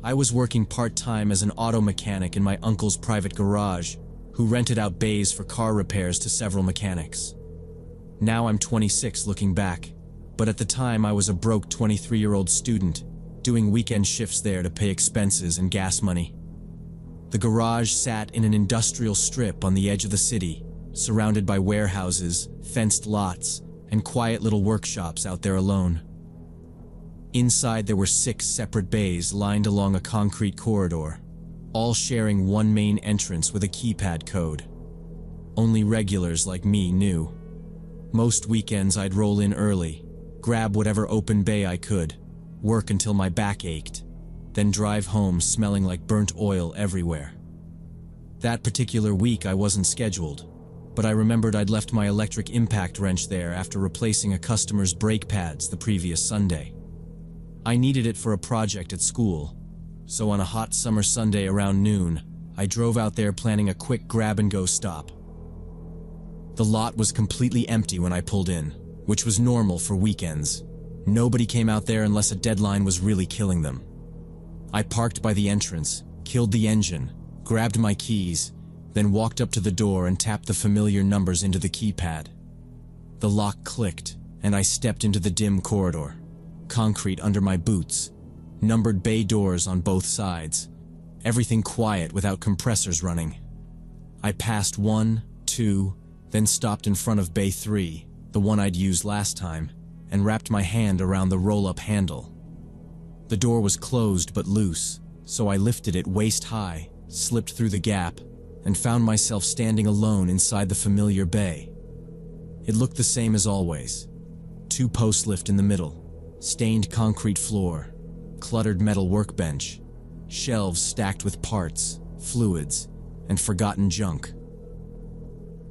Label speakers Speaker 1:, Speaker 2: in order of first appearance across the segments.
Speaker 1: I was working part-time as an auto mechanic in my uncle's private garage, who rented out bays for car repairs to several mechanics. Now I'm 26 looking back, but at the time I was a broke 23-year-old student, doing weekend shifts there to pay expenses and gas money. The garage sat in an industrial strip on the edge of the city, surrounded by warehouses, fenced lots, and quiet little workshops out there alone. Inside there were 6 separate bays lined along a concrete corridor, all sharing one main entrance with a keypad code. Only regulars like me knew. Most weekends I'd roll in early, grab whatever open bay I could, work until my back ached, then drive home smelling like burnt oil everywhere. That particular week I wasn't scheduled, but I remembered I'd left my electric impact wrench there after replacing a customer's brake pads the previous Sunday. I needed it for a project at school, so on a hot summer Sunday around noon, I drove out there planning a quick grab-and-go stop. The lot was completely empty when I pulled in, which was normal for weekends. Nobody came out there unless a deadline was really killing them. I parked by the entrance, killed the engine, grabbed my keys, then walked up to the door and tapped the familiar numbers into the keypad. The lock clicked, and I stepped into the dim corridor. Concrete under my boots, numbered bay doors on both sides, everything quiet without compressors running. I passed 1, 2, then stopped in front of bay 3, the one I'd used last time, and wrapped my hand around the roll-up handle. The door was closed but loose, so I lifted it waist-high, slipped through the gap, and found myself standing alone inside the familiar bay. It looked the same as always. 2 post lift in the middle, stained concrete floor, cluttered metal workbench, shelves stacked with parts, fluids, and forgotten junk.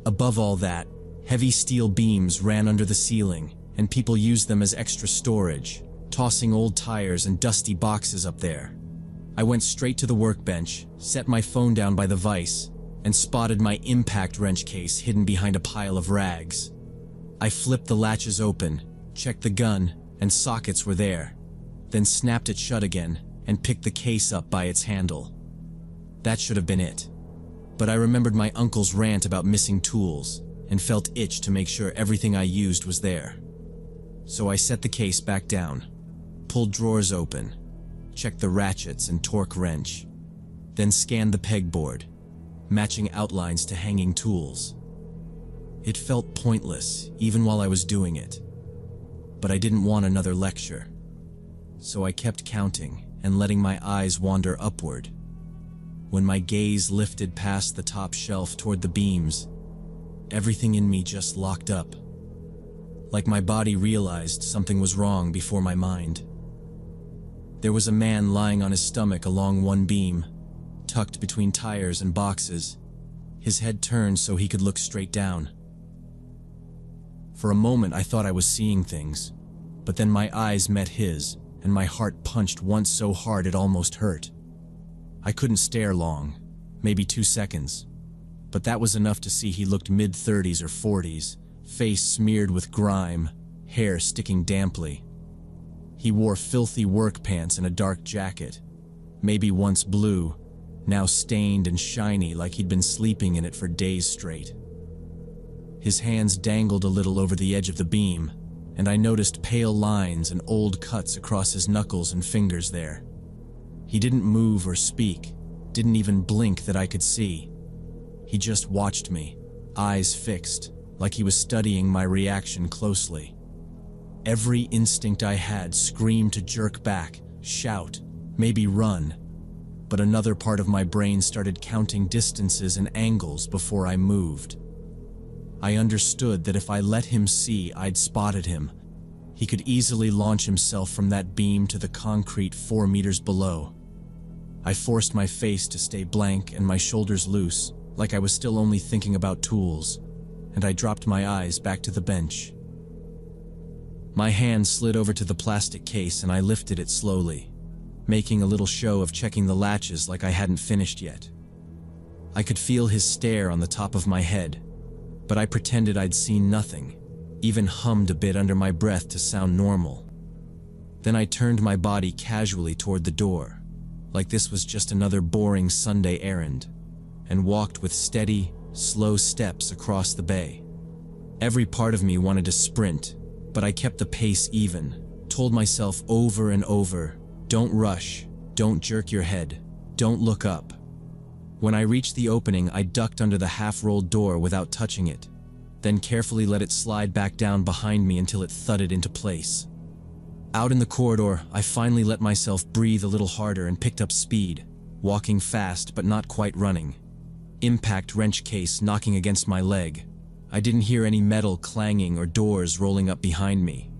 Speaker 1: Above all that, heavy steel beams ran under the ceiling, and people used them as extra storage, tossing old tires and dusty boxes up there. I went straight to the workbench, set my phone down by the vise, and spotted my impact wrench case hidden behind a pile of rags. I flipped the latches open, checked the gun, and sockets were there, then snapped it shut again and picked the case up by its handle. That should have been it. But I remembered my uncle's rant about missing tools and felt itch to make sure everything I used was there. So I set the case back down, pulled drawers open, checked the ratchets and torque wrench, then scanned the pegboard, matching outlines to hanging tools. It felt pointless even while I was doing it, but I didn't want another lecture. So I kept counting and letting my eyes wander upward. When my gaze lifted past the top shelf toward the beams, everything in me just locked up. Like my body realized something was wrong before my mind. There was a man lying on his stomach along one beam, tucked between tires and boxes, his head turned so he could look straight down. For a moment I thought I was seeing things, but then my eyes met his, and my heart punched once so hard it almost hurt. I couldn't stare long, maybe 2 seconds, but that was enough to see he looked mid-30s or 40s, face smeared with grime, hair sticking damply. He wore filthy work pants and a dark jacket, maybe once blue, now stained and shiny like he'd been sleeping in it for days straight. His hands dangled a little over the edge of the beam, and I noticed pale lines and old cuts across his knuckles and fingers there. He didn't move or speak, didn't even blink that I could see. He just watched me, eyes fixed, like he was studying my reaction closely. Every instinct I had screamed to jerk back, shout, maybe run, but another part of my brain started counting distances and angles before I moved. I understood that if I let him see I'd spotted him, he could easily launch himself from that beam to the concrete 4 meters below. I forced my face to stay blank and my shoulders loose, like I was still only thinking about tools, and I dropped my eyes back to the bench. My hand slid over to the plastic case and I lifted it slowly, making a little show of checking the latches like I hadn't finished yet. I could feel his stare on the top of my head, but I pretended I'd seen nothing, even hummed a bit under my breath to sound normal. Then I turned my body casually toward the door, like this was just another boring Sunday errand, and walked with steady, slow steps across the bay. Every part of me wanted to sprint, but I kept the pace even, told myself over and over, don't rush, don't jerk your head, don't look up. When I reached the opening, I ducked under the half-rolled door without touching it, then carefully let it slide back down behind me until it thudded into place. Out in the corridor, I finally let myself breathe a little harder and picked up speed, walking fast but not quite running. Impact wrench case knocking against my leg. I didn't hear any metal clanging or doors rolling up behind me,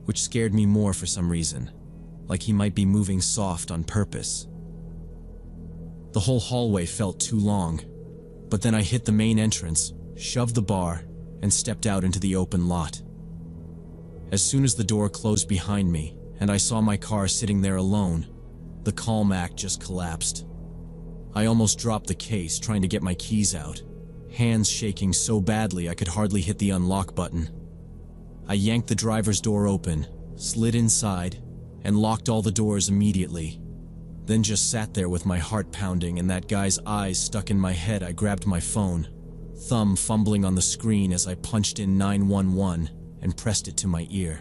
Speaker 1: which scared me more for some reason, like he might be moving soft on purpose. The whole hallway felt too long, but then I hit the main entrance, shoved the bar, and stepped out into the open lot. As soon as the door closed behind me, and I saw my car sitting there alone, the calm act just collapsed. I almost dropped the case trying to get my keys out, hands shaking so badly I could hardly hit the unlock button. I yanked the driver's door open, slid inside, and locked all the doors immediately. Then just sat there with my heart pounding and that guy's eyes stuck in my head. I grabbed my phone, thumb fumbling on the screen as I punched in 911 and pressed it to my ear.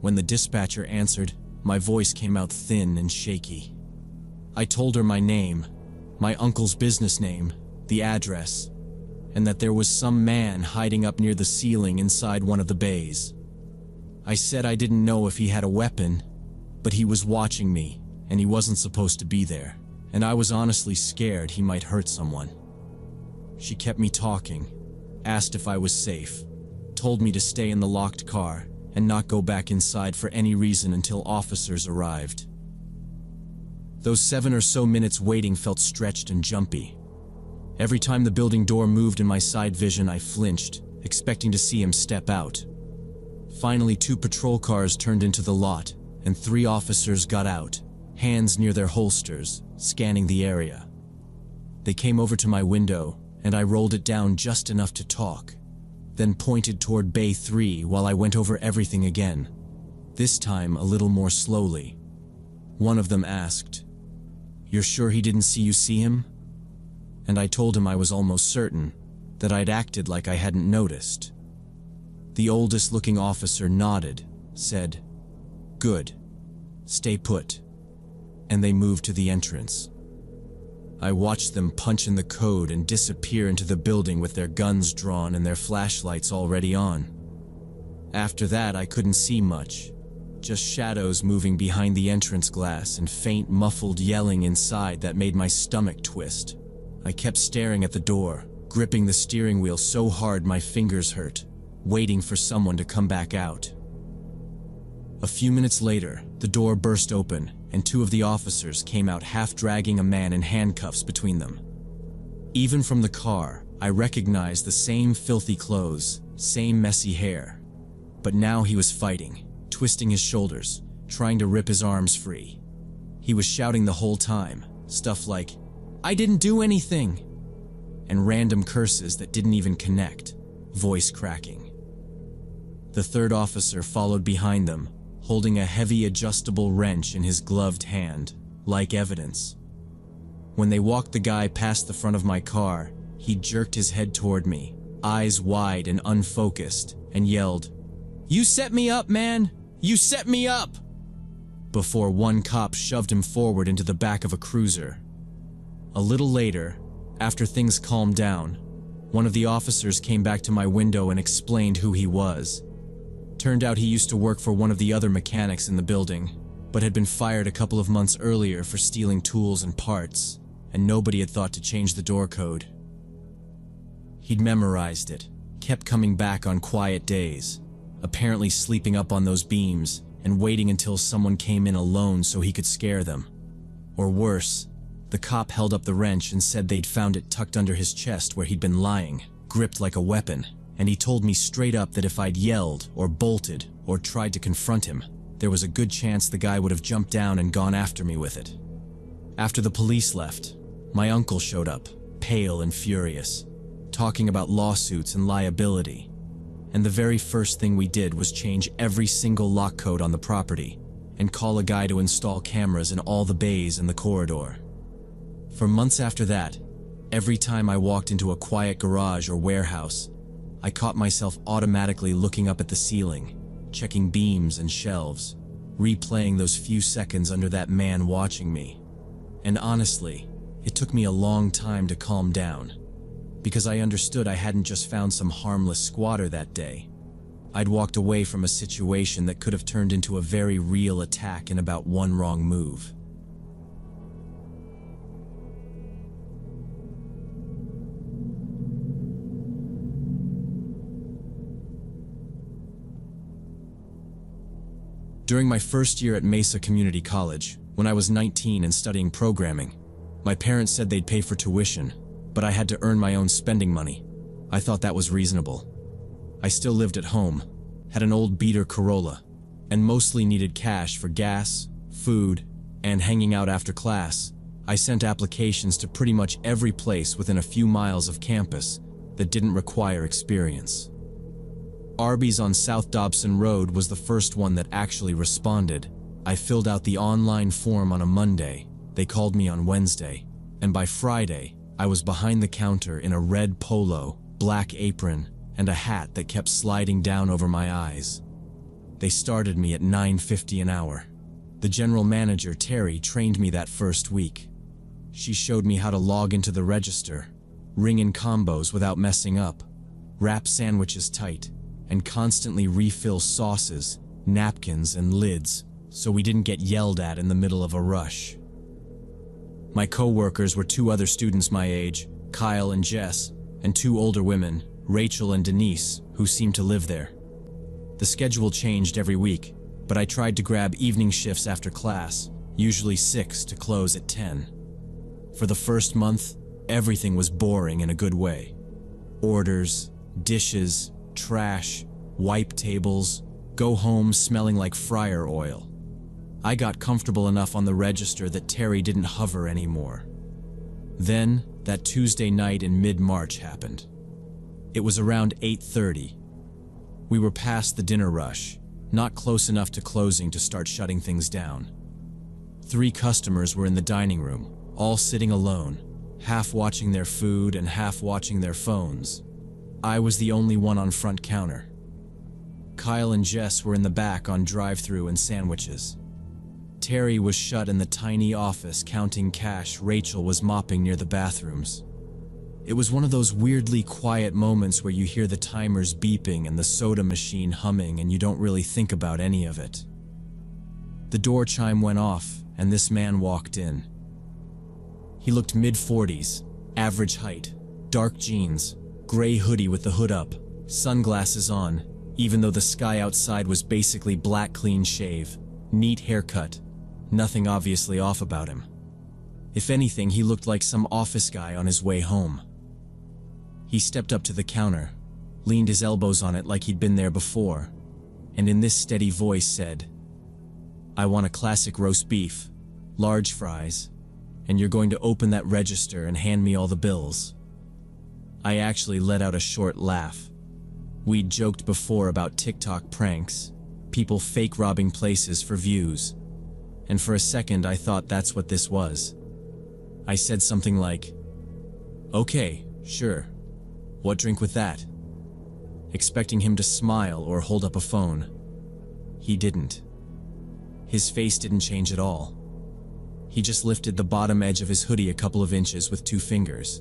Speaker 1: When the dispatcher answered, my voice came out thin and shaky. I told her my name, my uncle's business name, the address, and that there was some man hiding up near the ceiling inside one of the bays. I said I didn't know if he had a weapon, but he was watching me, and he wasn't supposed to be there, and I was honestly scared he might hurt someone. She kept me talking, asked if I was safe, told me to stay in the locked car and not go back inside for any reason until officers arrived. Those 7 or so minutes waiting felt stretched and jumpy. Every time the building door moved in my side vision, I flinched, expecting to see him step out. Finally, 2 patrol cars turned into the lot, and 3 officers got out, hands near their holsters, scanning the area. They came over to my window, and I rolled it down just enough to talk, then pointed toward Bay 3 while I went over everything again, this time a little more slowly. One of them asked, "You're sure he didn't see you see him?" And I told him I was almost certain, that I'd acted like I hadn't noticed. The oldest-looking officer nodded, said, "Good. Stay put." And they moved to the entrance. I watched them punch in the code and disappear into the building with their guns drawn and their flashlights already on. After that, I couldn't see much, just shadows moving behind the entrance glass and faint muffled yelling inside that made my stomach twist. I kept staring at the door, gripping the steering wheel so hard my fingers hurt, waiting for someone to come back out. A few minutes later, the door burst open, and 2 of the officers came out, half dragging a man in handcuffs between them. Even from the car, I recognized the same filthy clothes, same messy hair. But now he was fighting, twisting his shoulders, trying to rip his arms free. He was shouting the whole time, stuff like, "I didn't do anything," and random curses that didn't even connect, voice cracking. The 3rd officer followed behind them, holding a heavy adjustable wrench in his gloved hand, like evidence. When they walked the guy past the front of my car, he jerked his head toward me, eyes wide and unfocused, and yelled, "You set me up, man! You set me up!" Before one cop shoved him forward into the back of a cruiser. A little later, after things calmed down, one of the officers came back to my window and explained who he was. Turned out he used to work for one of the other mechanics in the building, but had been fired a couple of months earlier for stealing tools and parts, and nobody had thought to change the door code. He'd memorized it, kept coming back on quiet days, apparently sleeping up on those beams and waiting until someone came in alone so he could scare them. Or worse, the cop held up the wrench and said they'd found it tucked under his chest where he'd been lying, gripped like a weapon, and he told me straight up that if I'd yelled or bolted or tried to confront him, there was a good chance the guy would have jumped down and gone after me with it. After the police left, my uncle showed up, pale and furious, talking about lawsuits and liability. And the very first thing we did was change every single lock code on the property, and call a guy to install cameras in all the bays in the corridor. For months after that, every time I walked into a quiet garage or warehouse, I caught myself automatically looking up at the ceiling, checking beams and shelves, replaying those few seconds under that man watching me. And honestly, it took me a long time to calm down, because I understood I hadn't just found some harmless squatter that day. I'd walked away from a situation that could have turned into a very real attack in about one wrong move. During my first year at Mesa Community College, when I was 19 and studying programming, my parents said they'd pay for tuition, but I had to earn my own spending money. I thought that was reasonable. I still lived at home, had an old beater Corolla, and mostly needed cash for gas, food, and hanging out after class. I sent applications to pretty much every place within a few miles of campus that didn't require experience. Arby's on South Dobson Road was the first one that actually responded. I filled out the online form on a Monday, they called me on Wednesday, and by Friday, I was behind the counter in a red polo, black apron, and a hat that kept sliding down over my eyes. They started me at $9.50 an hour. The general manager, Terry, trained me that first week. She showed me how to log into the register, ring in combos without messing up, wrap sandwiches tight, and constantly refill sauces, napkins, and lids so we didn't get yelled at in the middle of a rush. My co-workers were two other students my age, Kyle and Jess, and two older women, Rachel and Denise, who seemed to live there. The schedule changed every week, but I tried to grab evening shifts after class, usually 6 to close at 10. For the first month, everything was boring in a good way. Orders, dishes, trash, wipe tables, go home smelling like fryer oil. I got comfortable enough on the register that Terry didn't hover anymore. Then, that Tuesday night in mid-March happened. It was around 8:30. We were past the dinner rush, not close enough to closing to start shutting things down. 3 customers were in the dining room, all sitting alone, half watching their food and half watching their phones. I was the only one on front counter. Kyle and Jess were in the back on drive-thru and sandwiches. Terry was shut in the tiny office counting cash. Rachel was mopping near the bathrooms. It was one of those weirdly quiet moments where you hear the timers beeping and the soda machine humming and you don't really think about any of it. The door chime went off and this man walked in. He looked mid-40s, average height, dark jeans, gray hoodie with the hood up, sunglasses on, even though the sky outside was basically black, clean shave, neat haircut, nothing obviously off about him. If anything, he looked like some office guy on his way home. He stepped up to the counter, leaned his elbows on it like he'd been there before, and in this steady voice said, "I want a classic roast beef, large fries, and you're going to open that register and hand me all the bills." I actually let out a short laugh. We'd joked before about TikTok pranks, people fake robbing places for views, and for a second I thought that's what this was. I said something like, "Okay, sure. What drink with that?" expecting him to smile or hold up a phone. He didn't. His face didn't change at all. He just lifted the bottom edge of his hoodie a couple of inches with 2 fingers.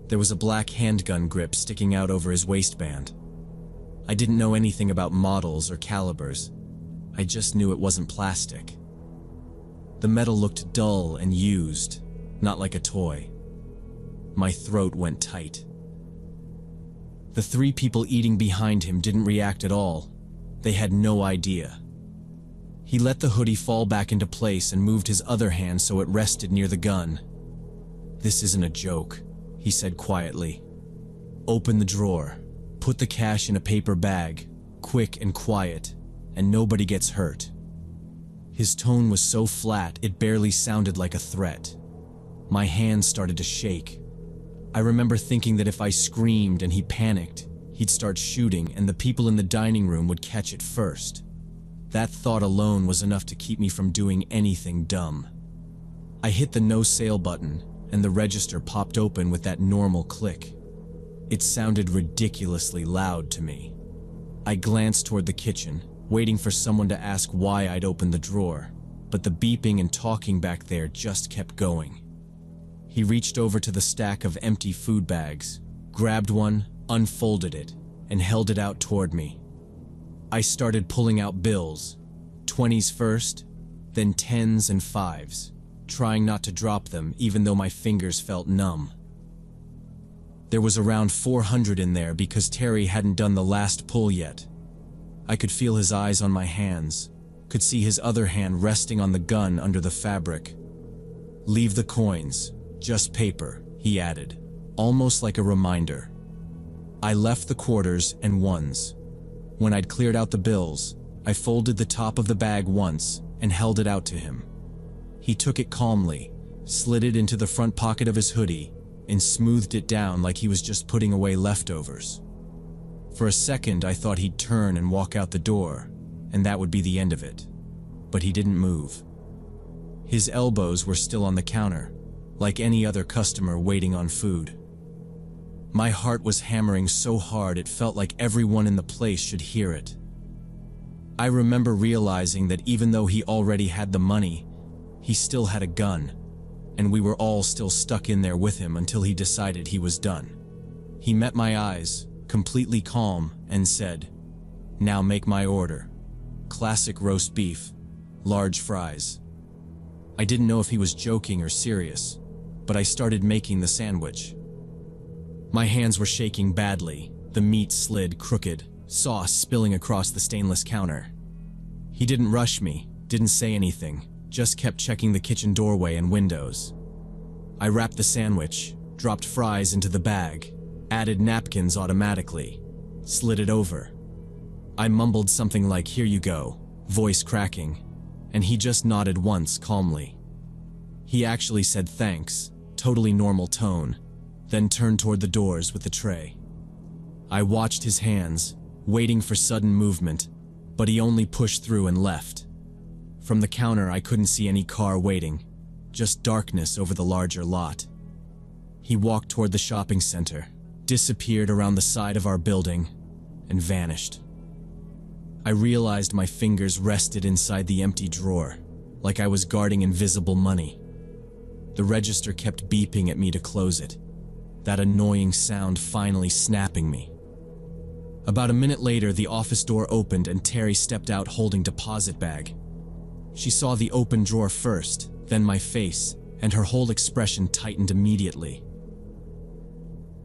Speaker 1: There was a black handgun grip sticking out over his waistband. I didn't know anything about models or calibers. I just knew it wasn't plastic. The metal looked dull and used, not like a toy. My throat went tight. The 3 people eating behind him didn't react at all. They had no idea. He let the hoodie fall back into place and moved his other hand so it rested near the gun. "This isn't a joke," he said quietly. "Open the drawer, put the cash in a paper bag, quick and quiet, and nobody gets hurt." His tone was so flat it barely sounded like a threat. My hands started to shake. I remember thinking that if I screamed and he panicked, he'd start shooting and the people in the dining room would catch it first. That thought alone was enough to keep me from doing anything dumb. I hit the no sale button, and the register popped open with that normal click. It sounded ridiculously loud to me. I glanced toward the kitchen, waiting for someone to ask why I'd opened the drawer, but the beeping and talking back there just kept going. He reached over to the stack of empty food bags, grabbed one, unfolded it, and held it out toward me. I started pulling out bills, 20s first, then 10s and 5s, trying not to drop them even though my fingers felt numb. There was around 400 in there because Terry hadn't done the last pull yet. I could feel his eyes on my hands, could see his other hand resting on the gun under the fabric. "Leave the coins, just paper," he added, almost like a reminder. I left the quarters and ones. When I'd cleared out the bills, I folded the top of the bag once and held it out to him. He took it calmly, slid it into the front pocket of his hoodie, and smoothed it down like he was just putting away leftovers. For a second, I thought he'd turn and walk out the door, and that would be the end of it. But he didn't move. His elbows were still on the counter, like any other customer waiting on food. My heart was hammering so hard it felt like everyone in the place should hear it. I remember realizing that even though he already had the money, he still had a gun, and we were all still stuck in there with him until he decided he was done. He met my eyes, completely calm, and said, "Now make my order. Classic roast beef, large fries." I didn't know if he was joking or serious, but I started making the sandwich. My hands were shaking badly, the meat slid crooked, sauce spilling across the stainless counter. He didn't rush me, didn't say anything, just kept checking the kitchen doorway and windows. I wrapped the sandwich, dropped fries into the bag, added napkins automatically, slid it over. I mumbled something like, "Here you go," voice cracking, and he just nodded once calmly. He actually said thanks, totally normal tone, then turned toward the doors with the tray. I watched his hands, waiting for sudden movement, but he only pushed through and left. From the counter, I couldn't see any car waiting, just darkness over the larger lot. He walked toward the shopping center, disappeared around the side of our building, and vanished. I realized my fingers rested inside the empty drawer, like I was guarding invisible money. The register kept beeping at me to close it, that annoying sound finally snapping me. About a minute later, the office door opened and Terry stepped out holding deposit bag. She saw the open drawer first, then my face, and her whole expression tightened immediately.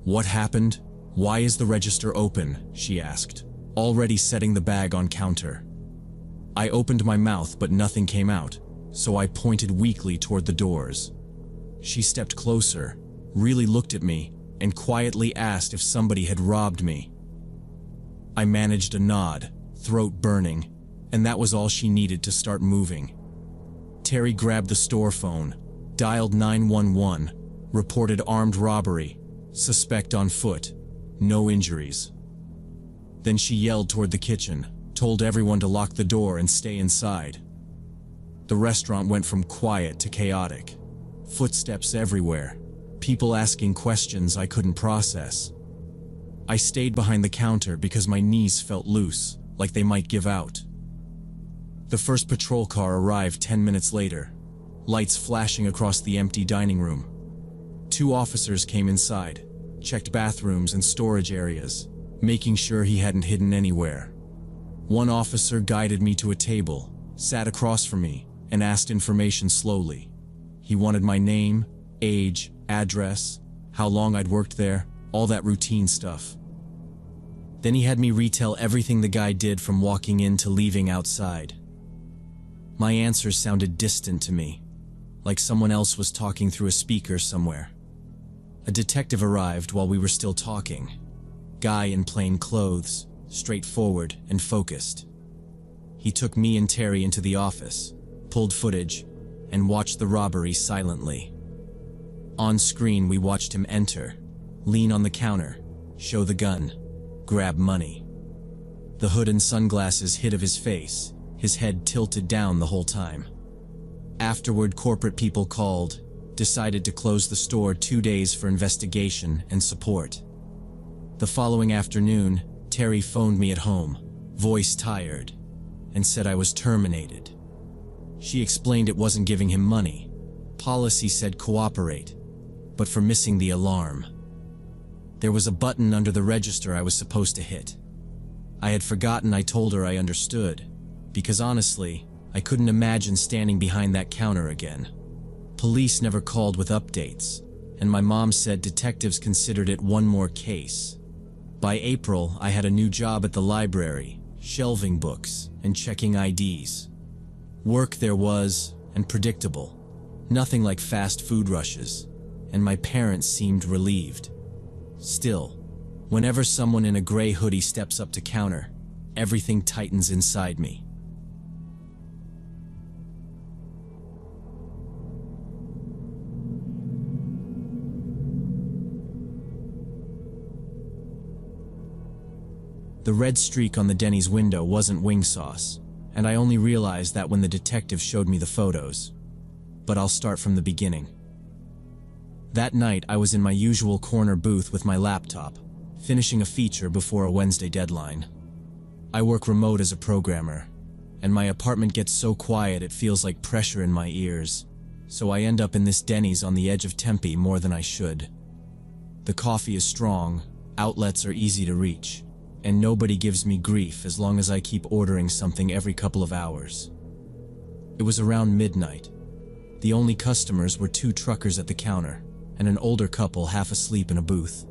Speaker 1: "What happened? Why is the register open?" she asked, already setting the bag on counter. I opened my mouth, but nothing came out, so I pointed weakly toward the doors. She stepped closer, really looked at me, and quietly asked if somebody had robbed me. I managed a nod, throat burning, and that was all she needed to start moving. Terry grabbed the store phone, dialed 911, reported armed robbery, suspect on foot, no injuries. Then she yelled toward the kitchen, told everyone to lock the door and stay inside. The restaurant went from quiet to chaotic. Footsteps everywhere, people asking questions I couldn't process. I stayed behind the counter because my knees felt loose, like they might give out. The first patrol car arrived 10 minutes later, lights flashing across the empty dining room. 2 officers came inside, checked bathrooms and storage areas, making sure he hadn't hidden anywhere. One officer guided me to a table, sat across from me, and asked information slowly. He wanted my name, age, address, how long I'd worked there, all that routine stuff. Then he had me retell everything the guy did from walking in to leaving outside. My answers sounded distant to me, like someone else was talking through a speaker somewhere. A detective arrived while we were still talking. Guy in plain clothes, straightforward and focused. He took me and Terry into the office, pulled footage, and watched the robbery silently. On screen, we watched him enter, lean on the counter, show the gun, grab money. The hood and sunglasses hid of his face, his head tilted down the whole time. Afterward, corporate people called, decided to close the store 2 days for investigation and support. The following afternoon, Terry phoned me at home, voice tired, and said I was terminated. She explained it wasn't giving him money. Policy said cooperate, but for missing the alarm. There was a button under the register I was supposed to hit. I had forgotten I told her I understood, because honestly, I couldn't imagine standing behind that counter again. Police never called with updates, and my mom said detectives considered it one more case. By April, I had a new job at the library, shelving books and checking IDs. Work there was, and predictable. Nothing like fast food rushes, and my parents seemed relieved. Still, whenever someone in a gray hoodie steps up to counter, everything tightens inside me. The red streak on the Denny's window wasn't wing sauce, and I only realized that when the detective showed me the photos. But I'll start from the beginning. That night, I was in my usual corner booth with my laptop, finishing a feature before a Wednesday deadline. I work remote as a programmer, and my apartment gets so quiet it feels like pressure in my ears, so I end up in this Denny's on the edge of Tempe more than I should. The coffee is strong, outlets are easy to reach, and nobody gives me grief as long as I keep ordering something every couple of hours. It was around midnight. The only customers were 2 truckers at the counter, and an older couple half asleep in a booth.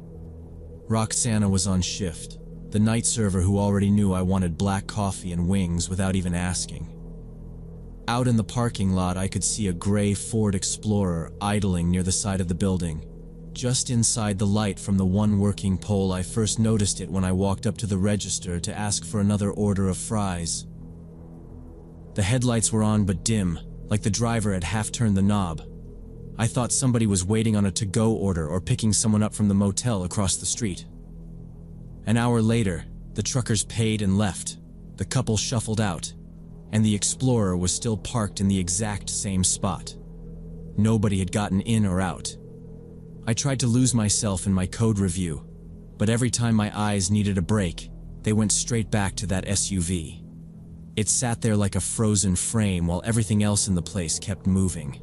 Speaker 1: Roxana was on shift, the night server who already knew I wanted black coffee and wings without even asking. Out in the parking lot, I could see a gray Ford Explorer idling near the side of the building. Just inside the light from the one working pole, I first noticed it when I walked up to the register to ask for another order of fries. The headlights were on but dim, like the driver had half turned the knob. I thought somebody was waiting on a to-go order or picking someone up from the motel across the street. An hour later, the truckers paid and left. The couple shuffled out, and the Explorer was still parked in the exact same spot. Nobody had gotten in or out. I tried to lose myself in my code review, but every time my eyes needed a break, they went straight back to that SUV. It sat there like a frozen frame while everything else in the place kept moving.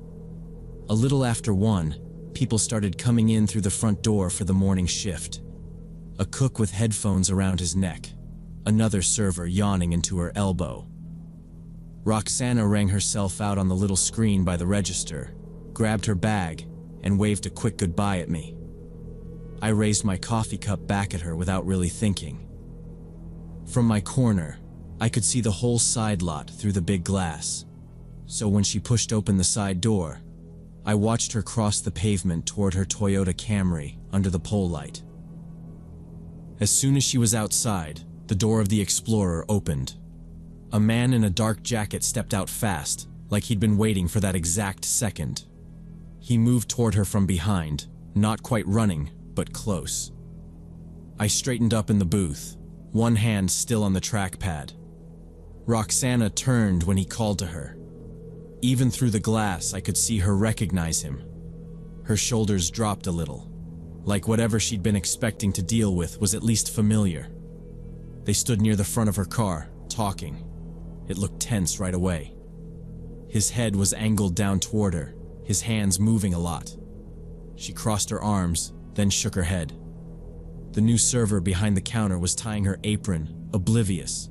Speaker 1: A little after 1, people started coming in through the front door for the morning shift. A cook with headphones around his neck, another server yawning into her elbow. Roxana rang herself out on the little screen by the register, grabbed her bag, and waved a quick goodbye at me. I raised my coffee cup back at her without really thinking. From my corner, I could see the whole side lot through the big glass, so when she pushed open the side door, I watched her cross the pavement toward her Toyota Camry under the pole light. As soon as she was outside, the door of the Explorer opened. A man in a dark jacket stepped out fast, like he'd been waiting for that exact second. He moved toward her from behind, not quite running, but close. I straightened up in the booth, one hand still on the trackpad. Roxana turned when he called to her. Even through the glass, I could see her recognize him. Her shoulders dropped a little, like whatever she'd been expecting to deal with was at least familiar. They stood near the front of her car, talking. It looked tense right away. His head was angled down toward her, his hands moving a lot. She crossed her arms, then shook her head. The new server behind the counter was tying her apron, oblivious.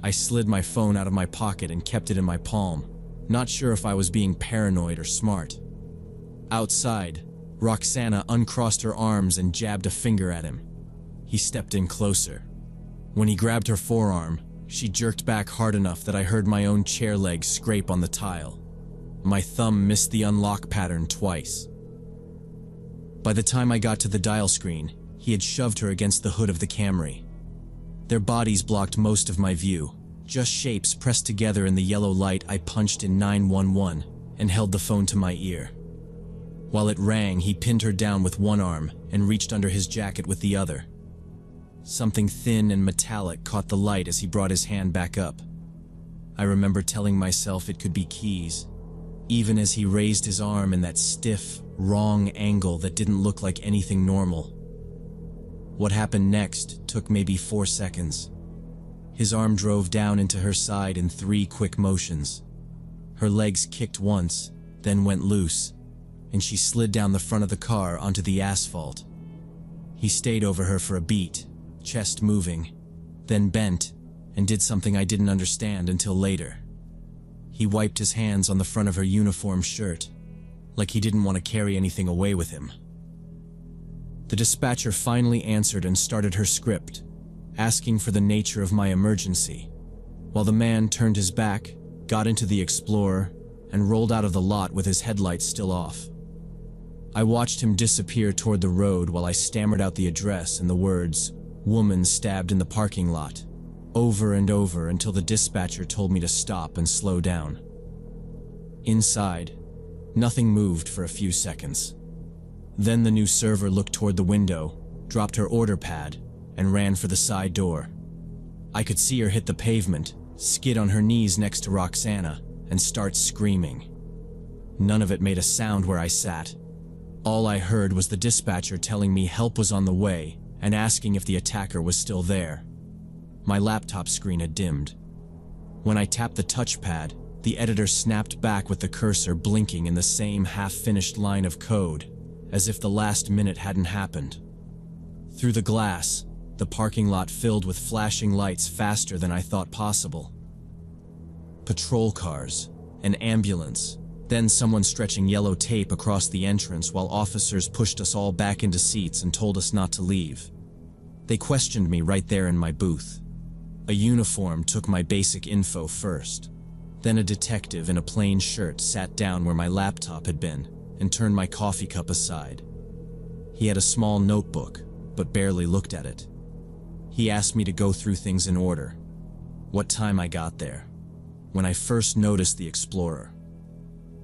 Speaker 1: I slid my phone out of my pocket and kept it in my palm, not sure if I was being paranoid or smart. Outside, Roxana uncrossed her arms and jabbed a finger at him. He stepped in closer. When he grabbed her forearm, she jerked back hard enough that I heard my own chair leg scrape on the tile. My thumb missed the unlock pattern twice. By the time I got to the dial screen, he had shoved her against the hood of the Camry. Their bodies blocked most of my view, just shapes pressed together in the yellow light. I punched in 911 and held the phone to my ear. While it rang, he pinned her down with one arm and reached under his jacket with the other. Something thin and metallic caught the light as he brought his hand back up. I remember telling myself it could be keys, even as he raised his arm in that stiff, wrong angle that didn't look like anything normal. What happened next took maybe 4 seconds. His arm drove down into her side in 3 quick motions. Her legs kicked once, then went loose, and she slid down the front of the car onto the asphalt. He stayed over her for a beat, chest moving, then bent and did something I didn't understand until later. He wiped his hands on the front of her uniform shirt, like he didn't want to carry anything away with him. The dispatcher finally answered and started her script, asking for the nature of my emergency, while the man turned his back, got into the Explorer, and rolled out of the lot with his headlights still off. I watched him disappear toward the road while I stammered out the address and the words, "Woman stabbed in the parking lot," over and over until the dispatcher told me to stop and slow down. Inside, nothing moved for a few seconds. Then the new server looked toward the window, dropped her order pad, and ran for the side door. I could see her hit the pavement, skid on her knees next to Roxana, and start screaming. None of it made a sound where I sat. All I heard was the dispatcher telling me help was on the way and asking if the attacker was still there. My laptop screen had dimmed. When I tapped the touchpad, the editor snapped back with the cursor blinking in the same half-finished line of code, as if the last minute hadn't happened. Through the glass, the parking lot filled with flashing lights faster than I thought possible. Patrol cars, an ambulance, then someone stretching yellow tape across the entrance while officers pushed us all back into seats and told us not to leave. They questioned me right there in my booth. A uniform took my basic info first. Then a detective in a plain shirt sat down where my laptop had been and turned my coffee cup aside. He had a small notebook, but barely looked at it. He asked me to go through things in order. What time I got there. When I first noticed the Explorer.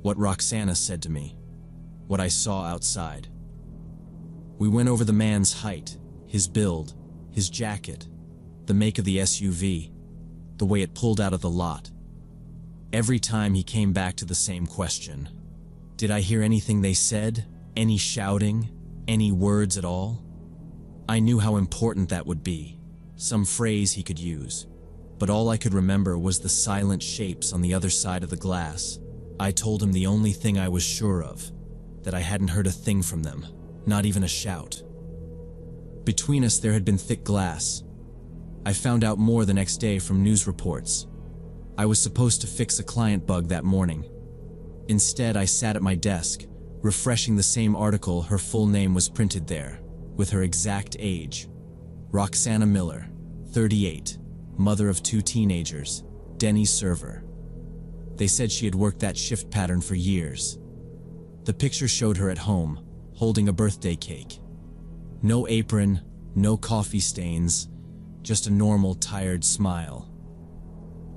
Speaker 1: What Roxana said to me. What I saw outside. We went over the man's height, his build, his jacket, the make of the SUV, the way it pulled out of the lot. Every time he came back to the same question. Did I hear anything they said? Any shouting? Any words at all? I knew how important that would be, some phrase he could use, but all I could remember was the silent shapes on the other side of the glass. I told him the only thing I was sure of, that I hadn't heard a thing from them, not even a shout. Between us there had been thick glass. I found out more the next day from news reports. I was supposed to fix a client bug that morning. Instead, I sat at my desk, refreshing the same article. Her full name was printed there, with her exact age. Roxana Miller, 38, mother of 2 teenagers, Denny's server. They said she had worked that shift pattern for years. The picture showed her at home, holding a birthday cake. No apron, no coffee stains, just a normal, tired smile.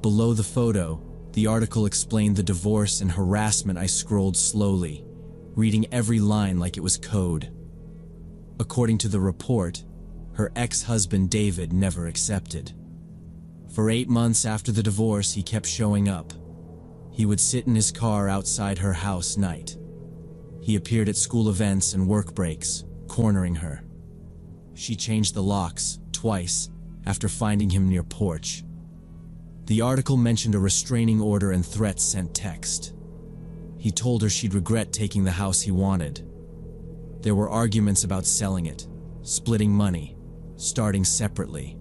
Speaker 1: Below the photo, the article explained the divorce and harassment. I scrolled slowly, reading every line like it was code. According to the report, her ex-husband David never accepted. For 8 months after the divorce, he kept showing up. He would sit in his car outside her house night. He appeared at school events and work breaks, cornering her. She changed the locks, twice, after finding him near porch. The article mentioned a restraining order and threats sent text. He told her she'd regret taking the house he wanted. There were arguments about selling it, splitting money, starting separately.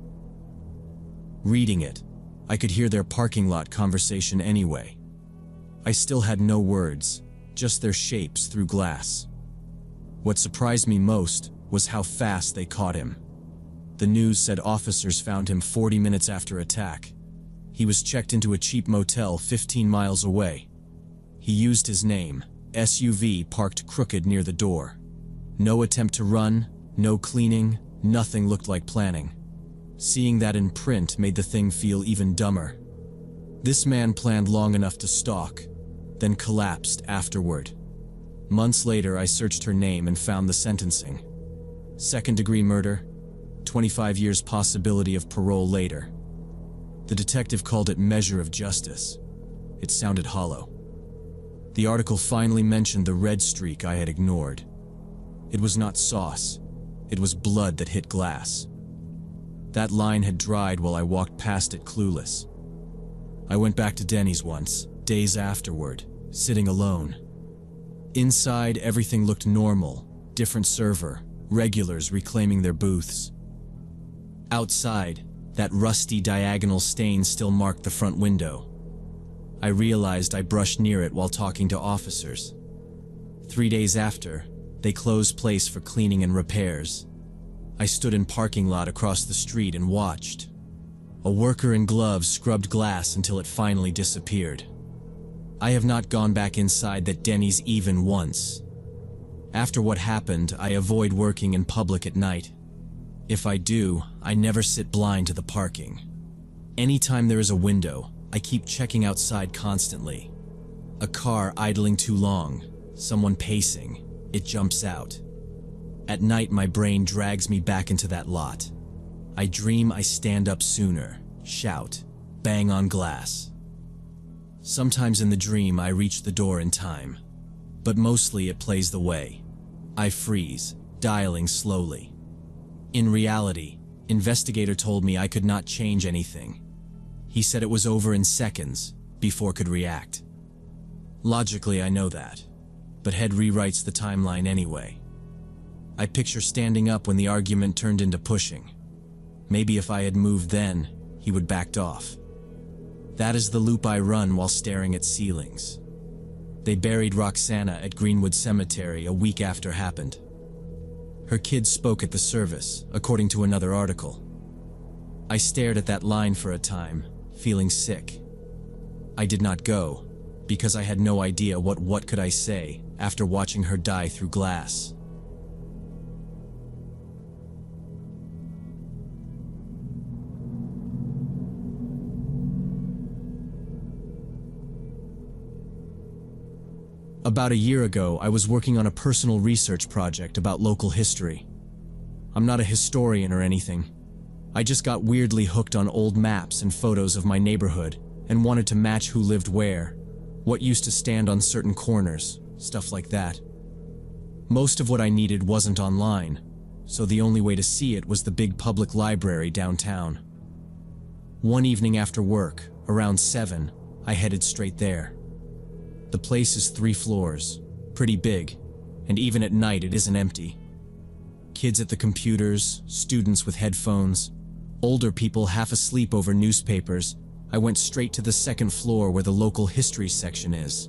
Speaker 1: Reading it, I could hear their parking lot conversation anyway. I still had no words, just their shapes through glass. What surprised me most was how fast they caught him. The news said officers found him 40 minutes after attack. He was checked into a cheap motel 15 miles away. He used his name, SUV parked crooked near the door. No attempt to run, no cleaning, nothing looked like planning. Seeing that in print made the thing feel even dumber. This man planned long enough to stalk, then collapsed afterward. Months later, I searched her name and found the sentencing. 2nd-degree murder, 25 years possibility of parole later. The detective called it measure of justice. It sounded hollow. The article finally mentioned the red streak I had ignored. It was not sauce. It was blood that hit glass. That line had dried while I walked past it clueless. I went back to Denny's once, days afterward, sitting alone. Inside, everything looked normal. Different server, regulars reclaiming their booths. Outside, that rusty diagonal stain still marked the front window. I realized I brushed near it while talking to officers. 3 days after, they closed place for cleaning and repairs. I stood in parking lot across the street and watched. A worker in gloves scrubbed glass until it finally disappeared. I have not gone back inside that Denny's even once. After what happened, I avoid working in public at night. If I do, I never sit blind to the parking. Anytime there is a window, I keep checking outside constantly. A car idling too long, someone pacing, it jumps out. At night, my brain drags me back into that lot. I dream I stand up sooner, shout, bang on glass. Sometimes in the dream, I reach the door in time, but mostly it plays the way. I freeze, dialing slowly. In reality, investigator told me I could not change anything. He said it was over in seconds, before could react. Logically, I know that, but head rewrites the timeline anyway. I picture standing up when the argument turned into pushing. Maybe if I had moved then, he would backed off. That is the loop I run while staring at ceilings. They buried Roxana at Greenwood Cemetery a week after happened. Her kids spoke at the service, according to another article. I stared at that line for a time, feeling sick. I did not go, because I had no idea what could I say after watching her die through glass. About a year ago, I was working on a personal research project about local history. I'm not a historian or anything. I just got weirdly hooked on old maps and photos of my neighborhood and wanted to match who lived where, what used to stand on certain corners, stuff like that. Most of what I needed wasn't online, so the only way to see it was the big public library downtown. One evening after work, around 7, I headed straight there. The place is 3 floors, pretty big, and even at night it isn't empty. Kids at the computers, students with headphones, older people half asleep over newspapers. I went straight to the 2nd floor where the local history section is.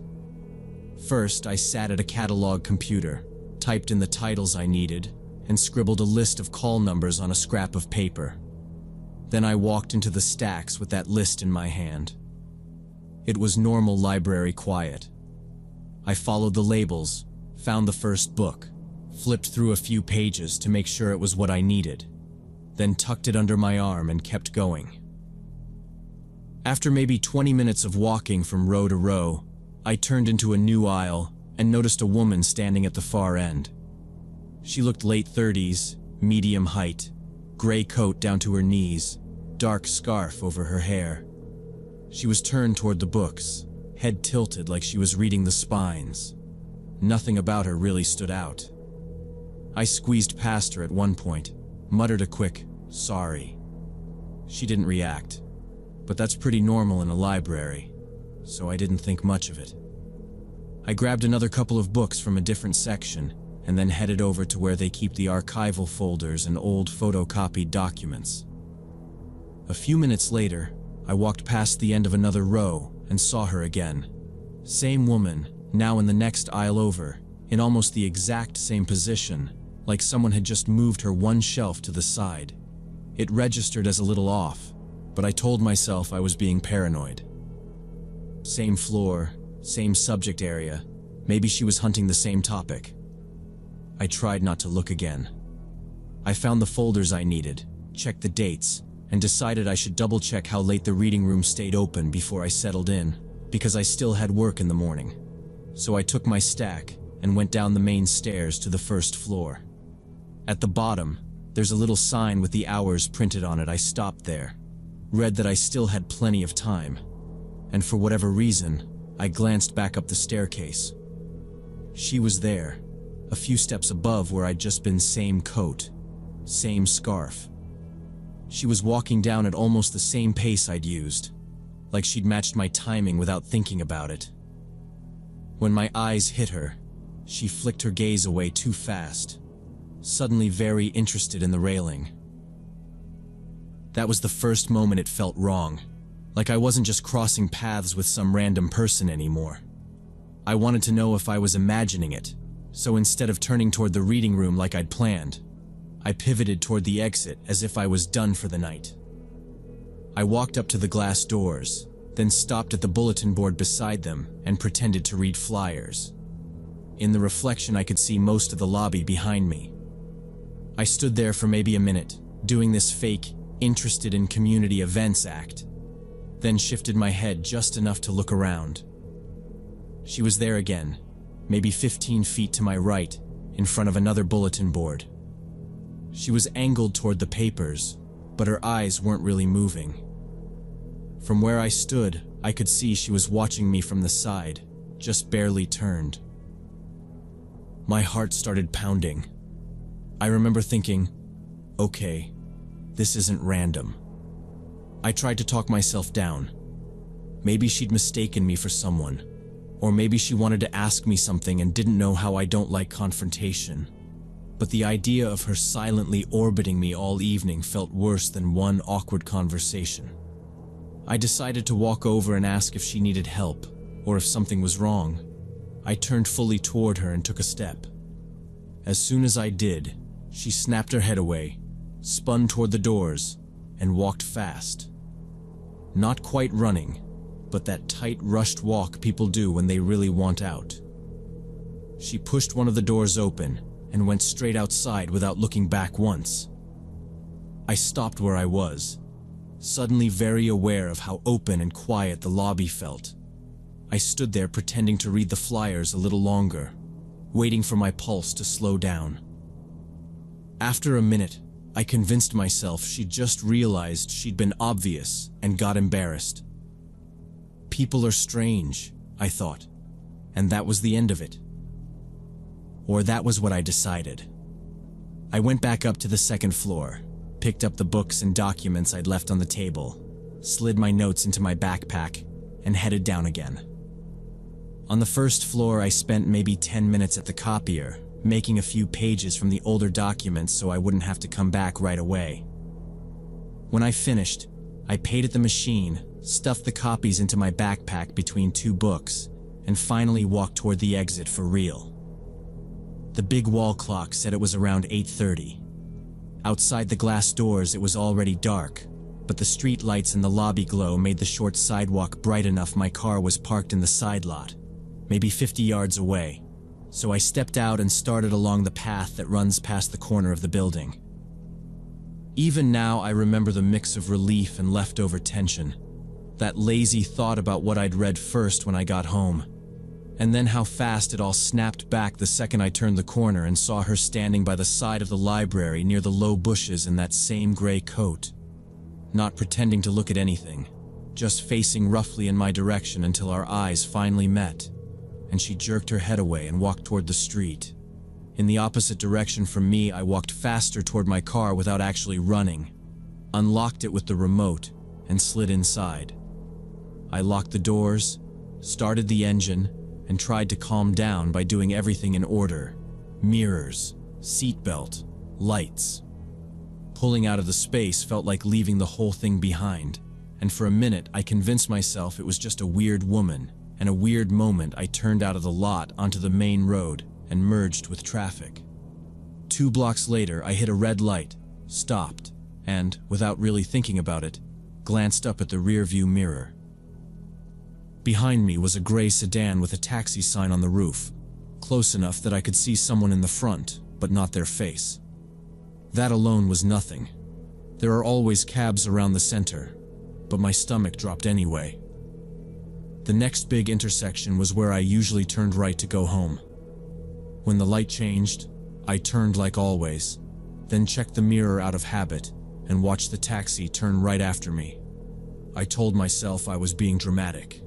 Speaker 1: First, I sat at a catalog computer, typed in the titles I needed, and scribbled a list of call numbers on a scrap of paper. Then I walked into the stacks with that list in my hand. It was normal library quiet. I followed the labels, found the first book, flipped through a few pages to make sure it was what I needed, then tucked it under my arm and kept going. After maybe 20 minutes of walking from row to row, I turned into a new aisle and noticed a woman standing at the far end. She looked late 30s, medium height, gray coat down to her knees, dark scarf over her hair. She was turned toward the books, head tilted like she was reading the spines. Nothing about her really stood out. I squeezed past her at one point, muttered a quick, "Sorry." She didn't react, but that's pretty normal in a library, so I didn't think much of it. I grabbed another couple of books from a different section and then headed over to where they keep the archival folders and old photocopied documents. A few minutes later, I walked past the end of another row and saw her again. Same woman, now in the next aisle over, in almost the exact same position, like someone had just moved her one shelf to the side. It registered as a little off, but I told myself I was being paranoid. Same floor, same subject area, maybe she was hunting the same topic. I tried not to look again. I found the folders I needed, checked the dates, and decided I should double-check how late the reading room stayed open before I settled in, because I still had work in the morning. So I took my stack and went down the main stairs to the 1st floor. At the bottom, there's a little sign with the hours printed on it. I stopped there. read that I still had plenty of time, and for whatever reason, I glanced back up the staircase. She was there, a few steps above where I'd just been, same coat, same scarf. She was walking down at almost the same pace I'd used, like she'd matched my timing without thinking about it. When my eyes hit her, she flicked her gaze away too fast, suddenly very interested in the railing. That was the first moment it felt wrong, like I wasn't just crossing paths with some random person anymore. I wanted to know if I was imagining it, so instead of turning toward the reading room like I'd planned, I pivoted toward the exit as if I was done for the night. I walked up to the glass doors, then stopped at the bulletin board beside them and pretended to read flyers. In the reflection, I could see most of the lobby behind me. I stood there for maybe a minute, doing this fake, interested in community events act, then shifted my head just enough to look around. She was there again, maybe 15 feet to my right, in front of another bulletin board. She was angled toward the papers, but her eyes weren't really moving. From where I stood, I could see she was watching me from the side, just barely turned. My heart started pounding. I remember thinking, okay, this isn't random. I tried to talk myself down. Maybe she'd mistaken me for someone, or maybe she wanted to ask me something and didn't know how I don't like confrontation. But the idea of her silently orbiting me all evening felt worse than one awkward conversation. I decided to walk over and ask if she needed help, or if something was wrong. I turned fully toward her and took a step. As soon as I did, she snapped her head away, spun toward the doors, and walked fast. Not quite running, but that tight, rushed walk people do when they really want out. She pushed one of the doors open and went straight outside without looking back once. I stopped where I was, suddenly very aware of how open and quiet the lobby felt. I stood there pretending to read the flyers a little longer, waiting for my pulse to slow down. After a minute, I convinced myself she'd just realized she'd been obvious and got embarrassed. People are strange, I thought, and that was the end of it. Or that was what I decided. I went back up to the second floor, picked up the books and documents I'd left on the table, slid my notes into my backpack, and headed down again. On the first floor, I spent maybe 10 minutes at the copier, making a few pages from the older documents so I wouldn't have to come back right away. When I finished, I paid at the machine, stuffed the copies into my backpack between two books, and finally walked toward the exit for real. The big wall clock said it was around 8:30. Outside the glass doors, it was already dark, but the street lights and the lobby glow made the short sidewalk bright enough. My car was parked in the side lot, maybe 50 yards away, so I stepped out and started along the path that runs past the corner of the building. Even now, I remember the mix of relief and leftover tension, that lazy thought about what I'd read first when I got home, and then how fast it all snapped back the second I turned the corner and saw her standing by the side of the library near the low bushes in that same gray coat, not pretending to look at anything, just facing roughly in my direction until our eyes finally met, and she jerked her head away and walked toward the street. In the opposite direction from me, I walked faster toward my car without actually running, unlocked it with the remote, and slid inside. I locked the doors, started the engine, and tried to calm down by doing everything in order: mirrors, seatbelt, lights. Pulling out of the space felt like leaving the whole thing behind, and for a minute I convinced myself it was just a weird woman, and a weird moment I turned out of the lot onto the main road and merged with traffic. 2 blocks later, I hit a red light, stopped, and, without really thinking about it, glanced up at the rearview mirror. Behind me was a gray sedan with a taxi sign on the roof, close enough that I could see someone in the front, but not their face. That alone was nothing. There are always cabs around the center, but my stomach dropped anyway. The next big intersection was where I usually turned right to go home. When the light changed, I turned like always, then checked the mirror out of habit and watched the taxi turn right after me. I told myself I was being dramatic.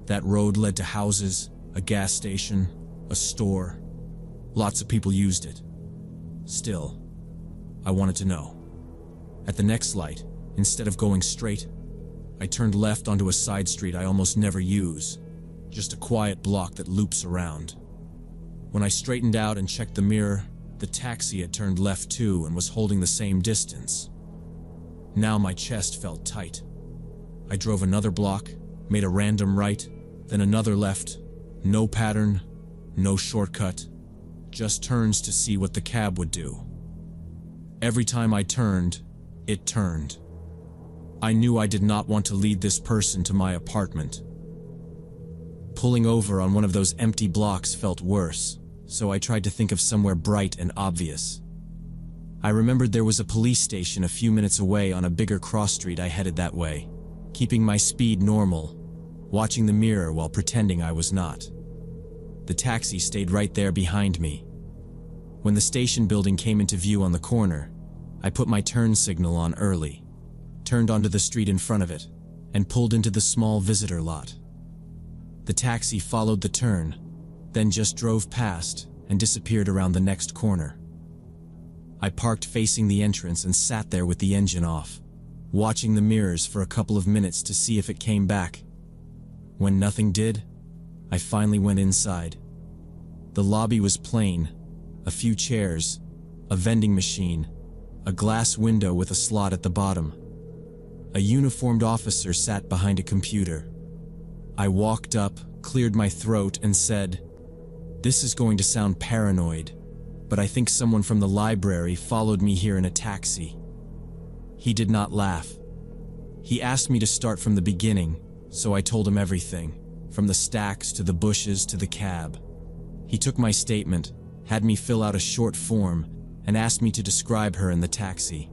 Speaker 1: That road led to houses, a gas station, a store. Lots of people used it. Still, I wanted to know. At the next light, instead of going straight, I turned left onto a side street I almost never use, just a quiet block that loops around. When I straightened out and checked the mirror, the taxi had turned left too and was holding the same distance. Now my chest felt tight. I drove another block, made a random right, then another left. No pattern, no shortcut, just turns to see what the cab would do. Every time I turned, it turned. I knew I did not want to lead this person to my apartment. Pulling over on one of those empty blocks felt worse, so I tried to think of somewhere bright and obvious. I remembered there was a police station a few minutes away on a bigger cross street. I headed that way, keeping my speed normal, watching the mirror while pretending I was not. The taxi stayed right there behind me. When the station building came into view on the corner, I put my turn signal on early, turned onto the street in front of it, and pulled into the small visitor lot. The taxi followed the turn, then just drove past and disappeared around the next corner. I parked facing the entrance and sat there with the engine off, watching the mirrors for a couple of minutes to see if it came back. When nothing did, I finally went inside. The lobby was plain, a few chairs, a vending machine, a glass window with a slot at the bottom. A uniformed officer sat behind a computer. I walked up, cleared my throat, and said, "This is going to sound paranoid, but I think someone from the library followed me here in a taxi." He did not laugh. He asked me to start from the beginning, so I told him everything, from the stacks to the bushes to the cab. He took my statement, had me fill out a short form, and asked me to describe her in the taxi.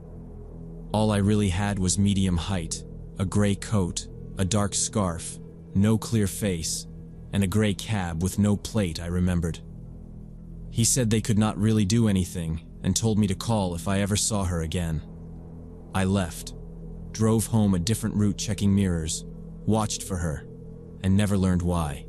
Speaker 1: All I really had was medium height, a gray coat, a dark scarf, no clear face, and a gray cab with no plate, I remembered. He said they could not really do anything and told me to call if I ever saw her again. I left, drove home a different route checking mirrors, watched for her, and never learned why.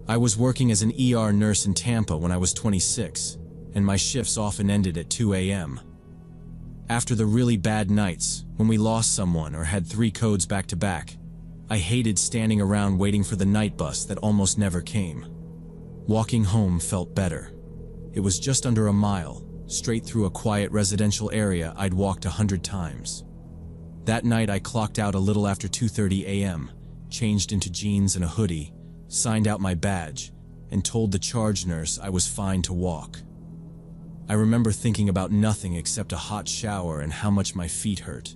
Speaker 1: I was working as an ER nurse in Tampa when I was 26, and my shifts often ended at 2 a.m. After the really bad nights, when we lost someone or had 3 codes back to back, I hated standing around waiting for the night bus that almost never came. Walking home felt better. It was just under a mile, straight through a quiet residential area I'd walked 100 times. That night I clocked out a little after 2:30 a.m., changed into jeans and a hoodie, signed out my badge, and told the charge nurse I was fine to walk. I remember thinking about nothing except a hot shower and how much my feet hurt.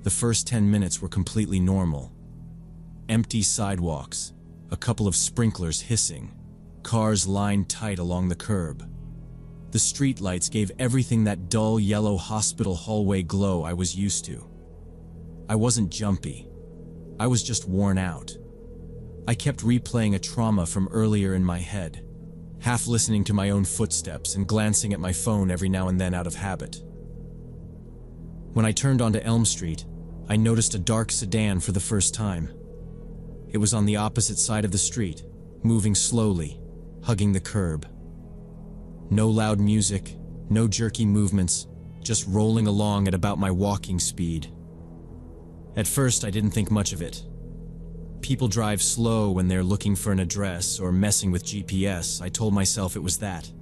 Speaker 1: The first 10 minutes were completely normal. Empty sidewalks, a couple of sprinklers hissing, cars lined tight along the curb. The streetlights gave everything that dull yellow hospital hallway glow I was used to. I wasn't jumpy. I was just worn out. I kept replaying a trauma from earlier in my head, half listening to my own footsteps and glancing at my phone every now and then out of habit. When I turned onto Elm Street, I noticed a dark sedan for the first time. It was on the opposite side of the street, moving slowly, hugging the curb. No loud music, no jerky movements, just rolling along at about my walking speed. At first, I didn't think much of it. People drive slow when they're looking for an address or messing with GPS. I told myself it was that.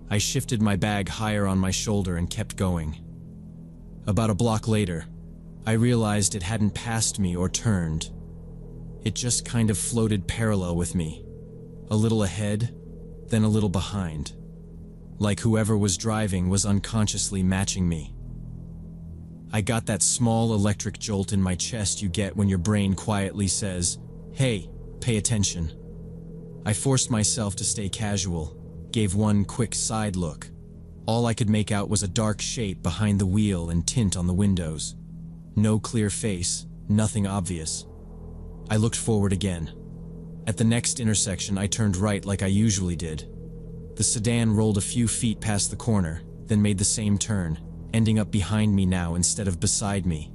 Speaker 1: I shifted my bag higher on my shoulder and kept going. About a block later, I realized it hadn't passed me or turned. It just kind of floated parallel with me, a little ahead, then a little behind, like whoever was driving was unconsciously matching me. I got that small electric jolt in my chest you get when your brain quietly says, "Hey, pay attention." I forced myself to stay casual, gave one quick side look. All I could make out was a dark shape behind the wheel and tint on the windows. No clear face, nothing obvious. I looked forward again. At the next intersection, I turned right like I usually did. The sedan rolled a few feet past the corner, then made the same turn, ending up behind me now instead of beside me.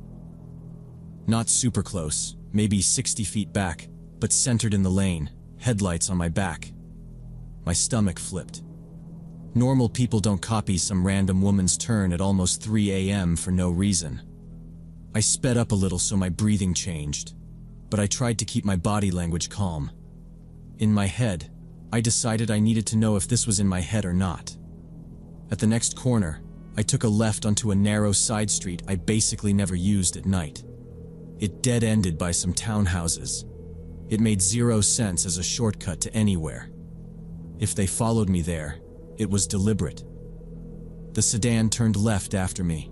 Speaker 1: Not super close, maybe 60 feet back, but centered in the lane, headlights on my back. My stomach flipped. Normal people don't copy some random woman's turn at almost 3 a.m. for no reason. I sped up a little so my breathing changed, but I tried to keep my body language calm. In my head, I decided I needed to know if this was in my head or not. At the next corner, I took a left onto a narrow side street I basically never used at night. It dead-ended by some townhouses. It made zero sense as a shortcut to anywhere. If they followed me there, it was deliberate. The sedan turned left after me.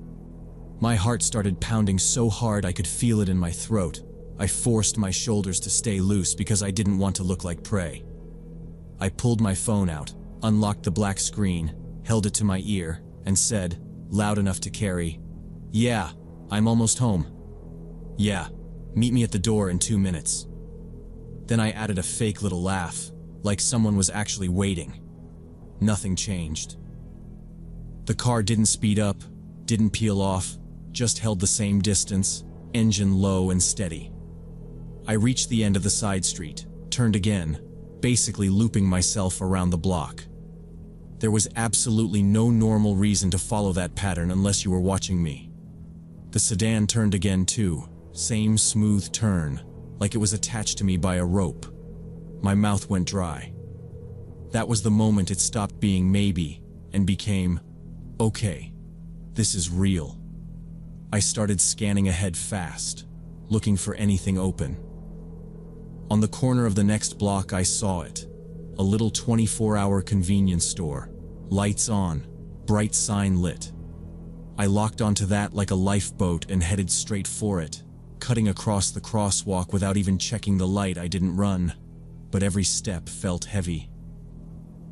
Speaker 1: My heart started pounding so hard I could feel it in my throat. I forced my shoulders to stay loose because I didn't want to look like prey. I pulled my phone out, unlocked the black screen, held it to my ear, and said, loud enough to carry, "Yeah, I'm almost home. Yeah, meet me at the door in 2 minutes." Then I added a fake little laugh, like someone was actually waiting. Nothing changed. The car didn't speed up, didn't peel off, just held the same distance, engine low and steady. I reached the end of the side street, turned again, basically looping myself around the block. There was absolutely no normal reason to follow that pattern unless you were watching me. The sedan turned again too, same smooth turn, like it was attached to me by a rope. My mouth went dry. That was the moment it stopped being maybe and became, okay, this is real. I started scanning ahead fast, looking for anything open. On the corner of the next block I saw it, a little 24-hour convenience store, lights on, bright sign lit. I locked onto that like a lifeboat and headed straight for it, cutting across the crosswalk without even checking the light. I didn't run, but every step felt heavy.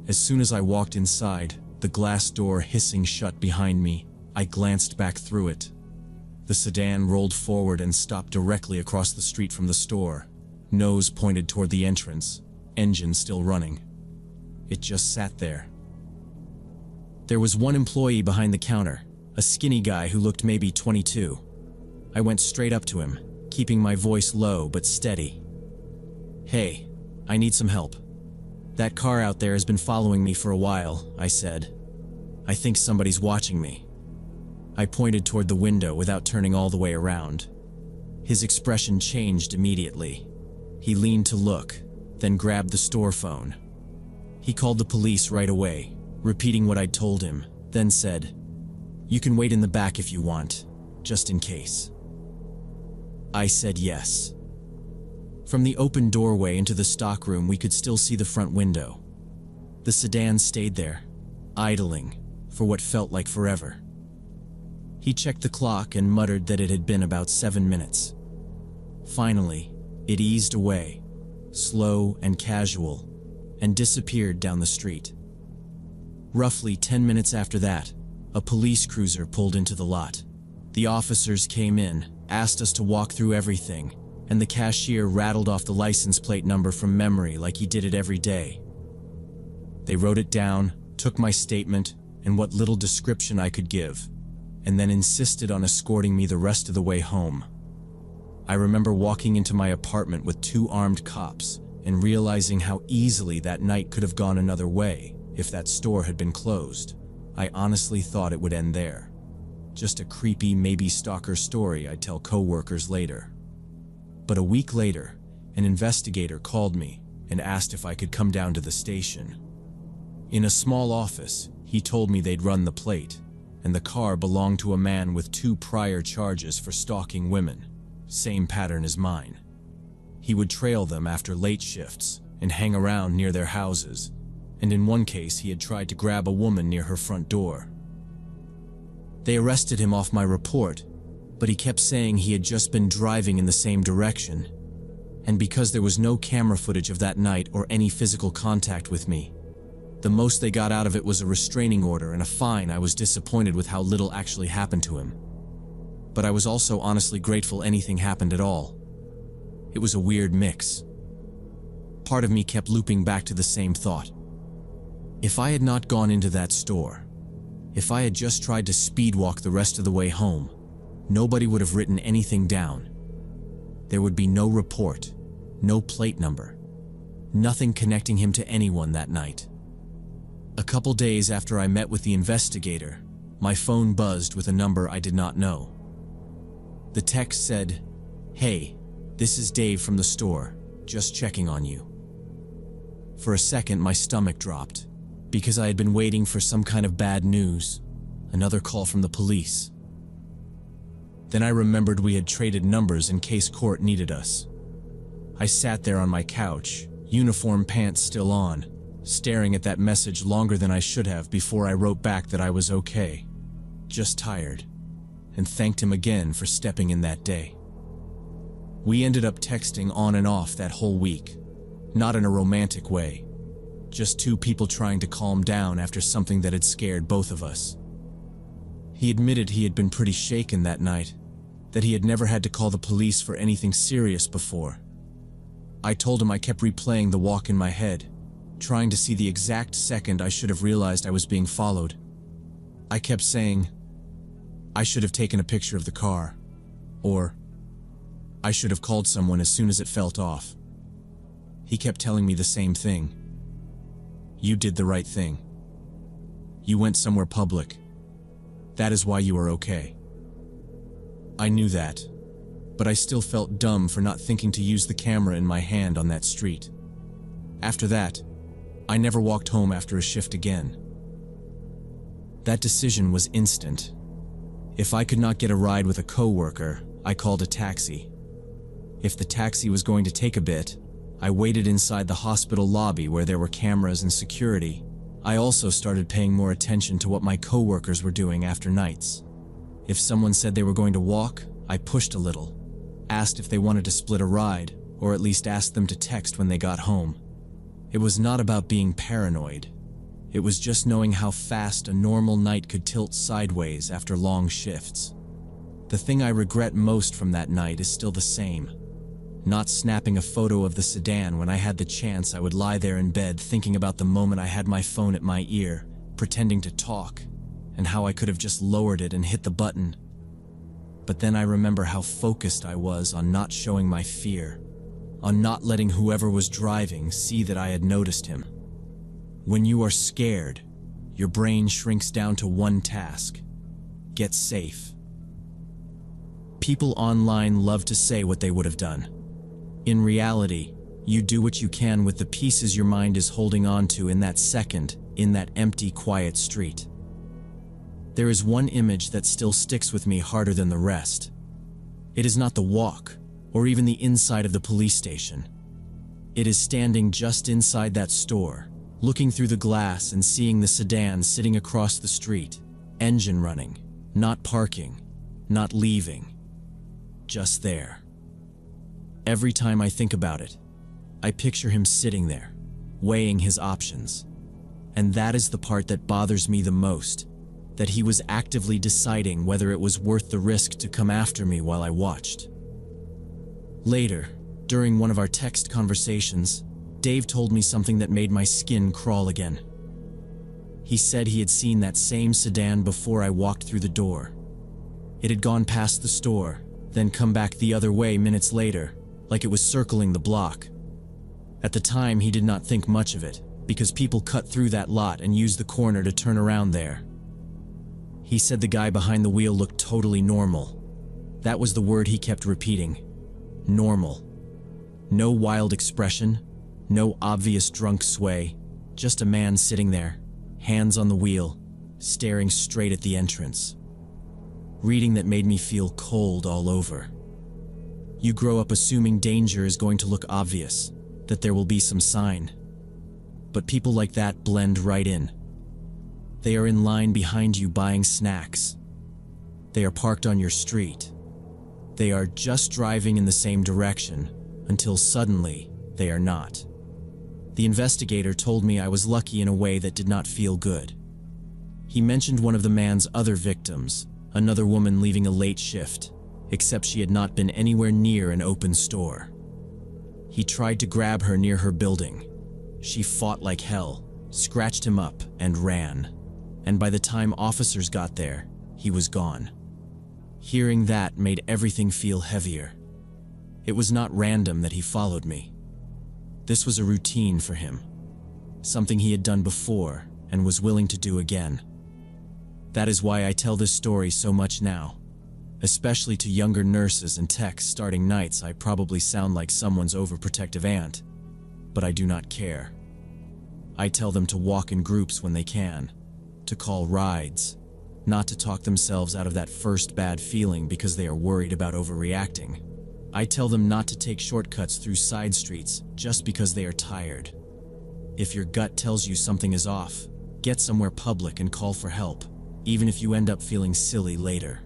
Speaker 1: As soon as I walked inside, the glass door hissing shut behind me, I glanced back through it. The sedan rolled forward and stopped directly across the street from the store, nose pointed toward the entrance, engine still running. It just sat there. There was one employee behind the counter, a skinny guy who looked maybe 22. I went straight up to him, keeping my voice low but steady. "Hey, I need some help. That car out there has been following me for a while," I said. "I think somebody's watching me." I pointed toward the window without turning all the way around. His expression changed immediately. He leaned to look, then grabbed the store phone. He called the police right away, repeating what I'd told him, then said, "You can wait in the back if you want, just in case." I said yes. From the open doorway into the stockroom, we could still see the front window. The sedan stayed there, idling, for what felt like forever. He checked the clock and muttered that it had been about 7 minutes. Finally, it eased away, slow and casual, and disappeared down the street. Roughly 10 minutes after that, a police cruiser pulled into the lot. The officers came in, asked us to walk through everything, and the cashier rattled off the license plate number from memory like he did it every day. They wrote it down, took my statement and what little description I could give, and then insisted on escorting me the rest of the way home. I remember walking into my apartment with 2 armed cops and realizing how easily that night could have gone another way if that store had been closed. I honestly thought it would end there. Just a creepy, maybe stalker story I'd tell coworkers later. But a week later, an investigator called me and asked if I could come down to the station. In a small office, he told me they'd run the plate, and the car belonged to a man with 2 prior charges for stalking women, same pattern as mine. He would trail them after late shifts and hang around near their houses, and in one case he had tried to grab a woman near her front door. They arrested him off my report, but he kept saying he had just been driving in the same direction, and because there was no camera footage of that night or any physical contact with me, the most they got out of it was a restraining order and a fine. I was disappointed with how little actually happened to him, but I was also honestly grateful anything happened at all. It was a weird mix. part of me kept looping back to the same thought. If I had not gone into that store, if I had just tried to speed walk the rest of the way home, nobody would have written anything down. There would be no report, no plate number, nothing connecting him to anyone that night. A couple days after I met with the investigator, my phone buzzed with a number I did not know. The text said, "Hey, this is Dave from the store, just checking on you." For a second, my stomach dropped, because I had been waiting for some kind of bad news, another call from the police. Then I remembered we had traded numbers in case court needed us. I sat there on my couch, uniform pants still on, staring at that message longer than I should have before I wrote back that I was okay, just tired, and thanked him again for stepping in that day. We ended up texting on and off that whole week, not in a romantic way, just two people trying to calm down after something that had scared both of us. He admitted he had been pretty shaken that night, that he had never had to call the police for anything serious before. I told him I kept replaying the walk in my head, trying to see the exact second I should have realized I was being followed. I kept saying, "I should have taken a picture of the car," or "I should have called someone as soon as it felt off." He kept telling me the same thing. "You did the right thing. You went somewhere public. That is why you are okay." I knew that, but I still felt dumb for not thinking to use the camera in my hand on that street. After that, I never walked home after a shift again. That decision was instant. If I could not get a ride with a coworker, I called a taxi. If the taxi was going to take a bit, I waited inside the hospital lobby where there were cameras and security. I also started paying more attention to what my coworkers were doing after nights. If someone said they were going to walk, I pushed a little, asked if they wanted to split a ride, or at least asked them to text when they got home. It was not about being paranoid. It was just knowing how fast a normal night could tilt sideways after long shifts. The thing I regret most from that night is still the same. Not snapping a photo of the sedan when I had the chance. I would lie there in bed thinking about the moment I had my phone at my ear, pretending to talk, and how I could have just lowered it and hit the button. But then I remember how focused I was on not showing my fear, on not letting whoever was driving see that I had noticed him. When you are scared, your brain shrinks down to one task: get safe. People online love to say what they would have done. In reality, you do what you can with the pieces your mind is holding on to in that second, in that empty, quiet street. There is one image that still sticks with me harder than the rest. It is not the walk, or even the inside of the police station. It is standing just inside that store, looking through the glass and seeing the sedan sitting across the street, engine running, not parking, not leaving, just there. Every time I think about it, I picture him sitting there, weighing his options. And that is the part that bothers me the most, that he was actively deciding whether it was worth the risk to come after me while I watched. Later, during one of our text conversations, Dave told me something that made my skin crawl again. He said he had seen that same sedan before I walked through the door. It had gone past the store, then come back the other way minutes later, like it was circling the block. At the time, he did not think much of it, because people cut through that lot and used the corner to turn around there. He said the guy behind the wheel looked totally normal. That was the word he kept repeating. Normal. No wild expression, no obvious drunk sway, just a man sitting there, hands on the wheel, staring straight at the entrance. Reading that made me feel cold all over. You grow up assuming danger is going to look obvious, that there will be some sign. But people like that blend right in. They are in line behind you buying snacks. They are parked on your street. They are just driving in the same direction, until suddenly they are not. The investigator told me I was lucky in a way that did not feel good. He mentioned one of the man's other victims, another woman leaving a late shift, except she had not been anywhere near an open store. He tried to grab her near her building. She fought like hell, scratched him up, and ran. And by the time officers got there, he was gone. Hearing that made everything feel heavier. It was not random that he followed me. This was a routine for him, something he had done before and was willing to do again. That is why I tell this story so much now. Especially to younger nurses and techs starting nights, I probably sound like someone's overprotective aunt, but I do not care. I tell them to walk in groups when they can, to call rides, not to talk themselves out of that first bad feeling because they are worried about overreacting. I tell them not to take shortcuts through side streets just because they are tired. If your gut tells you something is off, get somewhere public and call for help, even if you end up feeling silly later.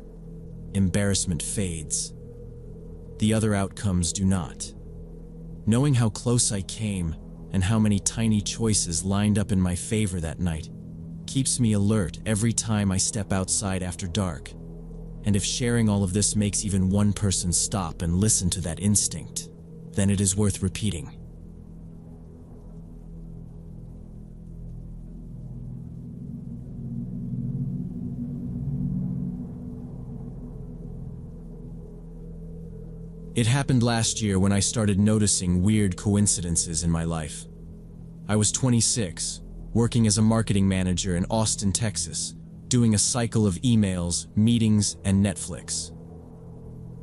Speaker 1: Embarrassment fades. The other outcomes do not. Knowing how close I came and how many tiny choices lined up in my favor that night keeps me alert every time I step outside after dark. And if sharing all of this makes even one person stop and listen to that instinct, then it is worth repeating. It happened last year when I started noticing weird coincidences in my life. I was 26, working as a marketing manager in Austin, Texas, doing a cycle of emails, meetings, and Netflix.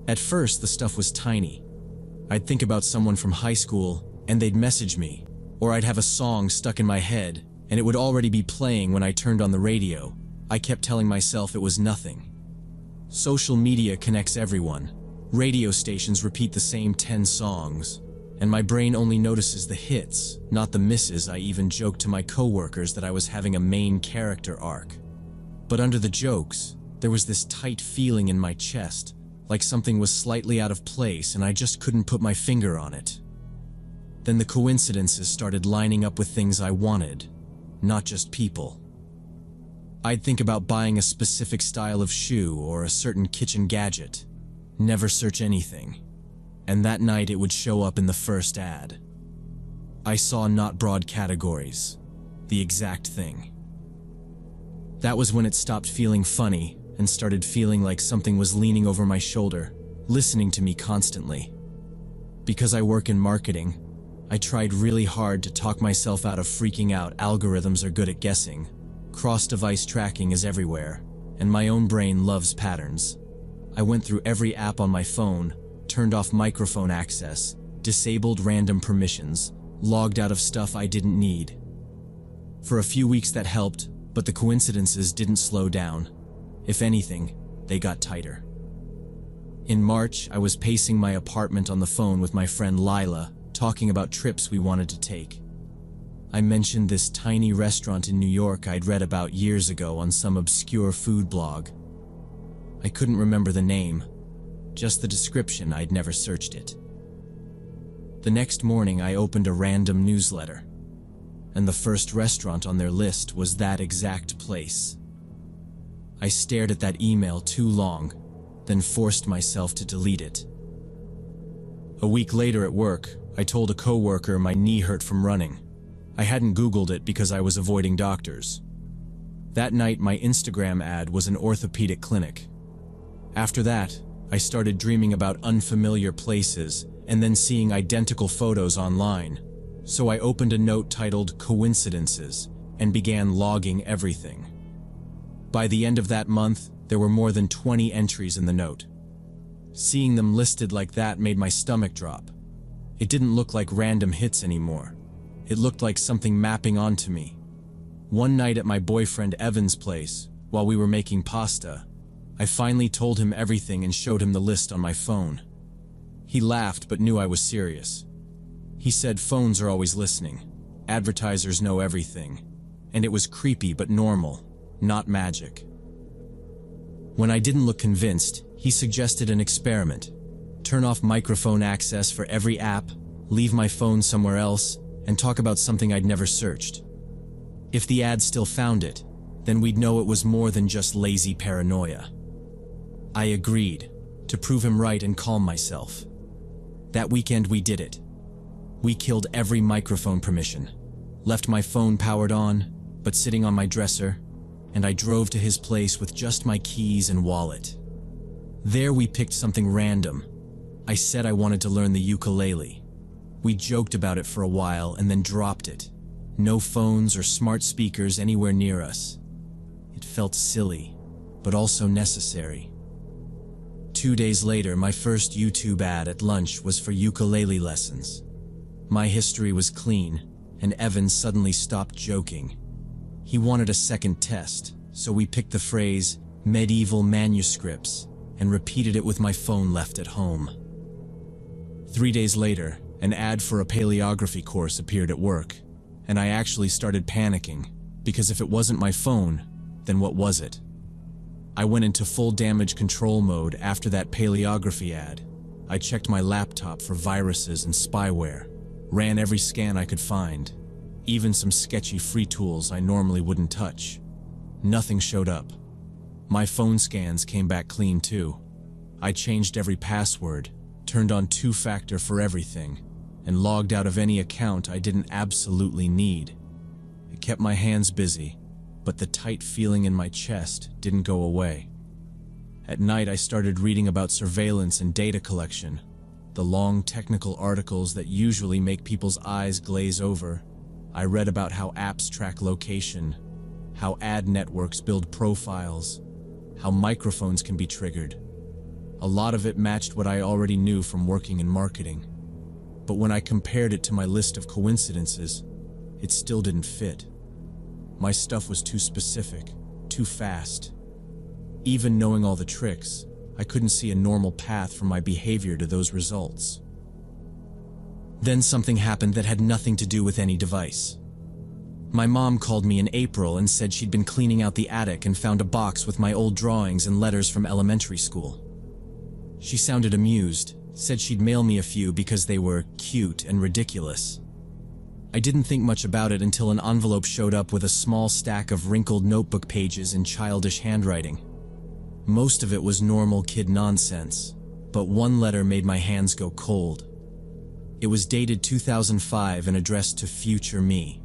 Speaker 1: At first, the stuff was tiny. I'd think about someone from high school, and they'd message me, or I'd have a song stuck in my head, and it would already be playing when I turned on the radio. I kept telling myself it was nothing. Social media connects everyone. Radio stations repeat the same 10 songs, and my brain only notices the hits, not the misses. I even joked to my coworkers that I was having a main character arc. But under the jokes, there was this tight feeling in my chest, like something was slightly out of place and I just couldn't put my finger on it. Then the coincidences started lining up with things I wanted, not just people. I'd think about buying a specific style of shoe or a certain kitchen gadget. Never search anything. And that night it would show up in the first ad. I saw not broad categories, the exact thing. That was when it stopped feeling funny and started feeling like something was leaning over my shoulder, listening to me constantly. Because I work in marketing, I tried really hard to talk myself out of freaking out. Algorithms are good at guessing. Cross-device tracking is everywhere, and my own brain loves patterns. I went through every app on my phone, turned off microphone access, disabled random permissions, logged out of stuff I didn't need. For a few weeks that helped, but the coincidences didn't slow down. If anything, they got tighter. In March, I was pacing my apartment on the phone with my friend Lila, talking about trips we wanted to take. I mentioned this tiny restaurant in New York I'd read about years ago on some obscure food blog. I couldn't remember the name, just the description. I'd never searched it. The next morning, I opened a random newsletter, and the first restaurant on their list was that exact place. I stared at that email too long, then forced myself to delete it. A week later at work, I told a coworker my knee hurt from running. I hadn't Googled it because I was avoiding doctors. That night, my Instagram ad was an orthopedic clinic. After that, I started dreaming about unfamiliar places and then seeing identical photos online. So I opened a note titled Coincidences and began logging everything. By the end of that month, there were more than 20 entries in the note. Seeing them listed like that made my stomach drop. It didn't look like random hits anymore. It looked like something mapping onto me. One night at my boyfriend Evan's place, while we were making pasta, I finally told him everything and showed him the list on my phone. He laughed but knew I was serious. He said phones are always listening. Advertisers know everything. And it was creepy but normal, not magic. When I didn't look convinced, he suggested an experiment. Turn off microphone access for every app, leave my phone somewhere else, and talk about something I'd never searched. If the ad still found it, then we'd know it was more than just lazy paranoia. I agreed, to prove him right and calm myself. That weekend we did it. We killed every microphone permission, left my phone powered on, but sitting on my dresser, and I drove to his place with just my keys and wallet. There we picked something random. I said I wanted to learn the ukulele. We joked about it for a while and then dropped it. No phones or smart speakers anywhere near us. It felt silly, but also necessary. 2 days later, my first YouTube ad at lunch was for ukulele lessons. My history was clean, and Evan suddenly stopped joking. He wanted a second test, so we picked the phrase, medieval manuscripts, and repeated it with my phone left at home. 3 days later, an ad for a paleography course appeared at work, and I actually started panicking, because if it wasn't my phone, then what was it? I went into full damage control mode after that paleography ad. I checked my laptop for viruses and spyware, ran every scan I could find, even some sketchy free tools I normally wouldn't touch. Nothing showed up. My phone scans came back clean too. I changed every password, turned on two-factor for everything, and logged out of any account I didn't absolutely need. It kept my hands busy, but the tight feeling in my chest didn't go away. At night, I started reading about surveillance and data collection, the long technical articles that usually make people's eyes glaze over. I read about how apps track location, how ad networks build profiles, how microphones can be triggered. A lot of it matched what I already knew from working in marketing. But when I compared it to my list of coincidences, it still didn't fit. My stuff was too specific, too fast. Even knowing all the tricks, I couldn't see a normal path from my behavior to those results. Then something happened that had nothing to do with any device. My mom called me in April and said she'd been cleaning out the attic and found a box with my old drawings and letters from elementary school. She sounded amused, said she'd mail me a few because they were cute and ridiculous. I didn't think much about it until an envelope showed up with a small stack of wrinkled notebook pages in childish handwriting. Most of it was normal kid nonsense, but one letter made my hands go cold. It was dated 2005 and addressed to future me.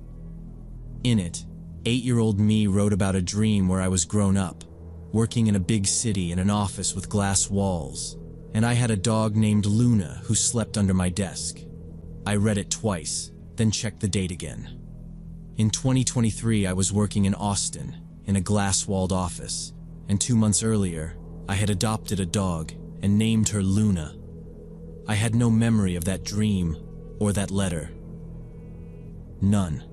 Speaker 1: In it, 8-year-old me wrote about a dream where I was grown up, working in a big city in an office with glass walls, and I had a dog named Luna who slept under my desk. I read it twice, then checked the date again. In 2023, I was working in Austin, in a glass-walled office, and 2 months earlier, I had adopted a dog and named her Luna. I had no memory of that dream or that letter. None.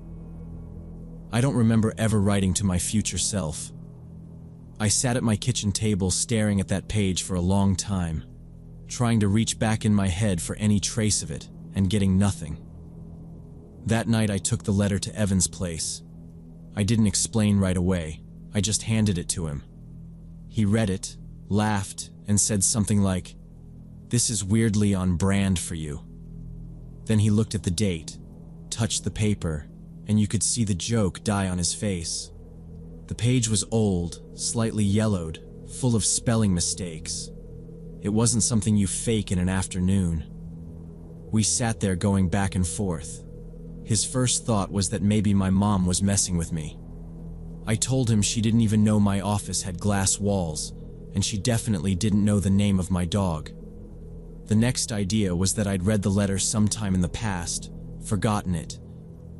Speaker 1: I don't remember ever writing to my future self. I sat at my kitchen table staring at that page for a long time, trying to reach back in my head for any trace of it, and getting nothing. That night I took the letter to Evan's place. I didn't explain right away, I just handed it to him. He read it, laughed, and said something like, "This is weirdly on brand for you." Then he looked at the date, touched the paper, and you could see the joke die on his face. The page was old, slightly yellowed, full of spelling mistakes. It wasn't something you fake in an afternoon. We sat there going back and forth. His first thought was that maybe my mom was messing with me. I told him she didn't even know my office had glass walls, and she definitely didn't know the name of my dog. The next idea was that I'd read the letter sometime in the past, forgotten it,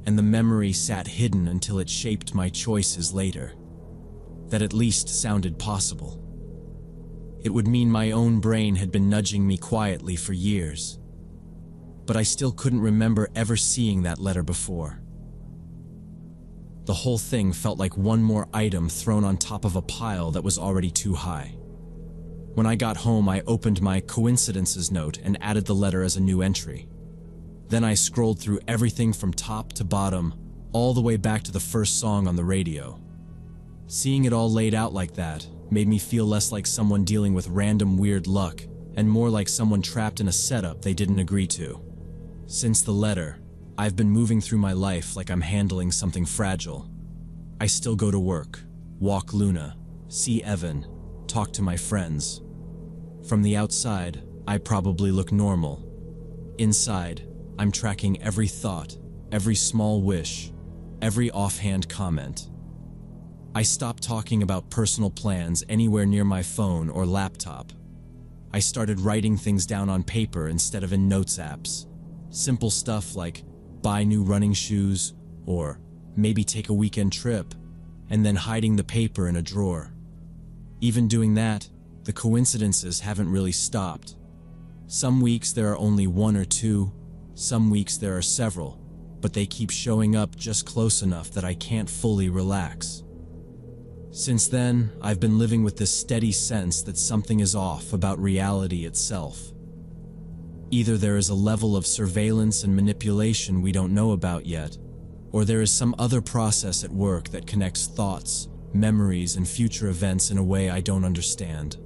Speaker 1: and the memory sat hidden until it shaped my choices later. That at least sounded possible. It would mean my own brain had been nudging me quietly for years. But I still couldn't remember ever seeing that letter before. The whole thing felt like one more item thrown on top of a pile that was already too high. When I got home, I opened my coincidences note and added the letter as a new entry. Then I scrolled through everything from top to bottom, all the way back to the first song on the radio. Seeing it all laid out like that made me feel less like someone dealing with random weird luck, and more like someone trapped in a setup they didn't agree to. Since the letter, I've been moving through my life like I'm handling something fragile. I still go to work, walk Luna, see Evan, talk to my friends. From the outside, I probably look normal. Inside, I'm tracking every thought, every small wish, every offhand comment. I stopped talking about personal plans anywhere near my phone or laptop. I started writing things down on paper instead of in notes apps. Simple stuff like buy new running shoes or maybe take a weekend trip, and then hiding the paper in a drawer. Even doing that, the coincidences haven't really stopped. Some weeks there are only one or two, some weeks there are several, but they keep showing up just close enough that I can't fully relax. Since then, I've been living with this steady sense that something is off about reality itself. Either there is a level of surveillance and manipulation we don't know about yet, or there is some other process at work that connects thoughts, memories, and future events in a way I don't understand.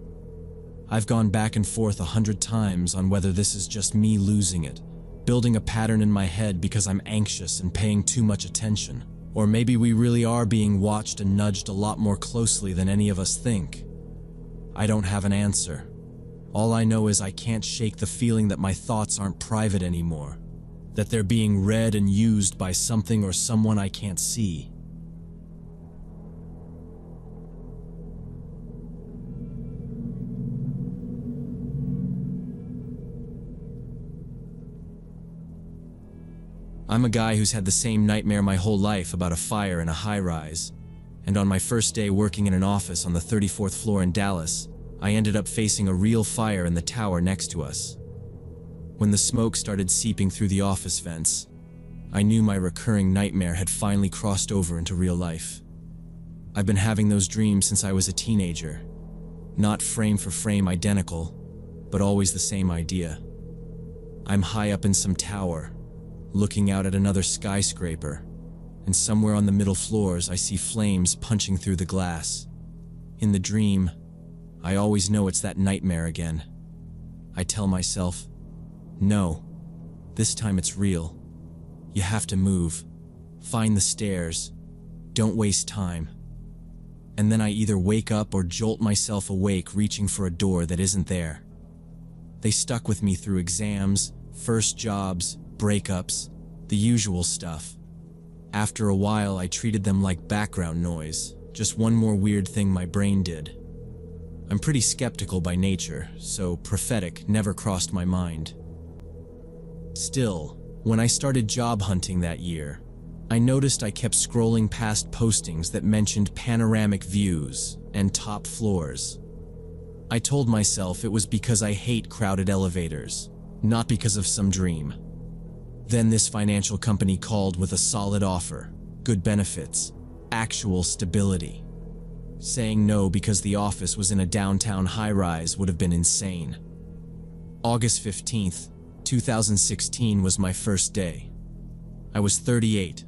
Speaker 1: I've gone back and forth 100 times on whether this is just me losing it, building a pattern in my head because I'm anxious and paying too much attention. Or maybe we really are being watched and nudged a lot more closely than any of us think. I don't have an answer. All I know is I can't shake the feeling that my thoughts aren't private anymore, that they're being read and used by something or someone I can't see. I'm a guy who's had the same nightmare my whole life about a fire in a high-rise, and on my first day working in an office on the 34th floor in Dallas, I ended up facing a real fire in the tower next to us. When the smoke started seeping through the office vents, I knew my recurring nightmare had finally crossed over into real life. I've been having those dreams since I was a teenager, not frame for frame identical, but always the same idea. I'm high up in some tower, looking out at another skyscraper, and somewhere on the middle floors I see flames punching through the glass. In the dream, I always know it's that nightmare again. I tell myself, no, this time it's real. You have to move. Find the stairs. Don't waste time. And then I either wake up or jolt myself awake reaching for a door that isn't there. They stuck with me through exams, first jobs, breakups, the usual stuff. After a while, I treated them like background noise, just one more weird thing my brain did. I'm pretty skeptical by nature, so prophetic never crossed my mind. Still, when I started job hunting that year, I noticed I kept scrolling past postings that mentioned panoramic views and top floors. I told myself it was because I hate crowded elevators, not because of some dream. Then this financial company called with a solid offer, good benefits, actual stability. Saying no because the office was in a downtown high-rise would have been insane. August 15th, 2016 was my first day. I was 38,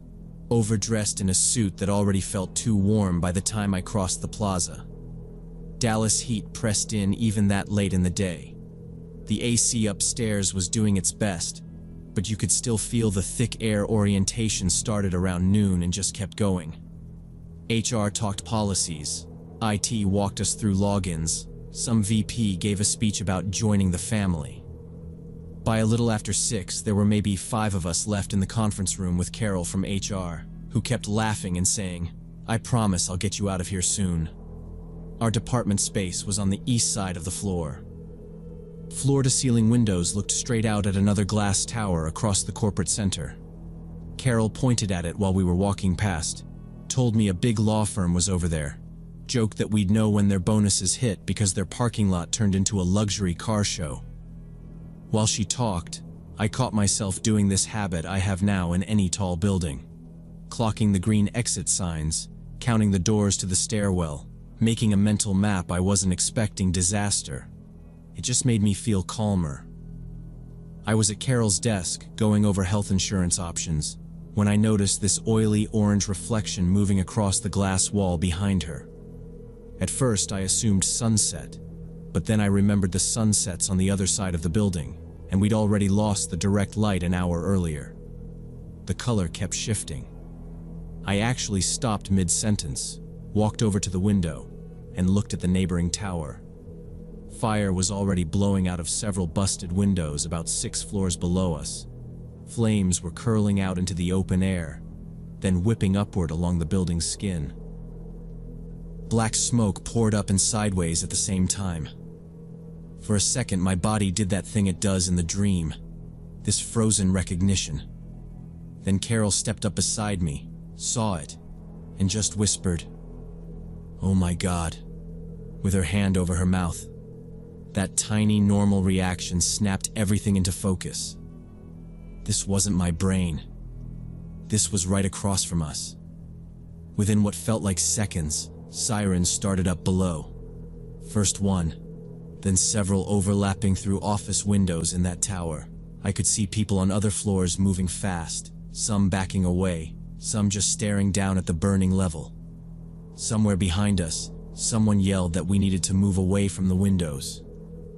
Speaker 1: overdressed in a suit that already felt too warm by the time I crossed the plaza. Dallas heat pressed in even that late in the day. The AC upstairs was doing its best, but you could still feel the thick air. Orientation started around noon and just kept going. HR talked policies, IT walked us through logins, some VP gave a speech about joining the family. By a little after 6, there were maybe 5 of us left in the conference room with Carol from HR, who kept laughing and saying, "I promise I'll get you out of here soon." Our department space was on the east side of the floor. Floor-to-ceiling windows looked straight out at another glass tower across the corporate center. Carol pointed at it while we were walking past, told me a big law firm was over there, joked that we'd know when their bonuses hit because their parking lot turned into a luxury car show. While she talked, I caught myself doing this habit I have now in any tall building. Clocking the green exit signs, counting the doors to the stairwell, making a mental map. I wasn't expecting disaster. It just made me feel calmer. I was at Carol's desk, going over health insurance options, when I noticed this oily orange reflection moving across the glass wall behind her. At first, I assumed sunset, but then I remembered the sunsets on the other side of the building, and we'd already lost the direct light an hour earlier. The color kept shifting. I actually stopped mid-sentence, walked over to the window, and looked at the neighboring tower. Fire was already blowing out of several busted windows about 6 floors below us. Flames were curling out into the open air, then whipping upward along the building's skin. Black smoke poured up and sideways at the same time. For a second, my body did that thing it does in the dream, this frozen recognition. Then Carol stepped up beside me, saw it, and just whispered, "Oh my God," with her hand over her mouth. That tiny, normal reaction snapped everything into focus. This wasn't my brain. This was right across from us. Within what felt like seconds, sirens started up below. First one, then several overlapping through office windows in that tower. I could see people on other floors moving fast, some backing away, some just staring down at the burning level. Somewhere behind us, someone yelled that we needed to move away from the windows.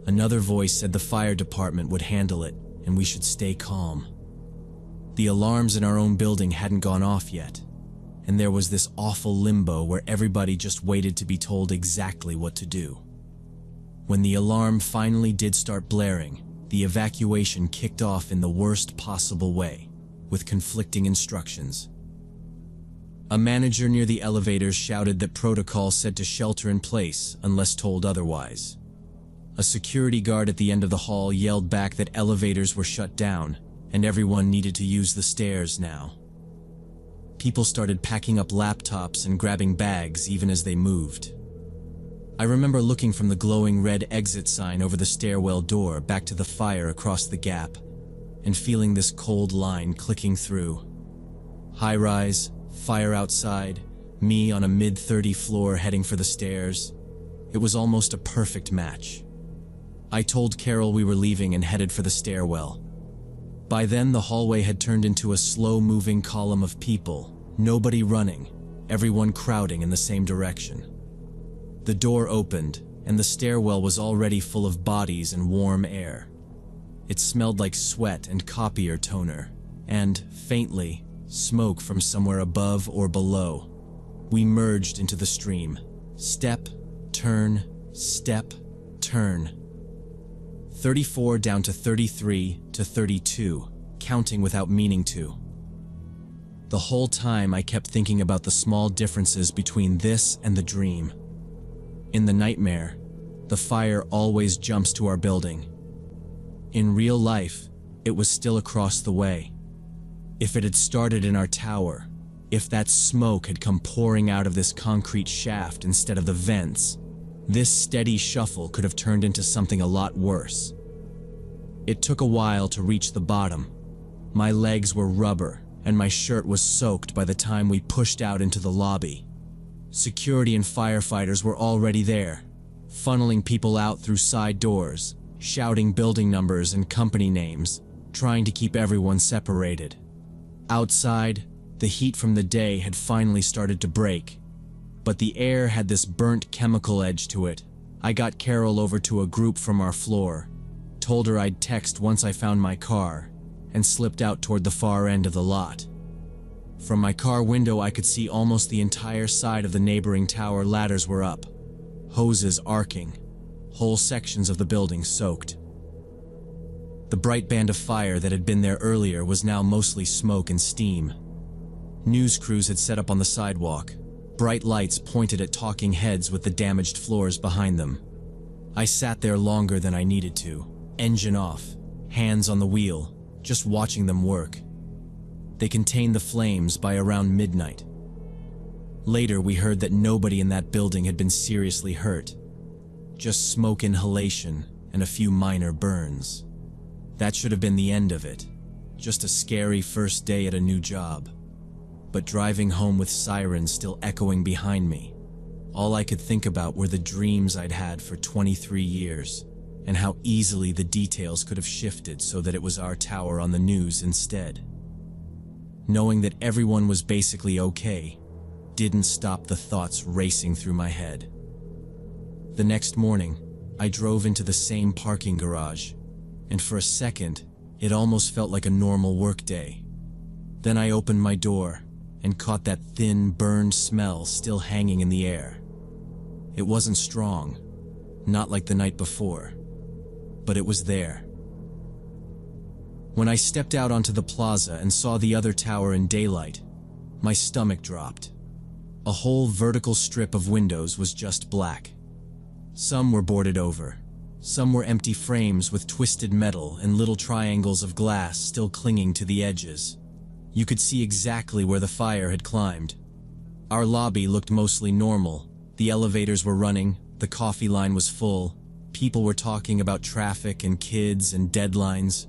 Speaker 1: Another voice said the fire department would handle it and we should stay calm. The alarms in our own building hadn't gone off yet, and there was this awful limbo where everybody just waited to be told exactly what to do. When the alarm finally did start blaring, the evacuation kicked off in the worst possible way, with conflicting instructions. A manager near the elevators shouted that protocol said to shelter in place unless told otherwise. A security guard at the end of the hall yelled back that elevators were shut down and everyone needed to use the stairs now. People started packing up laptops and grabbing bags even as they moved. I remember looking from the glowing red exit sign over the stairwell door back to the fire across the gap and feeling this cold line clicking through. High rise, fire outside, me on a mid-30 floor heading for the stairs. It was almost a perfect match. I told Carol we were leaving and headed for the stairwell. By then, the hallway had turned into a slow-moving column of people, nobody running, everyone crowding in the same direction. The door opened, and the stairwell was already full of bodies and warm air. It smelled like sweat and copier toner, and, faintly, smoke from somewhere above or below. We merged into the stream. Step, turn, step, turn. 34 down to 33 to 32, counting without meaning to. The whole time I kept thinking about the small differences between this and the dream. In the nightmare, the fire always jumps to our building. In real life, it was still across the way. If it had started in our tower, if that smoke had come pouring out of this concrete shaft instead of the vents, this steady shuffle could have turned into something a lot worse. It took a while to reach the bottom. My legs were rubber, and my shirt was soaked by the time we pushed out into the lobby. Security and firefighters were already there, funneling people out through side doors, shouting building numbers and company names, trying to keep everyone separated. Outside, the heat from the day had finally started to break, but the air had this burnt chemical edge to it. I got Carol over to a group from our floor, told her I'd text once I found my car, and slipped out toward the far end of the lot. From my car window, I could see almost the entire side of the neighboring tower. Ladders were up, hoses arcing, whole sections of the building soaked. The bright band of fire that had been there earlier was now mostly smoke and steam. News crews had set up on the sidewalk. Bright lights pointed at talking heads with the damaged floors behind them. I sat there longer than I needed to, engine off, hands on the wheel, just watching them work. They contained the flames by around midnight. Later, we heard that nobody in that building had been seriously hurt, just smoke inhalation and a few minor burns. That should have been the end of it, just a scary first day at a new job. But driving home with sirens still echoing behind me, all I could think about were the dreams I'd had for 23 years, and how easily the details could have shifted so that it was our tower on the news instead. Knowing that everyone was basically okay didn't stop the thoughts racing through my head. The next morning, I drove into the same parking garage, and for a second, it almost felt like a normal workday. Then I opened my door and caught that thin, burned smell still hanging in the air. It wasn't strong, not like the night before, but it was there. When I stepped out onto the plaza and saw the other tower in daylight, my stomach dropped. A whole vertical strip of windows was just black. Some were boarded over. Some were empty frames with twisted metal and little triangles of glass still clinging to the edges. You could see exactly where the fire had climbed. Our lobby looked mostly normal. The elevators were running, the coffee line was full, people were talking about traffic and kids and deadlines.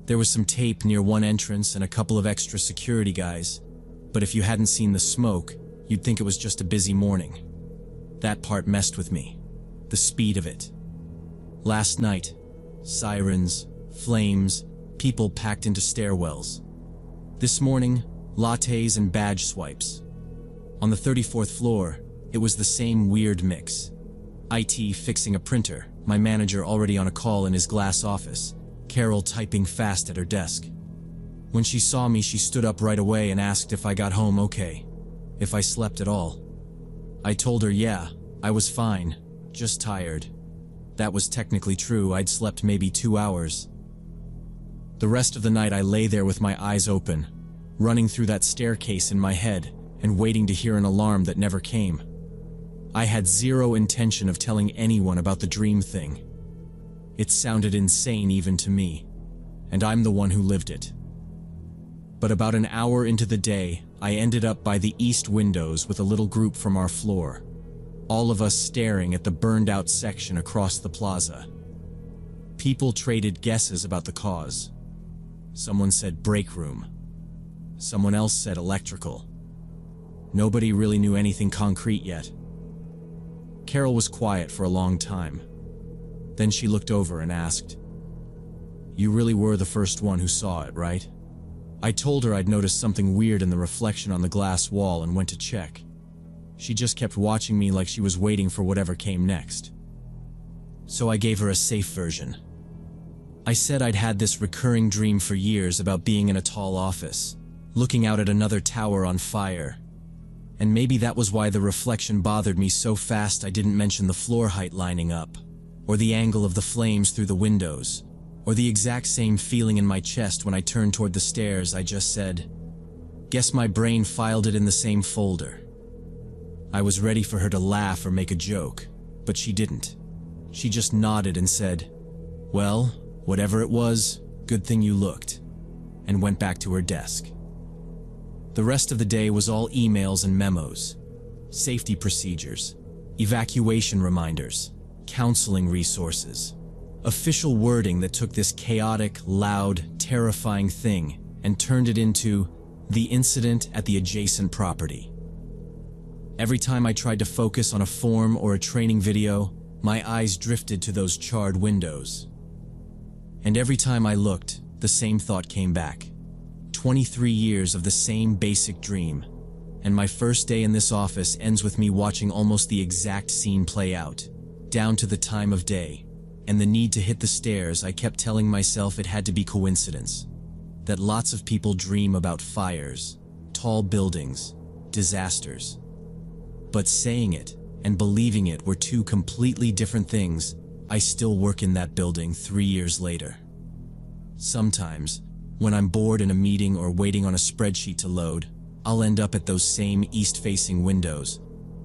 Speaker 1: There was some tape near one entrance and a couple of extra security guys, but if you hadn't seen the smoke, you'd think it was just a busy morning. That part messed with me. The speed of it. Last night, sirens, flames, people packed into stairwells. This morning, lattes and badge swipes. On the 34th floor, it was the same weird mix. IT fixing a printer, my manager already on a call in his glass office, Carol typing fast at her desk. When she saw me, she stood up right away and asked if I got home okay, if I slept at all. I told her yeah, I was fine, just tired. That was technically true, I'd slept maybe 2 hours. The rest of the night I lay there with my eyes open, running through that staircase in my head and waiting to hear an alarm that never came. I had zero intention of telling anyone about the dream thing. It sounded insane even to me, and I'm the one who lived it. But about an hour into the day, I ended up by the east windows with a little group from our floor, all of us staring at the burned-out section across the plaza. People traded guesses about the cause. Someone said break room. Someone else said electrical. Nobody really knew anything concrete yet. Carol was quiet for a long time. Then she looked over and asked, "You really were the first one who saw it, right?" I told her I'd noticed something weird in the reflection on the glass wall and went to check. She just kept watching me like she was waiting for whatever came next. So I gave her a safe version. I said I'd had this recurring dream for years about being in a tall office, looking out at another tower on fire. And maybe that was why the reflection bothered me so fast I didn't mention the floor height lining up, or the angle of the flames through the windows, or the exact same feeling in my chest when I turned toward the stairs. I just said, "Guess my brain filed it in the same folder." I was ready for her to laugh or make a joke, but she didn't. She just nodded and said, "Well, whatever it was, good thing you looked," and went back to her desk. The rest of the day was all emails and memos, safety procedures, evacuation reminders, counseling resources, official wording that took this chaotic, loud, terrifying thing and turned it into the incident at the adjacent property. Every time I tried to focus on a form or a training video, my eyes drifted to those charred windows. And every time I looked, the same thought came back. 23 years of the same basic dream, and my first day in this office ends with me watching almost the exact scene play out, down to the time of day, and the need to hit the stairs. I kept telling myself it had to be coincidence, that lots of people dream about fires, tall buildings, disasters. But saying it and believing it were two completely different things. I still work in that building 3 years later. Sometimes, when I'm bored in a meeting or waiting on a spreadsheet to load, I'll end up at those same east-facing windows,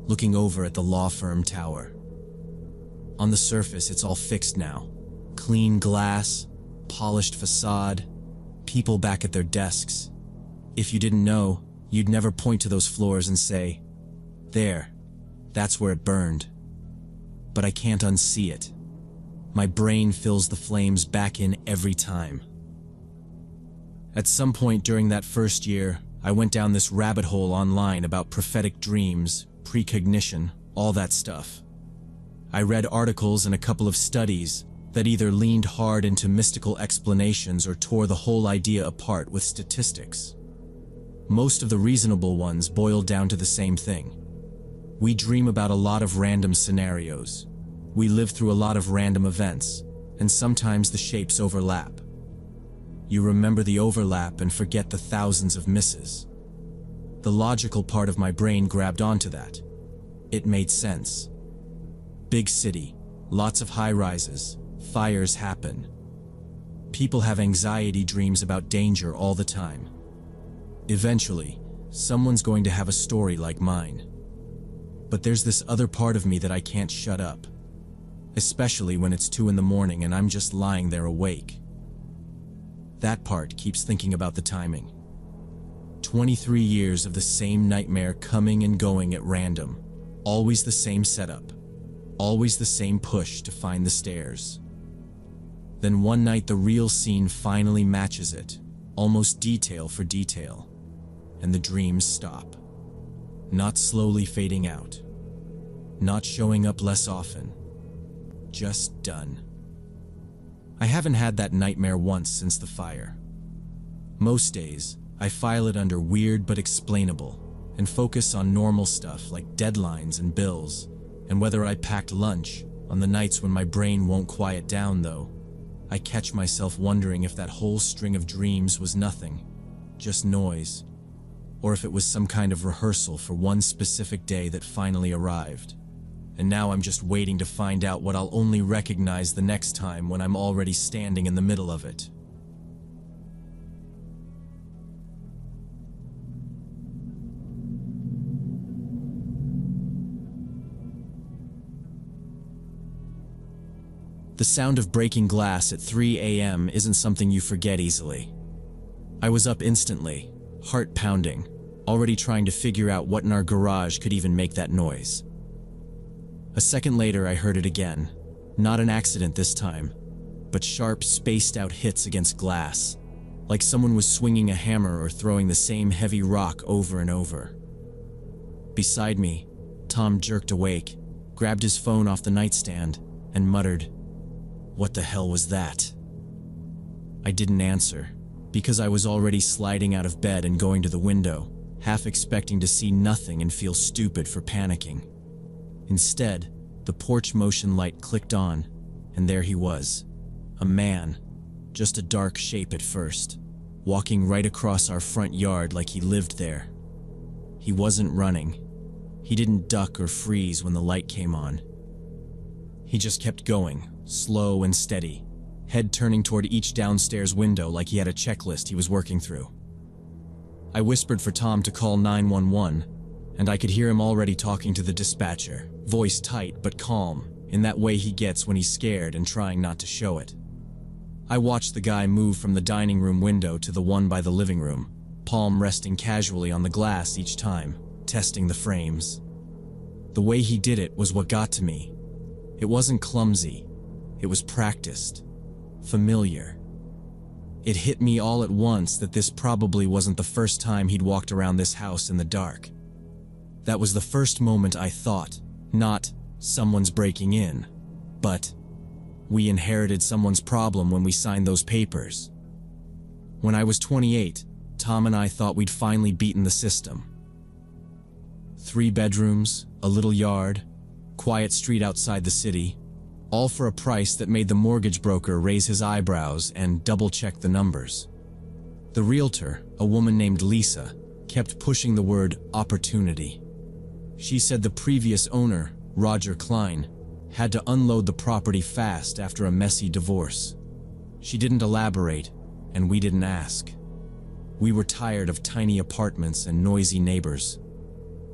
Speaker 1: looking over at the law firm tower. On the surface, it's all fixed now. Clean glass, polished facade, people back at their desks. If you didn't know, you'd never point to those floors and say, "There, that's where it burned." But I can't unsee it. My brain fills the flames back in every time. At some point during that first year, I went down this rabbit hole online about prophetic dreams, precognition, all that stuff. I read articles and a couple of studies that either leaned hard into mystical explanations or tore the whole idea apart with statistics. Most of the reasonable ones boiled down to the same thing. We dream about a lot of random scenarios. We live through a lot of random events, and sometimes the shapes overlap. You remember the overlap and forget the thousands of misses. The logical part of my brain grabbed onto that. It made sense. Big city, lots of high-rises, fires happen. People have anxiety dreams about danger all the time. Eventually, someone's going to have a story like mine. But there's this other part of me that I can't shut up. Especially when it's 2 in the morning and I'm just lying there awake. That part keeps thinking about the timing. 23 years of the same nightmare coming and going at random. Always the same setup. Always the same push to find the stairs. Then one night the real scene finally matches it, almost detail for detail. And the dreams stop. Not slowly fading out. Not showing up less often. Just done. I haven't had that nightmare once since the fire. Most days, I file it under weird but explainable and focus on normal stuff like deadlines and bills and whether I packed lunch. On the nights when my brain won't quiet down, though, I catch myself wondering if that whole string of dreams was nothing, just noise, or if it was some kind of rehearsal for one specific day that finally arrived. And now I'm just waiting to find out what I'll only recognize the next time when I'm already standing in the middle of it. The sound of breaking glass at 3 a.m. isn't something you forget easily. I was up instantly, heart pounding, already trying to figure out what in our garage could even make that noise. A second later, I heard it again. Not an accident this time, but sharp, spaced-out hits against glass, like someone was swinging a hammer or throwing the same heavy rock over and over. Beside me, Tom jerked awake, grabbed his phone off the nightstand, and muttered, "What the hell was that?" I didn't answer, because I was already sliding out of bed and going to the window, half expecting to see nothing and feel stupid for panicking. Instead, the porch motion light clicked on, and there he was. A man, just a dark shape at first, walking right across our front yard like he lived there. He wasn't running. He didn't duck or freeze when the light came on. He just kept going, slow and steady, head turning toward each downstairs window like he had a checklist he was working through. I whispered for Tom to call 911, and I could hear him already talking to the dispatcher, voice tight but calm, in that way he gets when he's scared and trying not to show it. I watched the guy move from the dining room window to the one by the living room, palm resting casually on the glass each time, testing the frames. The way he did it was what got to me. It wasn't clumsy. It was practiced. Familiar. It hit me all at once that this probably wasn't the first time he'd walked around this house in the dark. That was the first moment I thought, not, someone's breaking in, but, we inherited someone's problem when we signed those papers. When I was 28, Tom and I thought we'd finally beaten the system. 3 bedrooms, a little yard, quiet street outside the city, all for a price that made the mortgage broker raise his eyebrows and double-check the numbers. The realtor, a woman named Lisa, kept pushing the word opportunity. She said the previous owner, Roger Klein, had to unload the property fast after a messy divorce. She didn't elaborate, and we didn't ask. We were tired of tiny apartments and noisy neighbors.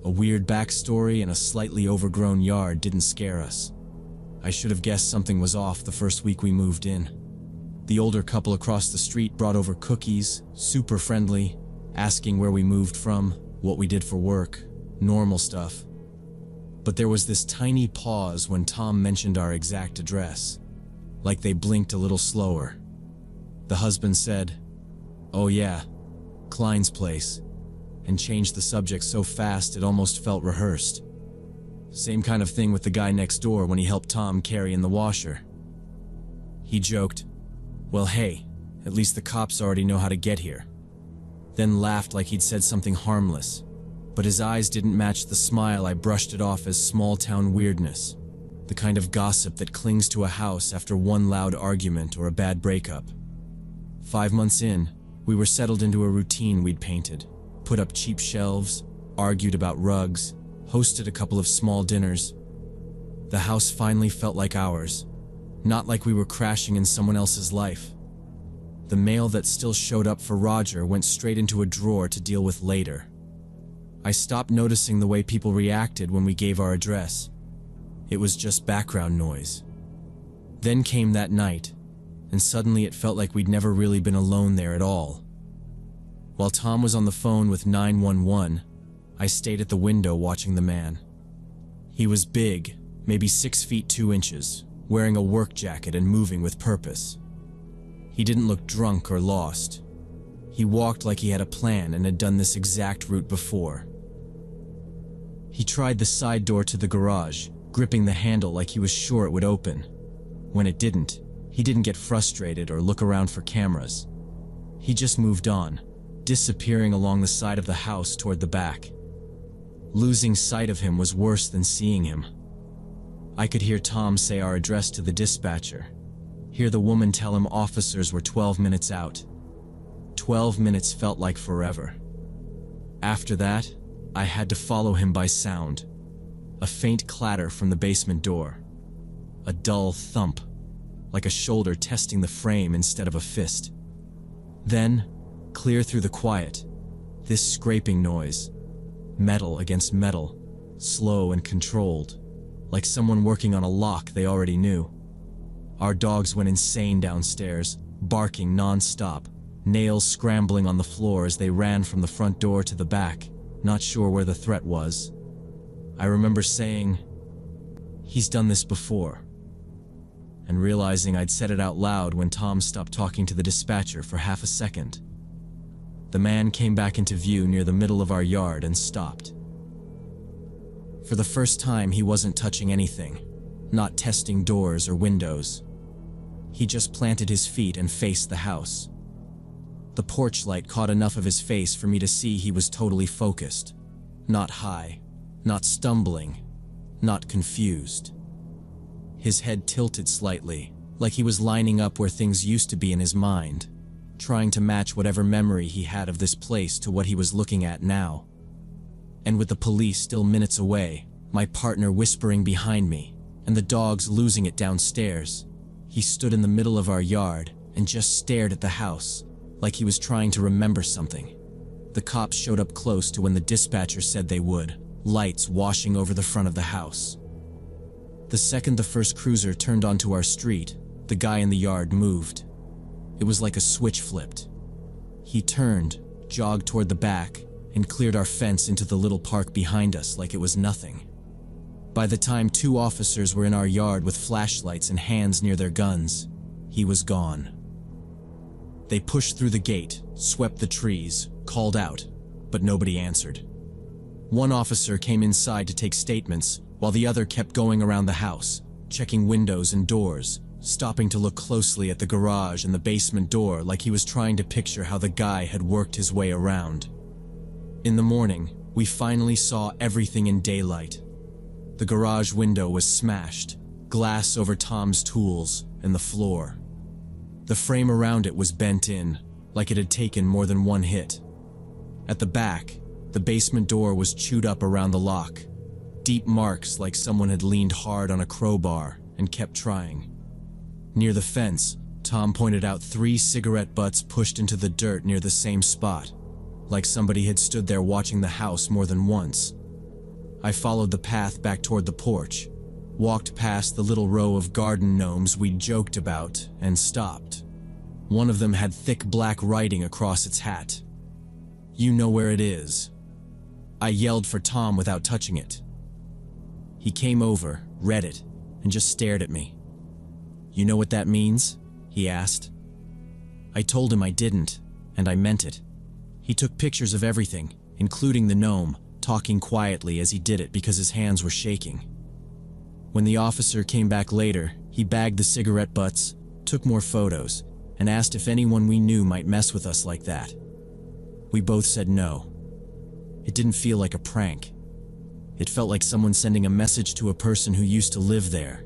Speaker 1: A weird backstory and a slightly overgrown yard didn't scare us. I should have guessed something was off the first week we moved in. The older couple across the street brought over cookies, super friendly, asking where we moved from, what we did for work, normal stuff. But there was this tiny pause when Tom mentioned our exact address, like they blinked a little slower. The husband said, "Oh yeah, Klein's place," and changed the subject so fast it almost felt rehearsed. Same kind of thing with the guy next door when he helped Tom carry in the washer. He joked, "Well, hey, at least the cops already know how to get here." Then laughed like he'd said something harmless, but his eyes didn't match the smile. I brushed it off as small-town weirdness, the kind of gossip that clings to a house after one loud argument or a bad breakup. 5 months in, we were settled into a routine we'd painted, put up cheap shelves, argued about rugs, hosted a couple of small dinners. The house finally felt like ours, not like we were crashing in someone else's life. The mail that still showed up for Roger went straight into a drawer to deal with later. I stopped noticing the way people reacted when we gave our address. It was just background noise. Then came that night, and suddenly it felt like we'd never really been alone there at all. While Tom was on the phone with 911, I stayed at the window watching the man. He was big, maybe 6 feet 2 inches, wearing a work jacket and moving with purpose. He didn't look drunk or lost. He walked like he had a plan and had done this exact route before. He tried the side door to the garage, gripping the handle like he was sure it would open. When it didn't, he didn't get frustrated or look around for cameras. He just moved on, disappearing along the side of the house toward the back. Losing sight of him was worse than seeing him. I could hear Tom say our address to the dispatcher, hear the woman tell him officers were 12 minutes out. 12 minutes felt like forever. After that, I had to follow him by sound. A faint clatter from the basement door. A dull thump, like a shoulder testing the frame instead of a fist. Then, clear through the quiet, this scraping noise. Metal against metal, slow and controlled, like someone working on a lock they already knew. Our dogs went insane downstairs, barking non-stop, nails scrambling on the floor as they ran from the front door to the back, not sure where the threat was. I remember saying, "He's done this before," and realizing I'd said it out loud when Tom stopped talking to the dispatcher for half a second. The man came back into view near the middle of our yard and stopped. For the first time, he wasn't touching anything, not testing doors or windows. He just planted his feet and faced the house. The porch light caught enough of his face for me to see he was totally focused. Not high, not stumbling, not confused. His head tilted slightly, like he was lining up where things used to be in his mind, trying to match whatever memory he had of this place to what he was looking at now. And with the police still minutes away, my partner whispering behind me, and the dogs losing it downstairs, he stood in the middle of our yard and just stared at the house, like he was trying to remember something. The cops showed up close to when the dispatcher said they would, lights washing over the front of the house. The second the first cruiser turned onto our street, the guy in the yard moved. It was like a switch flipped. He turned, jogged toward the back, and cleared our fence into the little park behind us like it was nothing. By the time 2 officers were in our yard with flashlights and hands near their guns, he was gone. They pushed through the gate, swept the trees, called out, but nobody answered. One officer came inside to take statements, while the other kept going around the house, checking windows and doors, stopping to look closely at the garage and the basement door like he was trying to picture how the guy had worked his way around. In the morning, we finally saw everything in daylight. The garage window was smashed, glass over Tom's tools, and the floor. The frame around it was bent in, like it had taken more than one hit. At the back, the basement door was chewed up around the lock, deep marks like someone had leaned hard on a crowbar and kept trying. Near the fence, Tom pointed out 3 cigarette butts pushed into the dirt near the same spot, like somebody had stood there watching the house more than once. I followed the path back toward the porch, walked past the little row of garden gnomes we'd joked about, and stopped. One of them had thick black writing across its hat. "You know where it is." I yelled for Tom without touching it. He came over, read it, and just stared at me. "You know what that means?" he asked. I told him I didn't, and I meant it. He took pictures of everything, including the gnome, talking quietly as he did it because his hands were shaking. When the officer came back later, he bagged the cigarette butts, took more photos, and asked if anyone we knew might mess with us like that. We both said no. It didn't feel like a prank. It felt like someone sending a message to a person who used to live there,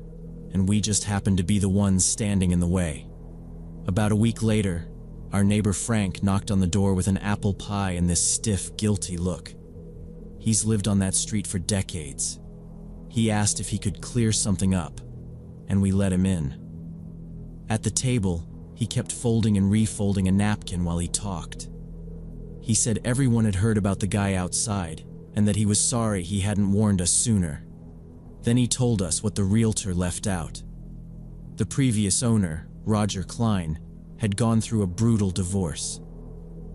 Speaker 1: and we just happened to be the ones standing in the way. About a week later, our neighbor Frank knocked on the door with an apple pie and this stiff, guilty look. He's lived on that street for decades. He asked if he could clear something up, and we let him in. At the table, He kept folding and refolding a napkin while he talked. He said everyone had heard about the guy outside and that he was sorry he hadn't warned us sooner. Then he told us what the realtor left out. The previous owner, Roger Klein, had gone through a brutal divorce.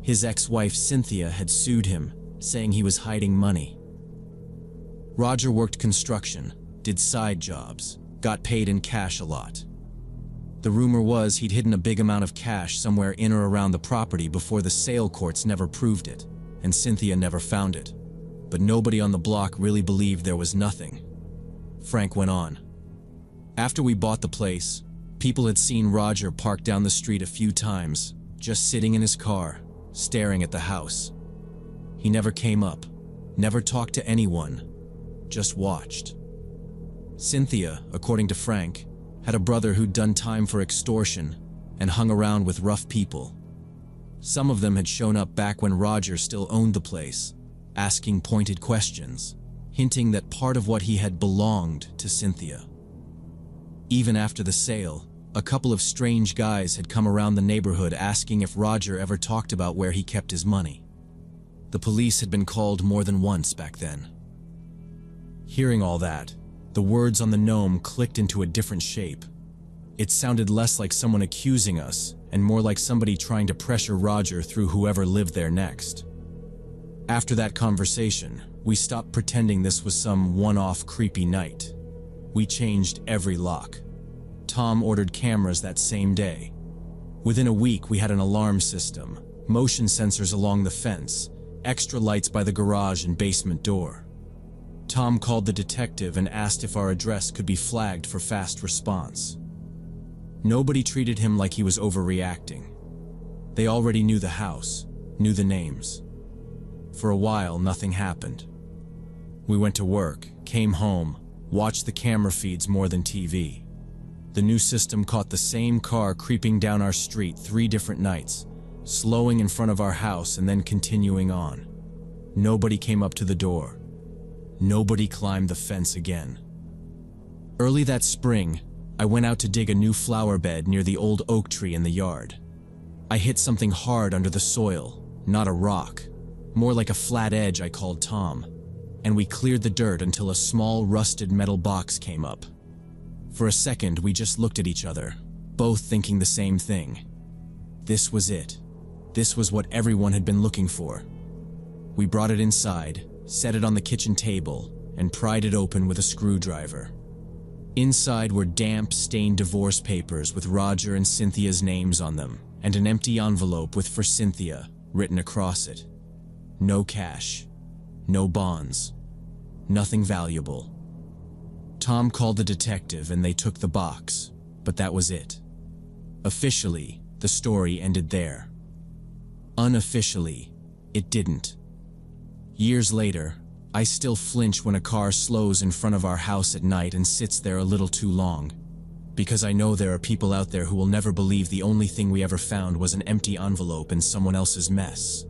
Speaker 1: His ex-wife Cynthia had sued him, saying he was hiding money. Roger worked construction, did side jobs, got paid in cash a lot. The rumor was he'd hidden a big amount of cash somewhere in or around the property before the sale courts never proved it, and Cynthia never found it. But nobody on the block really believed there was nothing. Frank went on. After we bought the place, people had seen Roger parked down the street a few times, just sitting in his car, staring at the house. He never came up, never talked to anyone, just watched. Cynthia, according to Frank, had a brother who'd done time for extortion and hung around with rough people. Some of them had shown up back when Roger still owned the place, asking pointed questions, hinting that part of what he had belonged to Cynthia. Even after the sale, a couple of strange guys had come around the neighborhood asking if Roger ever talked about where he kept his money. The police had been called more than once back then. Hearing all that, the words on the gnome clicked into a different shape. It sounded less like someone accusing us and more like somebody trying to pressure Roger through whoever lived there next. After that conversation, we stopped pretending this was some one-off creepy night. We changed every lock. Tom ordered cameras that same day. Within a week, we had an alarm system, motion sensors along the fence, extra lights by the garage and basement door. Tom called the detective and asked if our address could be flagged for fast response. Nobody treated him like he was overreacting. They already knew the house, knew the names. For a while, nothing happened. We went to work, came home, watched the camera feeds more than TV. The new system caught the same car creeping down our street 3 different nights, slowing in front of our house and then continuing on. Nobody came up to the door. Nobody climbed the fence again. Early that spring, I went out to dig a new flower bed near the old oak tree in the yard. I hit something hard under the soil, not a rock, more like a flat edge, I called Tom, and we cleared the dirt until a small rusted metal box came up. For a second, we just looked at each other, both thinking the same thing. This was it. This was what everyone had been looking for. We brought it inside, set it on the kitchen table, and pried it open with a screwdriver. Inside were damp, stained divorce papers with Roger and Cynthia's names on them, and an empty envelope with "For Cynthia" written across it. No cash, no bonds, nothing valuable. Tom called the detective and they took the box, but that was it. Officially, the story ended there. Unofficially, it didn't. Years later, I still flinch when a car slows in front of our house at night and sits there a little too long, because I know there are people out there who will never believe the only thing we ever found was an empty envelope in someone else's mess.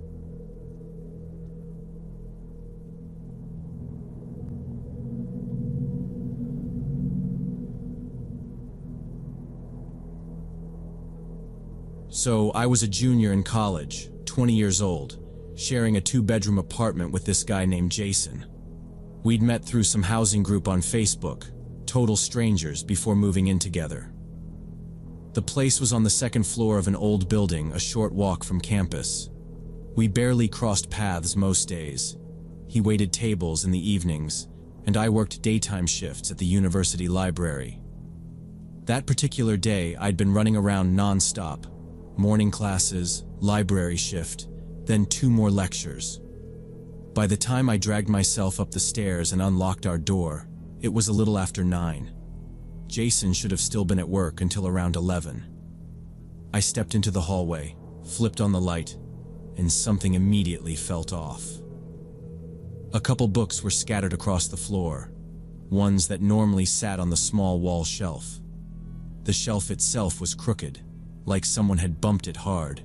Speaker 1: So I was a junior in college, 20 years old, sharing a 2-bedroom apartment with this guy named Jason. We'd met through some housing group on Facebook, total strangers, before moving in together. The place was on the 2nd floor of an old building, a short walk from campus. We barely crossed paths most days. He waited tables in the evenings, and I worked daytime shifts at the university library. That particular day, I'd been running around non-stop. Morning classes, library shift, then 2 more lectures. By the time I dragged myself up the stairs and unlocked our door, it was a little after 9. Jason should have still been at work until around 11. I stepped into the hallway, flipped on the light, and something immediately felt off. A couple books were scattered across the floor, ones that normally sat on the small wall shelf. The shelf itself was crooked, like someone had bumped it hard.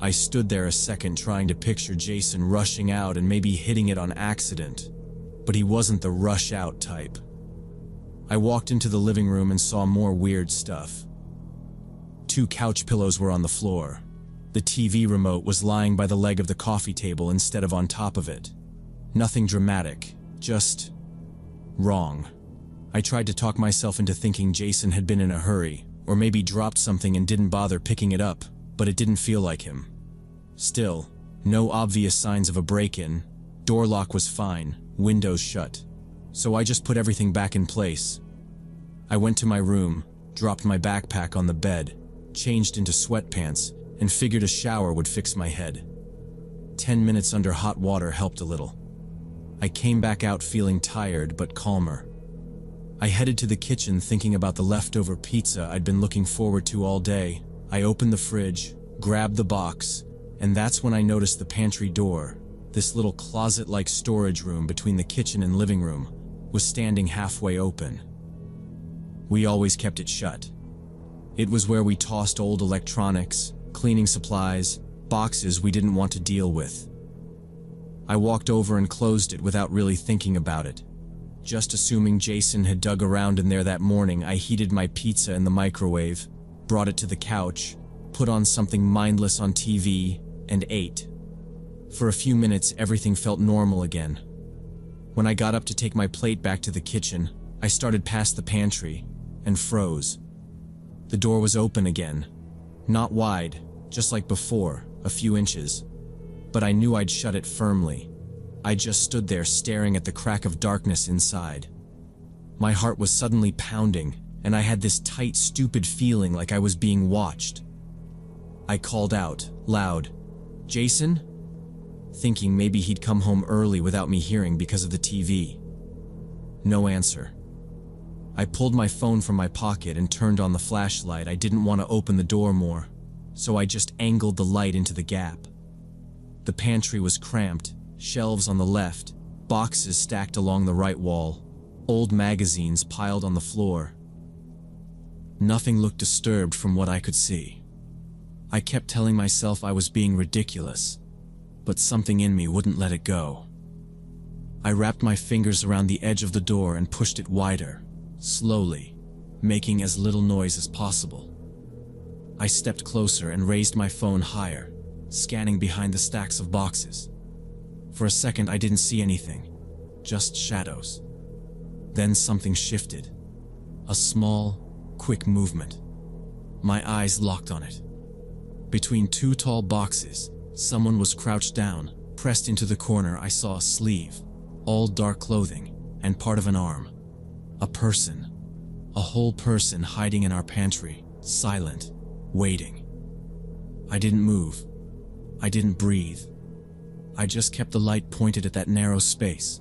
Speaker 1: I stood there a second trying to picture Jason rushing out and maybe hitting it on accident, but he wasn't the rush out type. I walked into the living room and saw more weird stuff. 2 couch pillows were on the floor. The TV remote was lying by the leg of the coffee table instead of on top of it. Nothing dramatic, just wrong. I tried to talk myself into thinking Jason had been in a hurry, or maybe dropped something and didn't bother picking it up, but it didn't feel like him. Still, no obvious signs of a break-in. Door lock was fine, windows shut. So I just put everything back in place. I went to my room, dropped my backpack on the bed, changed into sweatpants, and figured a shower would fix my head. 10 minutes under hot water helped a little. I came back out feeling tired but calmer. I headed to the kitchen thinking about the leftover pizza I'd been looking forward to all day. I opened the fridge, grabbed the box, and that's when I noticed the pantry door, this little closet-like storage room between the kitchen and living room, was standing halfway open. We always kept it shut. It was where we tossed old electronics, cleaning supplies, boxes we didn't want to deal with. I walked over and closed it without really thinking about it. Just assuming Jason had dug around in there that morning, I heated my pizza in the microwave, brought it to the couch, put on something mindless on TV, and ate. For a few minutes, everything felt normal again. When I got up to take my plate back to the kitchen, I started past the pantry and froze. The door was open again. Not wide, just like before, a few inches. But I knew I'd shut it firmly. I just stood there staring at the crack of darkness inside. My heart was suddenly pounding, and I had this tight, stupid feeling like I was being watched. I called out, loud, "Jason?" Thinking maybe he'd come home early without me hearing because of the TV. No answer. I pulled my phone from my pocket and turned on the flashlight. I didn't want to open the door more, so I just angled the light into the gap. The pantry was cramped, shelves on the left, boxes stacked along the right wall, old magazines piled on the floor. Nothing looked disturbed from what I could see. I kept telling myself I was being ridiculous, but something in me wouldn't let it go. I wrapped my fingers around the edge of the door and pushed it wider, slowly, making as little noise as possible. I stepped closer and raised my phone higher, scanning behind the stacks of boxes. For a second, I didn't see anything, just shadows. Then something shifted. A small, quick movement. My eyes locked on it. Between 2 tall boxes, someone was crouched down. Pressed into the corner, I saw a sleeve, all dark clothing, and part of an arm. A person. A whole person hiding in our pantry, silent, waiting. I didn't move. I didn't breathe. I just kept the light pointed at that narrow space,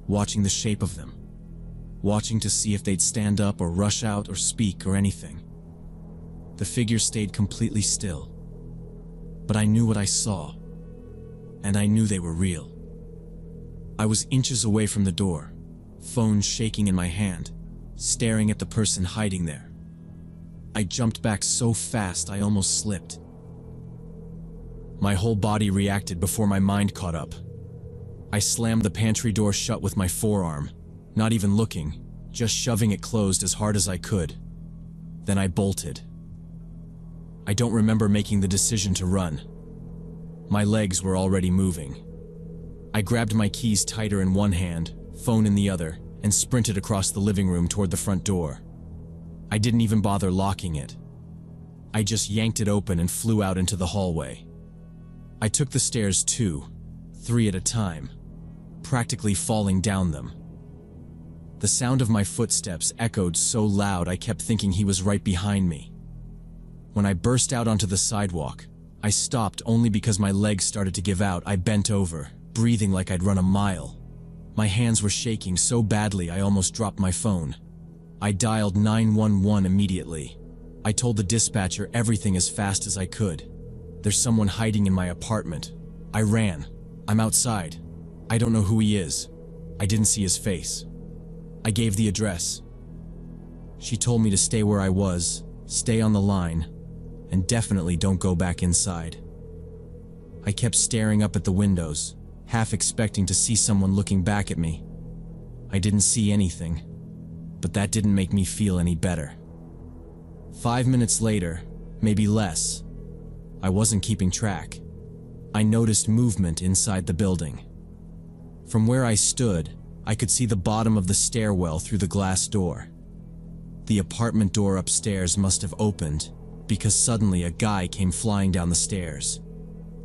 Speaker 1: watching the shape of them, watching to see if they'd stand up or rush out or speak or anything. The figure stayed completely still, but I knew what I saw, and I knew they were real. I was inches away from the door, phone shaking in my hand, staring at the person hiding there. I jumped back so fast I almost slipped. My whole body reacted before my mind caught up. I slammed the pantry door shut with my forearm, not even looking, just shoving it closed as hard as I could. Then I bolted. I don't remember making the decision to run. My legs were already moving. I grabbed my keys tighter in one hand, phone in the other, and sprinted across the living room toward the front door. I didn't even bother locking it. I just yanked it open and flew out into the hallway. I took the stairs 2, 3 at a time, practically falling down them. The sound of my footsteps echoed so loud I kept thinking he was right behind me. When I burst out onto the sidewalk, I stopped only because my legs started to give out. I bent over, breathing like I'd run a mile. My hands were shaking so badly I almost dropped my phone. I dialed 911 immediately. I told the dispatcher everything as fast as I could. There's someone hiding in my apartment. I ran. I'm outside. I don't know who he is. I didn't see his face. I gave the address. She told me to stay where I was, stay on the line, and definitely don't go back inside. I kept staring up at the windows, half expecting to see someone looking back at me. I didn't see anything, but that didn't make me feel any better. 5 minutes later, maybe less. I wasn't keeping track. I noticed movement inside the building. From where I stood, I could see the bottom of the stairwell through the glass door. The apartment door upstairs must have opened because suddenly a guy came flying down the stairs.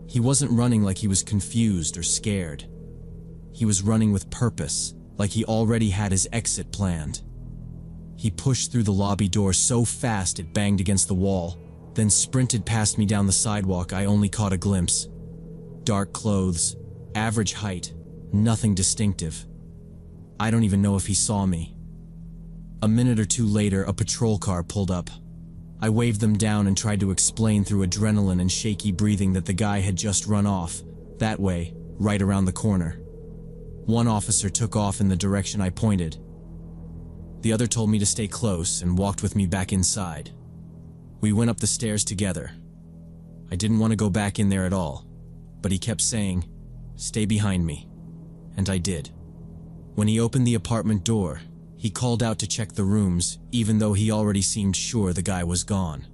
Speaker 1: He wasn't running like he was confused or scared. He was running with purpose, like he already had his exit planned. He pushed through the lobby door so fast it banged against the wall, then sprinted past me down the sidewalk. I only caught a glimpse. Dark clothes, average height, nothing distinctive. I don't even know if he saw me. A minute or two later, a patrol car pulled up. I waved them down and tried to explain through adrenaline and shaky breathing that the guy had just run off, that way, right around the corner. One officer took off in the direction I pointed. The other told me to stay close and walked with me back inside. We went up the stairs together. I didn't want to go back in there at all, but he kept saying, "Stay behind me," and I did. When he opened the apartment door, he called out to check the rooms, even though he already seemed sure the guy was gone.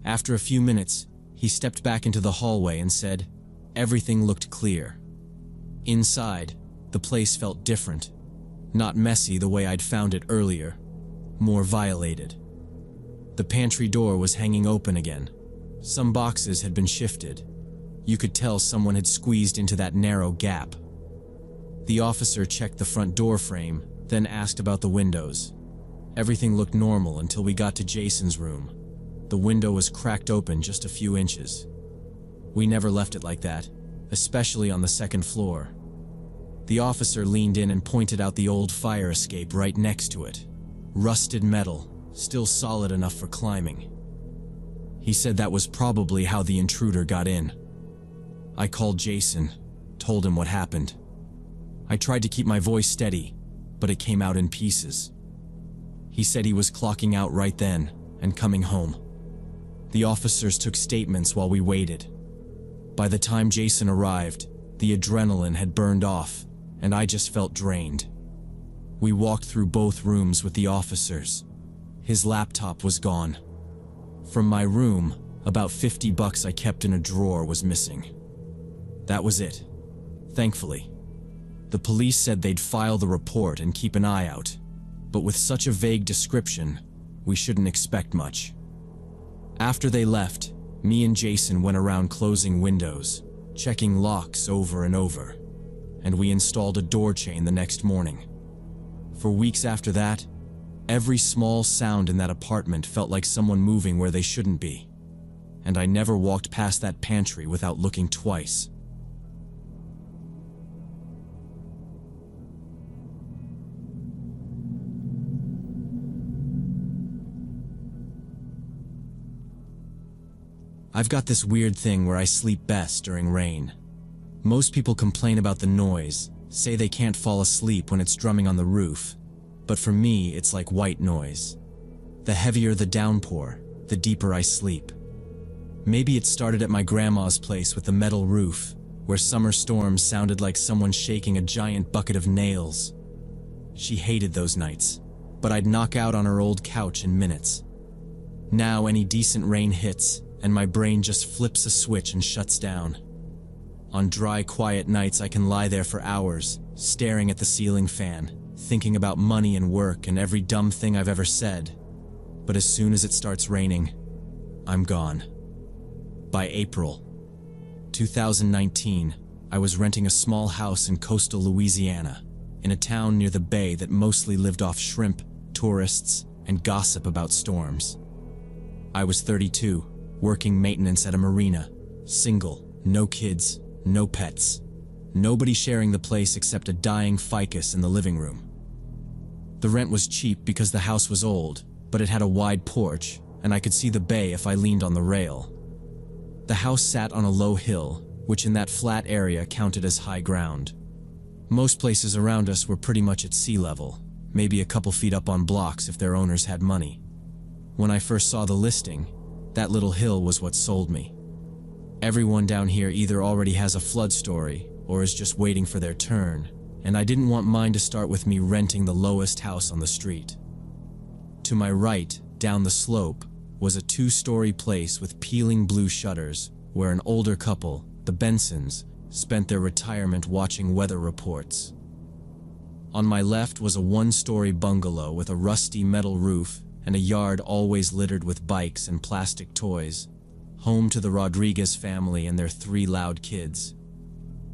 Speaker 1: After a few minutes, he stepped back into the hallway and said, everything looked clear. Inside, the place felt different. Not messy the way I'd found it earlier, more violated. The pantry door was hanging open again. Some boxes had been shifted. You could tell someone had squeezed into that narrow gap. The officer checked the front door frame, then asked about the windows. Everything looked normal until we got to Jason's room. The window was cracked open just a few inches. We never left it like that, especially on the second floor. The officer leaned in and pointed out the old fire escape right next to it. Rusted metal, still solid enough for climbing. He said that was probably how the intruder got in. I called Jason, told him what happened. I tried to keep my voice steady, but it came out in pieces. He said he was clocking out right then and coming home. The officers took statements while we waited. By the time Jason arrived, the adrenaline had burned off, and I just felt drained. We walked through both rooms with the officers. His laptop was gone. From my room, about $50 I kept in a drawer was missing. That was it, thankfully. The police said they'd file the report and keep an eye out, but with such a vague description, we shouldn't expect much. After they left, me and Jason went around closing windows, checking locks over and over, and we installed a door chain the next morning. For weeks after that, every small sound in that apartment felt like someone moving where they shouldn't be, and I never walked past that pantry without looking twice. I've got this weird thing where I sleep best during rain. Most people complain about the noise, say they can't fall asleep when it's drumming on the roof, but for me it's like white noise. The heavier the downpour, the deeper I sleep. Maybe it started at my grandma's place with the metal roof, where summer storms sounded like someone shaking a giant bucket of nails. She hated those nights, but I'd knock out on her old couch in minutes. Now any decent rain hits, and my brain just flips a switch and shuts down. On dry, quiet nights, I can lie there for hours, staring at the ceiling fan, thinking about money and work and every dumb thing I've ever said. But as soon as it starts raining, I'm gone. By April 2019, I was renting a small house in coastal Louisiana, in a town near the bay that mostly lived off shrimp, tourists, and gossip about storms. I was 32. Working maintenance at a marina, single, no kids, no pets. Nobody sharing the place except a dying ficus in the living room. The rent was cheap because the house was old, but it had a wide porch, and I could see the bay if I leaned on the rail. The house sat on a low hill, which in that flat area counted as high ground. Most places around us were pretty much at sea level, maybe a couple feet up on blocks if their owners had money. When I first saw the listing, that little hill was what sold me. Everyone down here either already has a flood story or is just waiting for their turn, and I didn't want mine to start with me renting the lowest house on the street. To my right, down the slope, was a two-story place with peeling blue shutters where an older couple, the Bensons, spent their retirement watching weather reports. On my left was a one-story bungalow with a rusty metal roof and a yard always littered with bikes and plastic toys, home to the Rodriguez family and their 3 loud kids.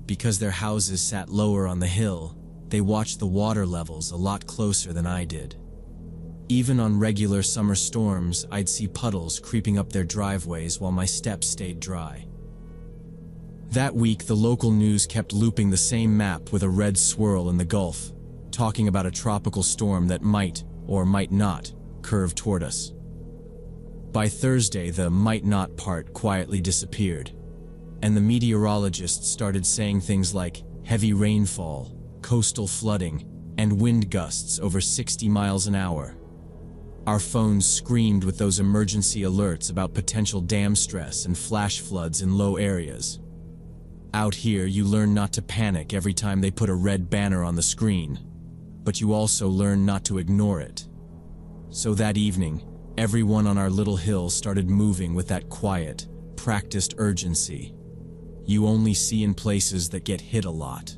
Speaker 1: Because their houses sat lower on the hill, they watched the water levels a lot closer than I did. Even on regular summer storms, I'd see puddles creeping up their driveways while my steps stayed dry. That week, the local news kept looping the same map with a red swirl in the Gulf, talking about a tropical storm that might, or might not, curve toward us. By Thursday, the might not part quietly disappeared, and the meteorologists started saying things like heavy rainfall, coastal flooding, and wind gusts over 60 miles an hour. Our phones screamed with those emergency alerts about potential dam stress and flash floods in low areas. Out here, you learn not to panic every time they put a red banner on the screen, but you also learn not to ignore it. So that evening, everyone on our little hill started moving with that quiet, practiced urgency you only see in places that get hit a lot.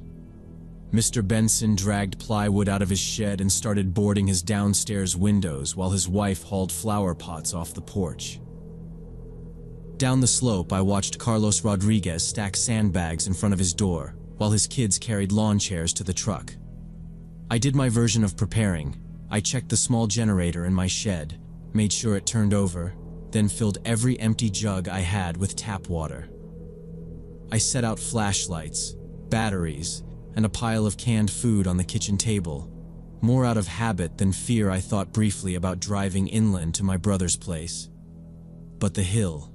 Speaker 1: Mr. Benson dragged plywood out of his shed and started boarding his downstairs windows while his wife hauled flower pots off the porch. Down the slope, I watched Carlos Rodriguez stack sandbags in front of his door while his kids carried lawn chairs to the truck. I did my version of preparing. I checked the small generator in my shed, made sure it turned over, then filled every empty jug I had with tap water. I set out flashlights, batteries, and a pile of canned food on the kitchen table. More out of habit than fear, I thought briefly about driving inland to my brother's place. But the hill,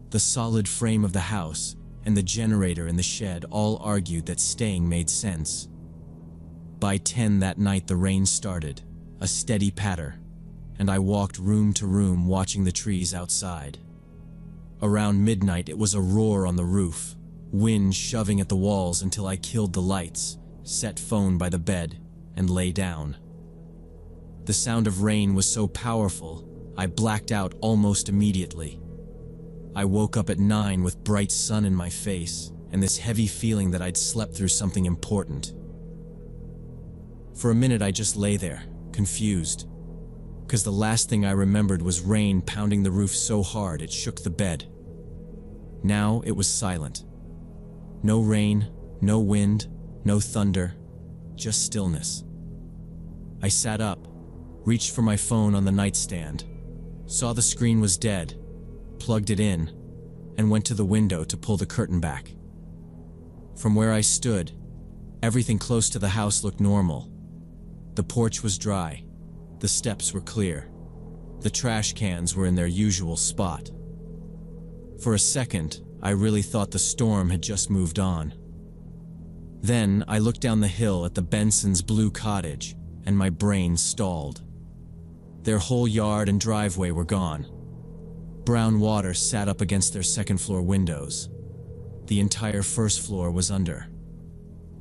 Speaker 1: the solid frame of the house, and the generator in the shed all argued that staying made sense. By 10 that night, the rain started, a steady patter, and I walked room to room watching the trees outside. Around midnight, it was a roar on the roof, wind shoving at the walls until I killed the lights, set phone by the bed, and lay down. The sound of rain was so powerful, I blacked out almost immediately. I woke up at 9 with bright sun in my face and this heavy feeling that I'd slept through something important. For a minute, I just lay there, confused, because the last thing I remembered was rain pounding the roof so hard it shook the bed. Now it was silent. No rain, no wind, no thunder, just stillness. I sat up, reached for my phone on the nightstand, saw the screen was dead, plugged it in, and went to the window to pull the curtain back. From where I stood, everything close to the house looked normal. The porch was dry, the steps were clear, the trash cans were in their usual spot. For a second, I really thought the storm had just moved on. Then I looked down the hill at the Bensons' blue cottage, and my brain stalled. Their whole yard and driveway were gone. Brown water sat up against their second-floor windows. The entire first floor was under.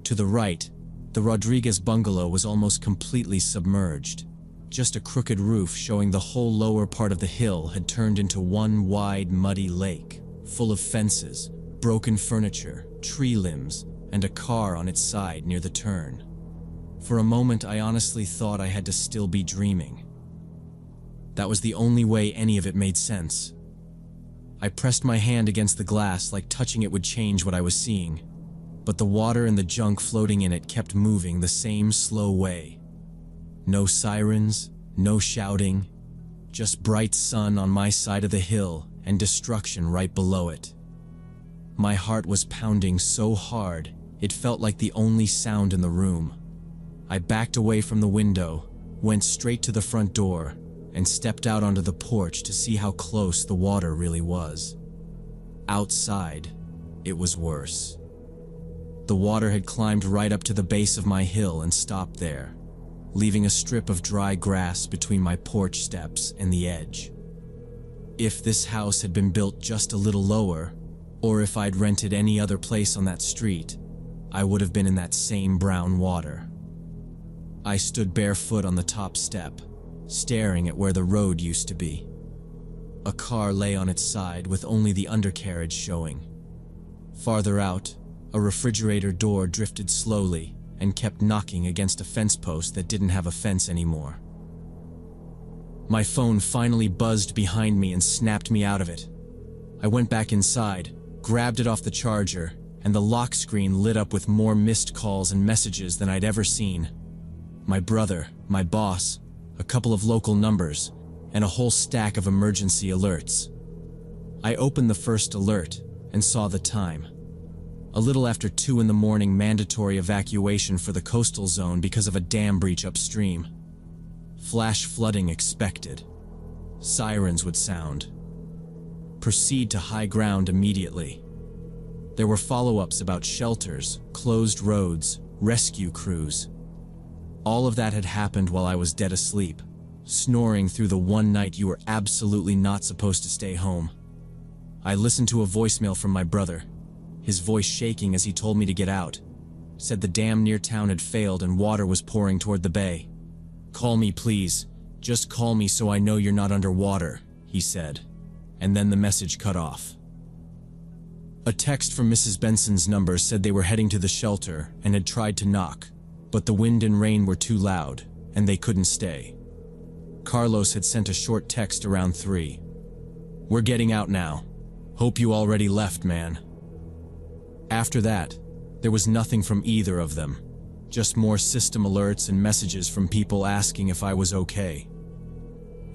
Speaker 1: To the right, the Rodriguez bungalow was almost completely submerged. Just a crooked roof showing the whole lower part of the hill had turned into one wide, muddy lake, full of fences, broken furniture, tree limbs, and a car on its side near the turn. For a moment, I honestly thought I had to still be dreaming. That was the only way any of it made sense. I pressed my hand against the glass like touching it would change what I was seeing, but the water and the junk floating in it kept moving the same slow way. No sirens, no shouting, just bright sun on my side of the hill and destruction right below it. My heart was pounding so hard, it felt like the only sound in the room. I backed away from the window, went straight to the front door, and stepped out onto the porch to see how close the water really was. Outside, it was worse. The water had climbed right up to the base of my hill and stopped there, leaving a strip of dry grass between my porch steps and the edge. If this house had been built just a little lower, or if I'd rented any other place on that street, I would have been in that same brown water. I stood barefoot on the top step, staring at where the road used to be. A car lay on its side with only the undercarriage showing. Farther out, a refrigerator door drifted slowly and kept knocking against a fence post that didn't have a fence anymore. My phone finally buzzed behind me and snapped me out of it. I went back inside, grabbed it off the charger, and the lock screen lit up with more missed calls and messages than I'd ever seen. My brother, my boss, a couple of local numbers, and a whole stack of emergency alerts. I opened the first alert and saw the time. A little after 2 in the morning, mandatory evacuation for the coastal zone because of a dam breach upstream. Flash flooding expected. Sirens would sound. Proceed to high ground immediately. There were follow-ups about shelters, closed roads, rescue crews. All of that had happened while I was dead asleep, snoring through the one night you were absolutely not supposed to stay home. I listened to a voicemail from my brother, his voice shaking as he told me to get out. Said the dam near town had failed and water was pouring toward the bay. "Call me, please. Just call me so I know you're not underwater," he said. And then the message cut off. A text from Mrs. Benson's number said they were heading to the shelter and had tried to knock, but the wind and rain were too loud, and they couldn't stay. Carlos had sent a short text around 3. "We're getting out now. Hope you already left, man." After that, there was nothing from either of them, just more system alerts and messages from people asking if I was okay.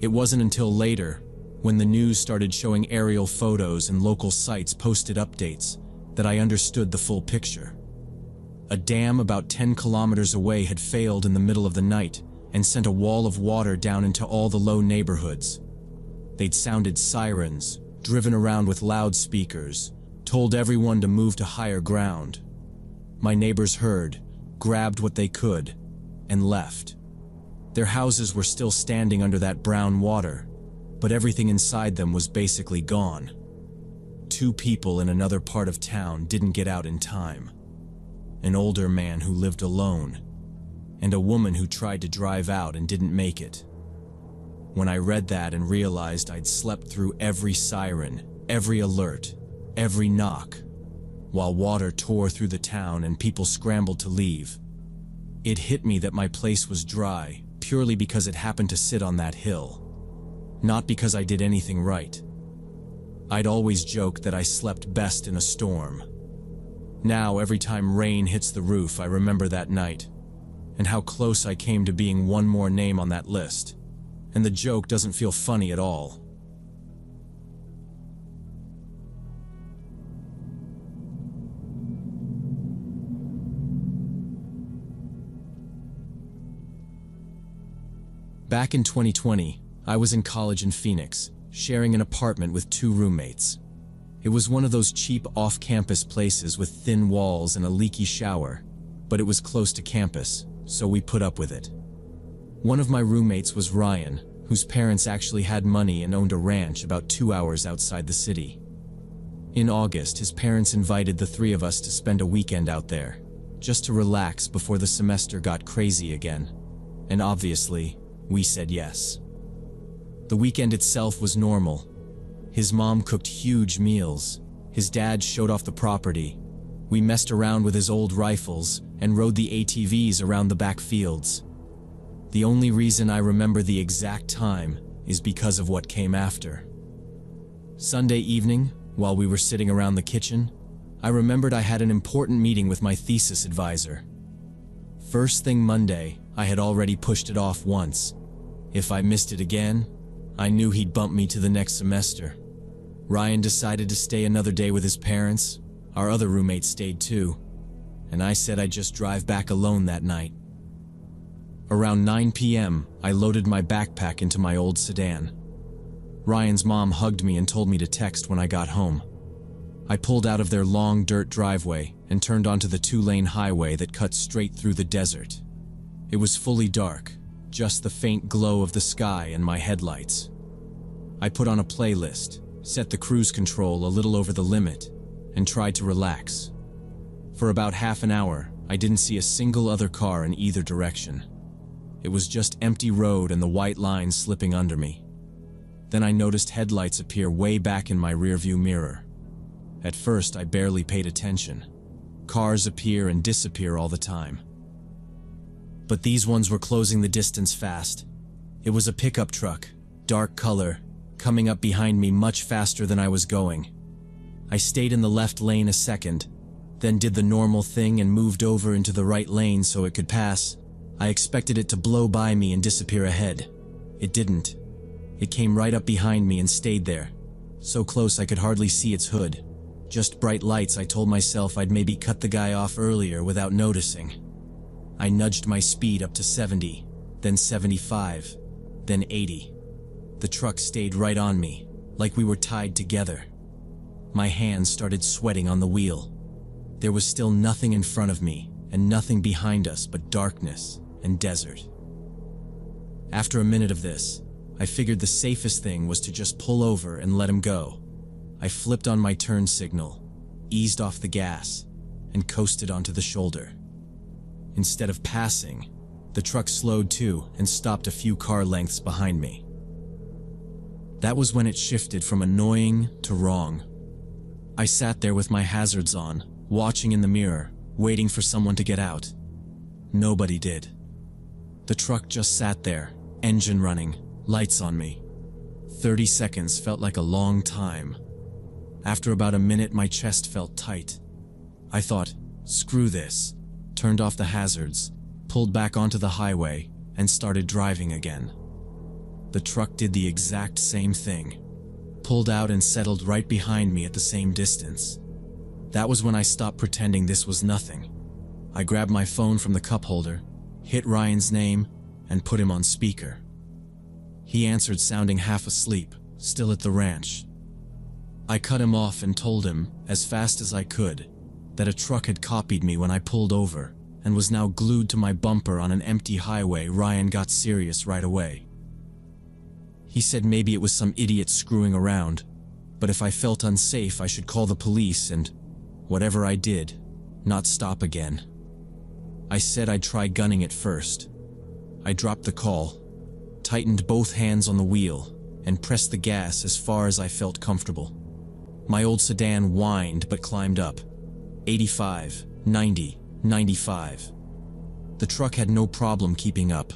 Speaker 1: It wasn't until later, when the news started showing aerial photos and local sites posted updates, that I understood the full picture. A dam about 10 kilometers away had failed in the middle of the night and sent a wall of water down into all the low neighborhoods. They'd sounded sirens, driven around with loudspeakers, told everyone to move to higher ground. My neighbors heard, grabbed what they could, and left. Their houses were still standing under that brown water, but everything inside them was basically gone. 2 people in another part of town didn't get out in time. An older man who lived alone, and a woman who tried to drive out and didn't make it. When I read that and realized I'd slept through every siren, every alert, every knock, while water tore through the town and people scrambled to leave, it hit me that my place was dry purely because it happened to sit on that hill, not because I did anything right. I'd always joked that I slept best in a storm. Now, every time rain hits the roof, I remember that night, and how close I came to being one more name on that list, and the joke doesn't feel funny at all. Back in 2020, I was in college in Phoenix, sharing an apartment with 2 roommates. It was one of those cheap off-campus places with thin walls and a leaky shower, but it was close to campus, so we put up with it. One of my roommates was Ryan, whose parents actually had money and owned a ranch about 2 hours outside the city. In August, his parents invited the 3 of us to spend a weekend out there, just to relax before the semester got crazy again. And obviously, we said yes. The weekend itself was normal. His mom cooked huge meals. His dad showed off the property. We messed around with his old rifles and rode the ATVs around the back fields. The only reason I remember the exact time is because of what came after. Sunday evening, while we were sitting around the kitchen, I remembered I had an important meeting with my thesis advisor. First thing Monday, I had already pushed it off once. If I missed it again, I knew he'd bump me to the next semester. Ryan decided to stay another day with his parents. Our other roommate stayed too, and I said I'd just drive back alone that night. Around 9 p.m., I loaded my backpack into my old sedan. Ryan's mom hugged me and told me to text when I got home. I pulled out of their long dirt driveway and turned onto the 2-lane highway that cut straight through the desert. It was fully dark, just the faint glow of the sky and my headlights. I put on a playlist, set the cruise control a little over the limit, and tried to relax. For about half an hour, I didn't see a single other car in either direction. It was just empty road and the white lines slipping under me. Then I noticed headlights appear way back in my rearview mirror. At first, I barely paid attention. Cars appear and disappear all the time. But these ones were closing the distance fast. It was a pickup truck, dark color, coming up behind me much faster than I was going. I stayed in the left lane a second, then did the normal thing and moved over into the right lane so it could pass. I expected it to blow by me and disappear ahead. It didn't. It came right up behind me and stayed there, so close I could hardly see its hood. Just bright lights. I told myself I'd maybe cut the guy off earlier without noticing. I nudged my speed up to 70, then 75, then 80. The truck stayed right on me, like we were tied together. My hands started sweating on the wheel. There was still nothing in front of me and nothing behind us but darkness and desert. After a minute of this, I figured the safest thing was to just pull over and let him go. I flipped on my turn signal, eased off the gas, and coasted onto the shoulder. Instead of passing, the truck slowed too and stopped a few car lengths behind me. That was when it shifted from annoying to wrong. I sat there with my hazards on, watching in the mirror, waiting for someone to get out. Nobody did. The truck just sat there, engine running, lights on me. 30 seconds felt like a long time. After about a minute, my chest felt tight. I thought, screw this, turned off the hazards, pulled back onto the highway, and started driving again. The truck did the exact same thing, pulled out and settled right behind me at the same distance. That was when I stopped pretending this was nothing. I grabbed my phone from the cup holder, hit Ryan's name, and put him on speaker. He answered sounding half asleep, still at the ranch. I cut him off and told him, as fast as I could, that a truck had copied me when I pulled over and was now glued to my bumper on an empty highway. Ryan got serious right away. He said maybe it was some idiot screwing around, but if I felt unsafe I should call the police and, whatever I did, not stop again. I said I'd try gunning it first. I dropped the call, tightened both hands on the wheel, and pressed the gas as far as I felt comfortable. My old sedan whined but climbed up. 85, 90, 95. The truck had no problem keeping up.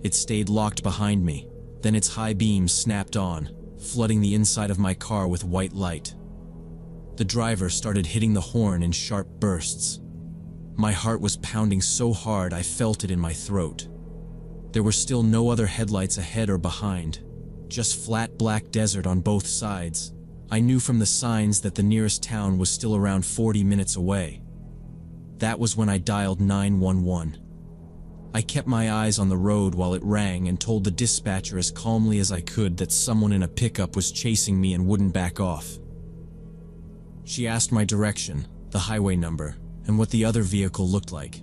Speaker 1: It stayed locked behind me, then its high beams snapped on, flooding the inside of my car with white light. The driver started hitting the horn in sharp bursts. My heart was pounding so hard I felt it in my throat. There were still no other headlights ahead or behind, just flat black desert on both sides. I knew from the signs that the nearest town was still around 40 minutes away. That was when I dialed 911. I kept my eyes on the road while it rang and told the dispatcher as calmly as I could that someone in a pickup was chasing me and wouldn't back off. She asked my direction, the highway number, and what the other vehicle looked like.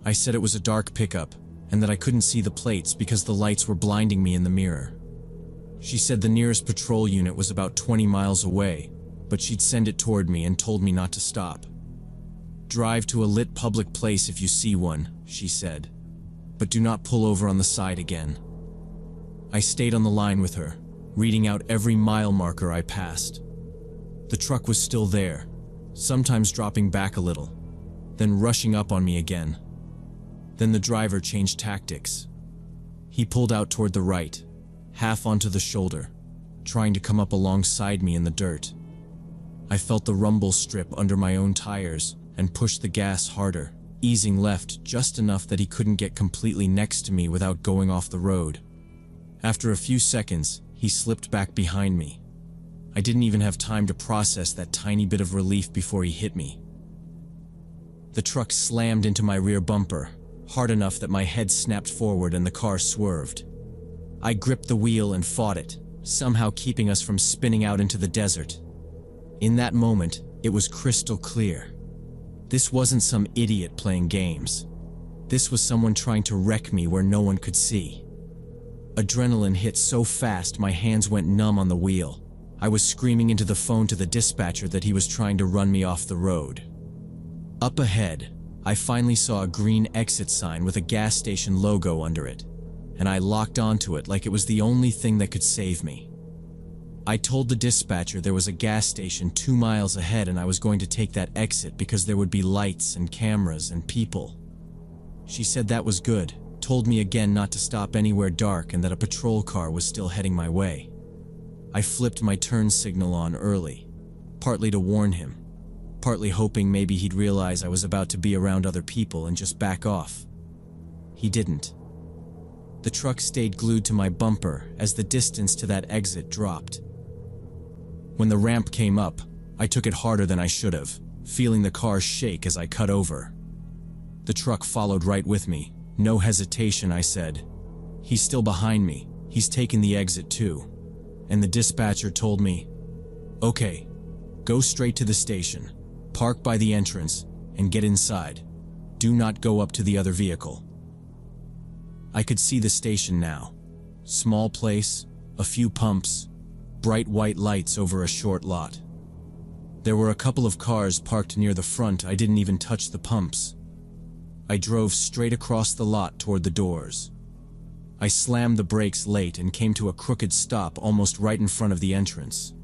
Speaker 1: I said it was a dark pickup and that I couldn't see the plates because the lights were blinding me in the mirror. She said the nearest patrol unit was about 20 miles away, but she'd send it toward me and told me not to stop. Drive to a lit public place if you see one, she said, but do not pull over on the side again. I stayed on the line with her, reading out every mile marker I passed. The truck was still there, sometimes dropping back a little, then rushing up on me again. Then the driver changed tactics. He pulled out toward the right, half onto the shoulder, trying to come up alongside me in the dirt. I felt the rumble strip under my own tires and pushed the gas harder, easing left just enough that he couldn't get completely next to me without going off the road. After a few seconds, he slipped back behind me. I didn't even have time to process that tiny bit of relief before he hit me. The truck slammed into my rear bumper, hard enough that my head snapped forward and the car swerved. I gripped the wheel and fought it, somehow keeping us from spinning out into the desert. In that moment, it was crystal clear. This wasn't some idiot playing games. This was someone trying to wreck me where no one could see. Adrenaline hit so fast my hands went numb on the wheel. I was screaming into the phone to the dispatcher that he was trying to run me off the road. Up ahead, I finally saw a green exit sign with a gas station logo under it, and I locked onto it like it was the only thing that could save me. I told the dispatcher there was a gas station 2 miles ahead and I was going to take that exit because there would be lights and cameras and people. She said that was good, told me again not to stop anywhere dark and that a patrol car was still heading my way. I flipped my turn signal on early, partly to warn him, partly hoping maybe he'd realize I was about to be around other people and just back off. He didn't. The truck stayed glued to my bumper as the distance to that exit dropped. When the ramp came up, I took it harder than I should have, feeling the car shake as I cut over. The truck followed right with me. No hesitation, I said. "He's still behind me. He's taken the exit too." And the dispatcher told me, "Okay, go straight to the station, park by the entrance, and get inside. Do not go up to the other vehicle." I could see the station now. Small place, a few pumps, bright white lights over a short lot. There were a couple of cars parked near the front. I didn't even touch the pumps. I drove straight across the lot toward the doors. I slammed the brakes late and came to a crooked stop almost right in front of the entrance.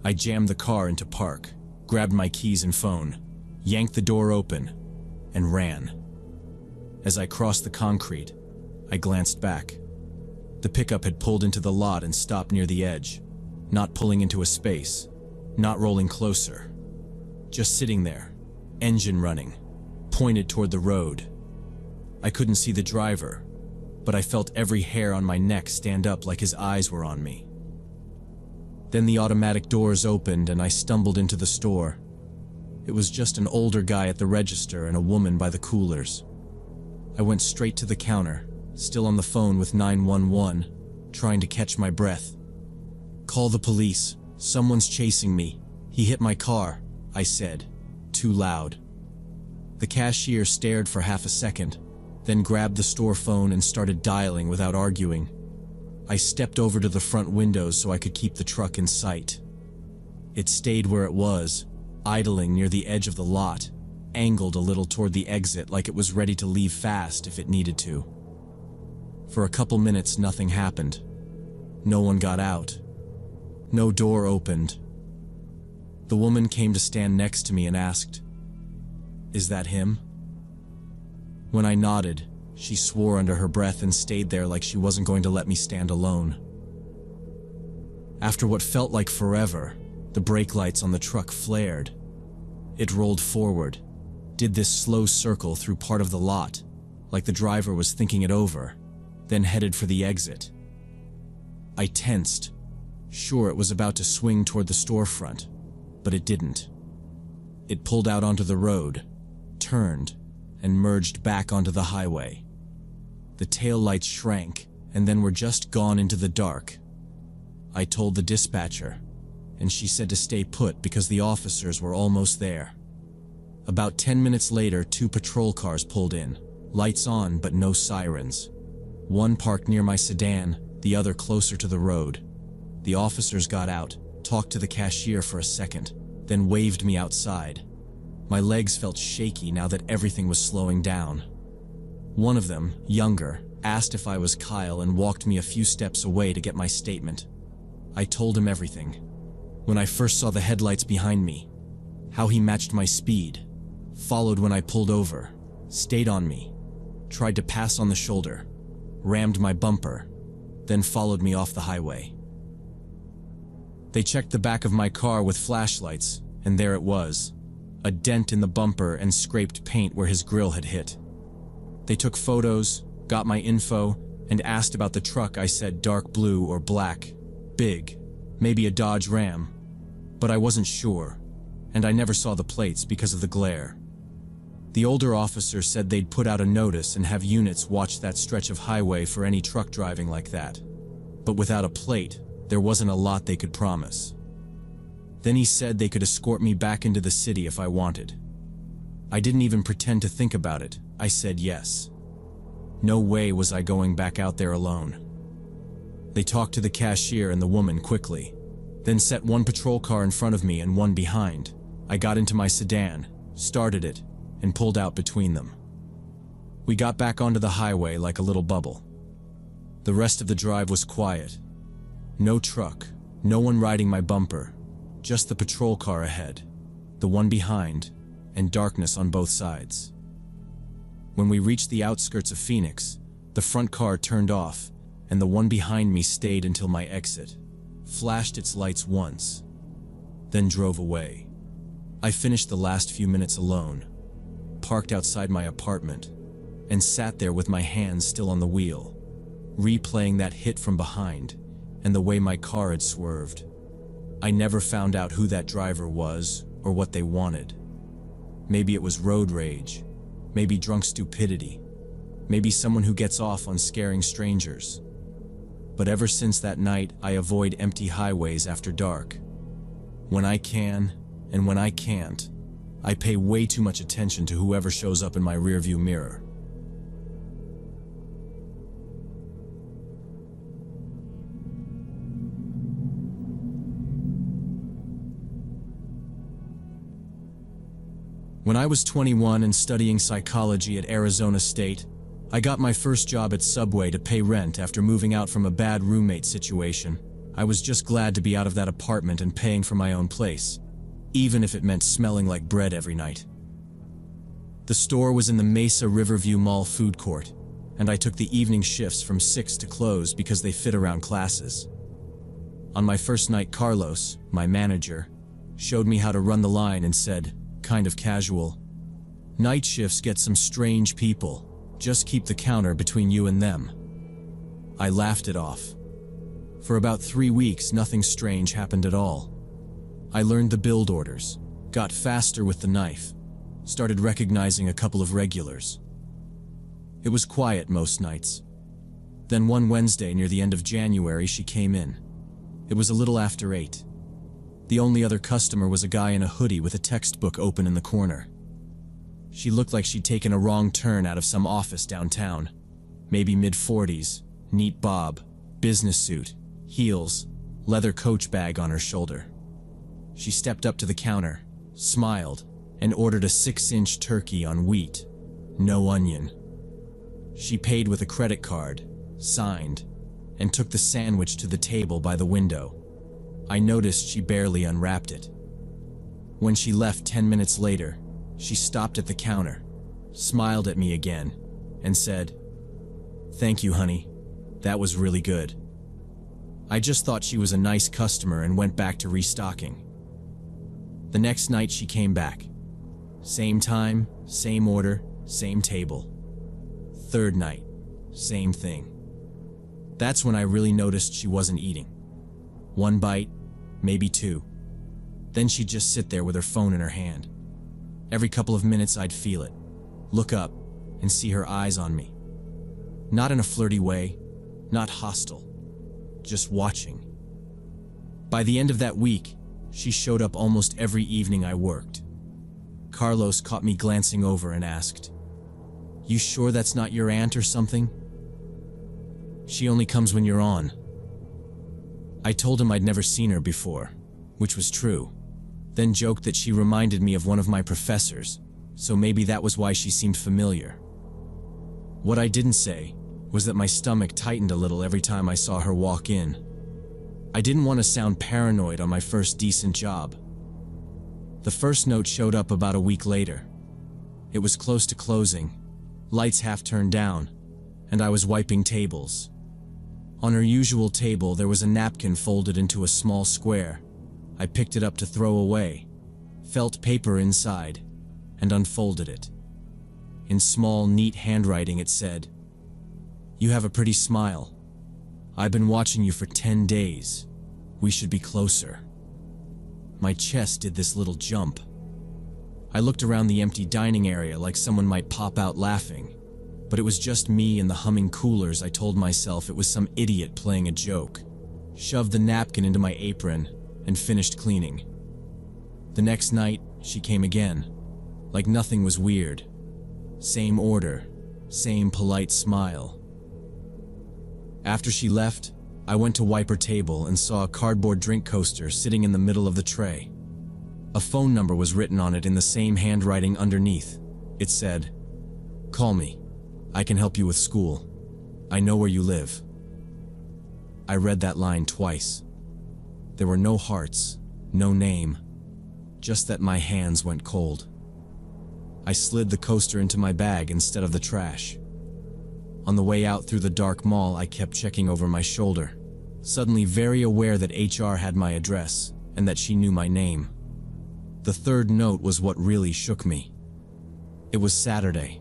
Speaker 1: I jammed the car into park, grabbed my keys and phone, yanked the door open, and ran. As I crossed the concrete, I glanced back. The pickup had pulled into the lot and stopped near the edge, not pulling into a space, not rolling closer. Just sitting there, engine running, pointed toward the road. I couldn't see the driver, but I felt every hair on my neck stand up like his eyes were on me. Then the automatic doors opened and I stumbled into the store. It was just an older guy at the register and a woman by the coolers. I went straight to the counter, still on the phone with 911, trying to catch my breath. "Call the police. Someone's chasing me. He hit my car," I said, too loud. The cashier stared for half a second, then grabbed the store phone and started dialing without arguing. I stepped over to the front windows so I could keep the truck in sight. It stayed where it was, idling near the edge of the lot, angled a little toward the exit like it was ready to leave fast if it needed to. For a couple minutes, nothing happened. No one got out. No door opened. The woman came to stand next to me and asked, "Is that him?" When I nodded, she swore under her breath and stayed there like she wasn't going to let me stand alone. After what felt like forever, the brake lights on the truck flared. It rolled forward, did this slow circle through part of the lot, like the driver was thinking it over, then headed for the exit. I tensed, sure it was about to swing toward the storefront, but it didn't. It pulled out onto the road, turned, and merged back onto the highway. The taillights shrank and then were just gone into the dark. I told the dispatcher, and she said to stay put because the officers were almost there. About 10 minutes later, 2 patrol cars pulled in, lights on but no sirens. One parked near my sedan, the other closer to the road. The officers got out, talked to the cashier for a second, then waved me outside. My legs felt shaky now that everything was slowing down. One of them, younger, asked if I was Kyle and walked me a few steps away to get my statement. I told him everything. When I first saw the headlights behind me, how he matched my speed, followed when I pulled over, stayed on me, tried to pass on the shoulder, rammed my bumper, then followed me off the highway. They checked the back of my car with flashlights, and there it was, a dent in the bumper and scraped paint where his grill had hit. They took photos, got my info, and asked about the truck. I said dark blue or black, big, maybe a Dodge Ram, but I wasn't sure, and I never saw the plates because of the glare. The older officer said they'd put out a notice and have units watch that stretch of highway for any truck driving like that. But without a plate, there wasn't a lot they could promise. Then he said they could escort me back into the city if I wanted. I didn't even pretend to think about it. I said yes. No way was I going back out there alone. They talked to the cashier and the woman quickly, then set one patrol car in front of me and one behind. I got into my sedan, started it, and pulled out between them. We got back onto the highway like a little bubble. The rest of the drive was quiet. No truck, No one riding my bumper, just the patrol car ahead, the one behind, and darkness on both sides. When we reached the outskirts of Phoenix, the front car turned off, and the one behind me stayed until my exit, flashed its lights once, then drove away. I finished the last few minutes alone, parked outside my apartment, and sat there with my hands still on the wheel, replaying that hit from behind and the way my car had swerved. I never found out who that driver was or what they wanted. Maybe it was road rage, maybe drunk stupidity, maybe someone who gets off on scaring strangers. But ever since that night, I avoid empty highways after dark. When I can, and when I can't, I pay way too much attention to whoever shows up in my rearview mirror. When I was 21 and studying psychology at Arizona State, I got my first job at Subway to pay rent after moving out from a bad roommate situation. I was just glad to be out of that apartment and paying for my own place, even if it meant smelling like bread every night. The store was in the Mesa Riverview Mall food court, and I took the evening shifts from 6 to close because they fit around classes. On my first night, Carlos, my manager, showed me how to run the line and said, kind of casual, "Night shifts get some strange people. Just keep the counter between you and them." I laughed it off. For about 3 weeks, nothing strange happened at all. I learned the build orders, got faster with the knife, started recognizing a couple of regulars. It was quiet most nights. Then one Wednesday near the end of January, she came in. It was a little after 8. The only other customer was a guy in a hoodie with a textbook open in the corner. She looked like she'd taken a wrong turn out of some office downtown. Maybe mid-40s, neat bob, business suit, heels, leather coach bag on her shoulder. She stepped up to the counter, smiled, and ordered a 6-inch turkey on wheat, no onion. She paid with a credit card, signed, and took the sandwich to the table by the window. I noticed she barely unwrapped it. When she left 10 minutes later, she stopped at the counter, smiled at me again, and said, "Thank you, honey. That was really good." I just thought she was a nice customer and went back to restocking. The next night she came back. Same time, same order, same table. Third night, same thing. That's when I really noticed she wasn't eating. One bite, maybe 2. Then she'd just sit there with her phone in her hand. Every couple of minutes I'd feel it, look up, and see her eyes on me. Not in a flirty way, not hostile, just watching. By the end of that week, she showed up almost every evening I worked. Carlos caught me glancing over and asked, "You sure that's not your aunt or something?" "She only comes when you're on." I told him I'd never seen her before, which was true, then joked that she reminded me of one of my professors, so maybe that was why she seemed familiar. What I didn't say was that my stomach tightened a little every time I saw her walk in. I didn't want to sound paranoid on my first decent job. The first note showed up about a week later. It was close to closing, lights half turned down, and I was wiping tables. On her usual table, there was a napkin folded into a small square. I picked it up to throw away, felt paper inside, and unfolded it. In small, neat handwriting, it said, "You have a pretty smile. I've been watching you for 10 days. We should be closer." My chest did this little jump. I looked around the empty dining area like someone might pop out laughing, but it was just me and the humming coolers. I told myself it was some idiot playing a joke, shoved the napkin into my apron, and finished cleaning. The next night, she came again, like nothing was weird. Same order, same polite smile. After she left, I went to wipe her table and saw a cardboard drink coaster sitting in the middle of the tray. A phone number was written on it in the same handwriting underneath. It said, "Call me. I can help you with school. I know where you live." I read that line twice. There were no hearts, no name, just that my hands went cold. I slid the coaster into my bag instead of the trash. On the way out through the dark mall, I kept checking over my shoulder, suddenly very aware that HR had my address and that she knew my name. The third note was what really shook me. It was Saturday.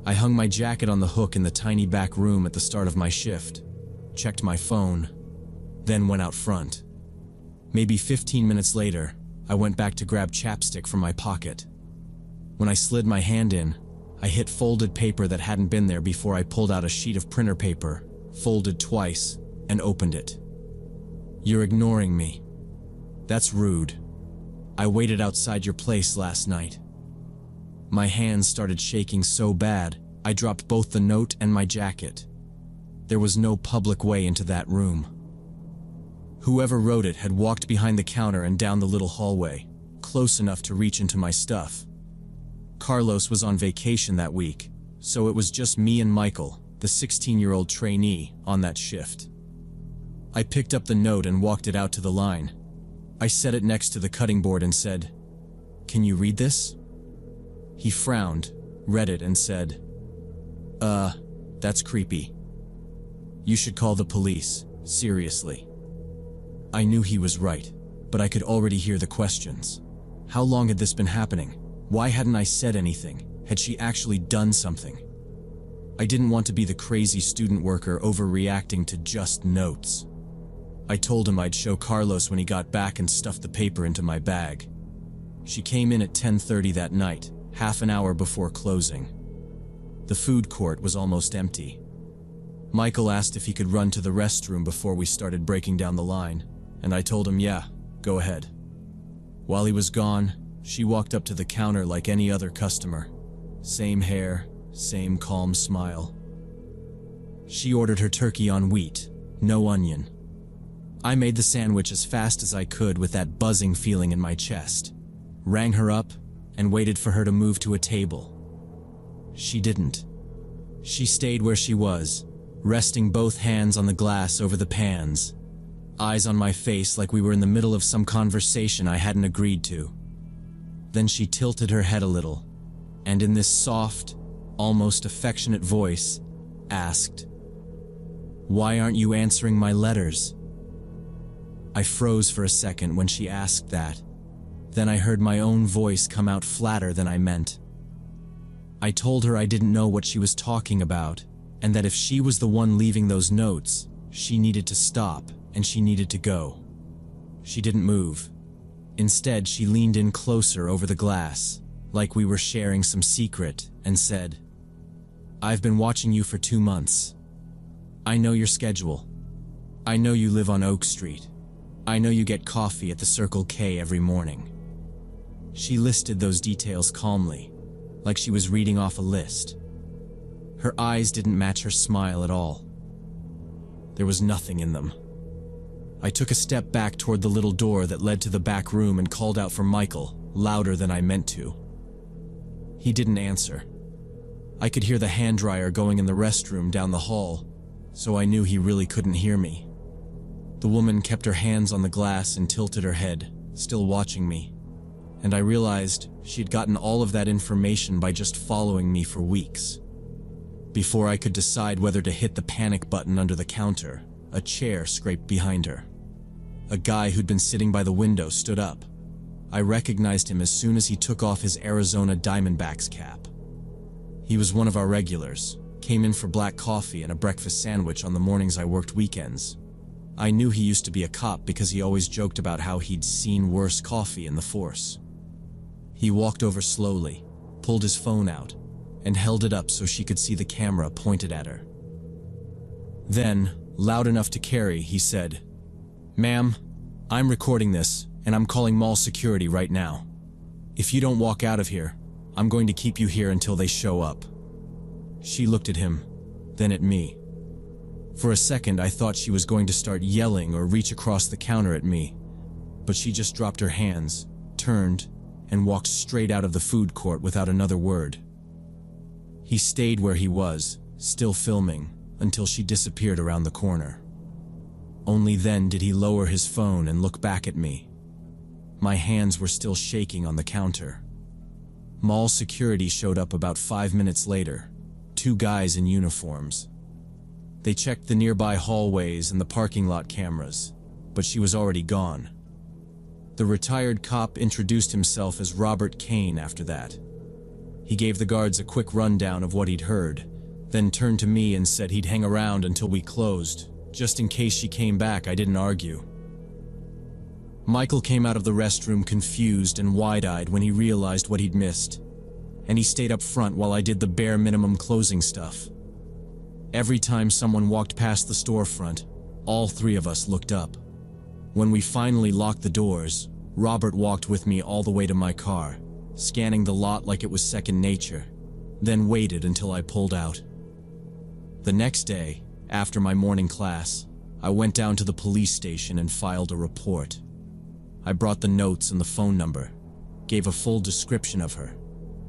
Speaker 1: I hung my jacket on the hook in the tiny back room at the start of my shift, checked my phone, then went out front. Maybe 15 minutes later, I went back to grab chapstick from my pocket. When I slid my hand in, I hit folded paper that hadn't been there before. I pulled out a sheet of printer paper, folded twice, and opened it. "You're ignoring me. That's rude. I waited outside your place last night." My hands started shaking so bad, I dropped both the note and my jacket. There was no public way into that room. Whoever wrote it had walked behind the counter and down the little hallway, close enough to reach into my stuff. Carlos was on vacation that week, so it was just me and Michael, the 16-year-old trainee, on that shift. I picked up the note and walked it out to the line. I set it next to the cutting board and said, "Can you read this?" He frowned, read it, and said, That's creepy. You should call the police, seriously." I knew he was right, but I could already hear the questions. How long had this been happening? Why hadn't I said anything? Had she actually done something? I didn't want to be the crazy student worker overreacting to just notes. I told him I'd show Carlos when he got back and stuffed the paper into my bag. She came in at 10:30 that night, half an hour before closing. The food court was almost empty. Michael asked if he could run to the restroom before we started breaking down the line, and I told him, yeah, go ahead. While he was gone, she walked up to the counter like any other customer. Same hair, same calm smile. She ordered her turkey on wheat, no onion. I made the sandwich as fast as I could with that buzzing feeling in my chest, rang her up, and waited for her to move to a table. She didn't. She stayed where she was, resting both hands on the glass over the pans, eyes on my face like we were in the middle of some conversation I hadn't agreed to. Then she tilted her head a little, and in this soft, almost affectionate voice, asked, "Why aren't you answering my letters?" I froze for a second when she asked that. Then I heard my own voice come out flatter than I meant. I told her I didn't know what she was talking about, and that if she was the one leaving those notes, she needed to stop and she needed to go. She didn't move. Instead, she leaned in closer over the glass, like we were sharing some secret, and said, "I've been watching you for 2 months. I know your schedule. I know you live on Oak Street. I know you get coffee at the Circle K every morning." She listed those details calmly, like she was reading off a list. Her eyes didn't match her smile at all. There was nothing in them. I took a step back toward the little door that led to the back room and called out for Michael, louder than I meant to. He didn't answer. I could hear the hand dryer going in the restroom down the hall, so I knew he really couldn't hear me. The woman kept her hands on the glass and tilted her head, still watching me, and I realized she'd gotten all of that information by just following me for weeks. Before I could decide whether to hit the panic button under the counter, a chair scraped behind her. A guy who'd been sitting by the window stood up. I recognized him as soon as he took off his Arizona Diamondbacks cap. He was one of our regulars, came in for black coffee and a breakfast sandwich on the mornings I worked weekends. I knew he used to be a cop because he always joked about how he'd seen worse coffee in the force. He walked over slowly, pulled his phone out, and held it up so she could see the camera pointed at her. Then, loud enough to carry, he said, "Ma'am, I'm recording this, and I'm calling mall security right now. If you don't walk out of here, I'm going to keep you here until they show up." She looked at him, then at me. For a second, I thought she was going to start yelling or reach across the counter at me, but she just dropped her hands, turned, and walked straight out of the food court without another word. He stayed where he was, still filming, until she disappeared around the corner. Only then did he lower his phone and look back at me. My hands were still shaking on the counter. Mall security showed up about 5 minutes later, 2 guys in uniforms. They checked the nearby hallways and the parking lot cameras, but she was already gone. The retired cop introduced himself as Robert Kane after that. He gave the guards a quick rundown of what he'd heard, then turned to me and said he'd hang around until we closed, just in case she came back. I didn't argue. Michael came out of the restroom confused and wide-eyed when he realized what he'd missed, and he stayed up front while I did the bare minimum closing stuff. Every time someone walked past the storefront, all 3 of us looked up. When we finally locked the doors, Robert walked with me all the way to my car, scanning the lot like it was second nature, then waited until I pulled out. The next day, after my morning class, I went down to the police station and filed a report. I brought the notes and the phone number, gave a full description of her,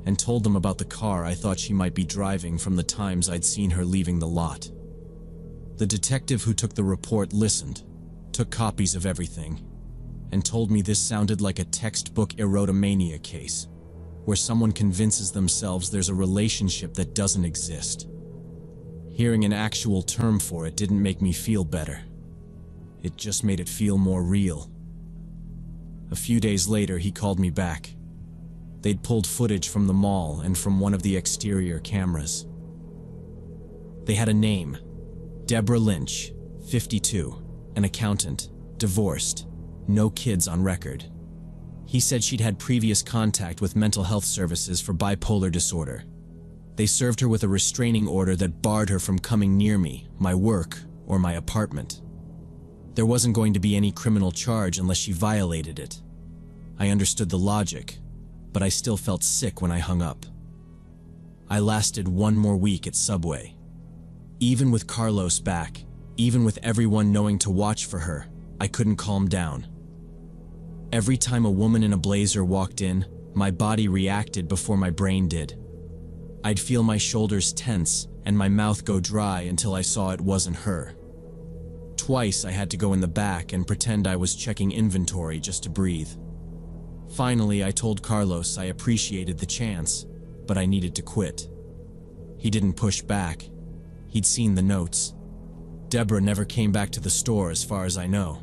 Speaker 1: and told them about the car I thought she might be driving from the times I'd seen her leaving the lot. The detective who took the report listened, took copies of everything, and told me this sounded like a textbook erotomania case, where someone convinces themselves there's a relationship that doesn't exist. Hearing an actual term for it didn't make me feel better. It just made it feel more real. A few days later, he called me back. They'd pulled footage from the mall and from one of the exterior cameras. They had a name: Deborah Lynch, 52, an accountant, divorced, no kids on record. He said she'd had previous contact with mental health services for bipolar disorder. They served her with a restraining order that barred her from coming near me, my work, or my apartment. There wasn't going to be any criminal charge unless she violated it. I understood the logic, but I still felt sick when I hung up. I lasted 1 more week at Subway. Even with Carlos back, even with everyone knowing to watch for her, I couldn't calm down. Every time a woman in a blazer walked in, my body reacted before my brain did. I'd feel my shoulders tense and my mouth go dry until I saw it wasn't her. Twice I had to go in the back and pretend I was checking inventory just to breathe. Finally, I told Carlos I appreciated the chance, but I needed to quit. He didn't push back. He'd seen the notes. Deborah never came back to the store as far as I know.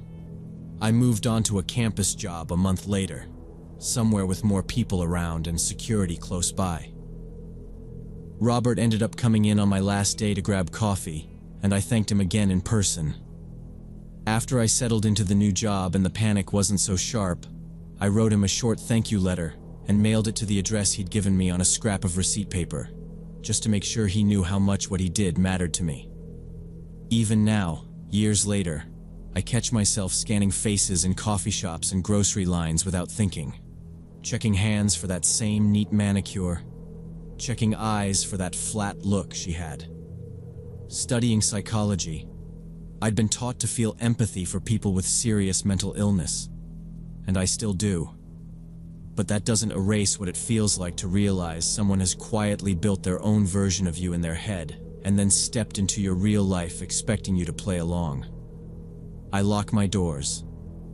Speaker 1: I moved on to a campus job a month later, somewhere with more people around and security close by. Robert ended up coming in on my last day to grab coffee, and I thanked him again in person. After I settled into the new job and the panic wasn't so sharp, I wrote him a short thank you letter and mailed it to the address he'd given me on a scrap of receipt paper, just to make sure he knew how much what he did mattered to me. Even now, years later, I catch myself scanning faces in coffee shops and grocery lines without thinking, checking hands for that same neat manicure, checking eyes for that flat look she had. Studying psychology, I'd been taught to feel empathy for people with serious mental illness, and I still do. But that doesn't erase what it feels like to realize someone has quietly built their own version of you in their head and then stepped into your real life expecting you to play along. I lock my doors,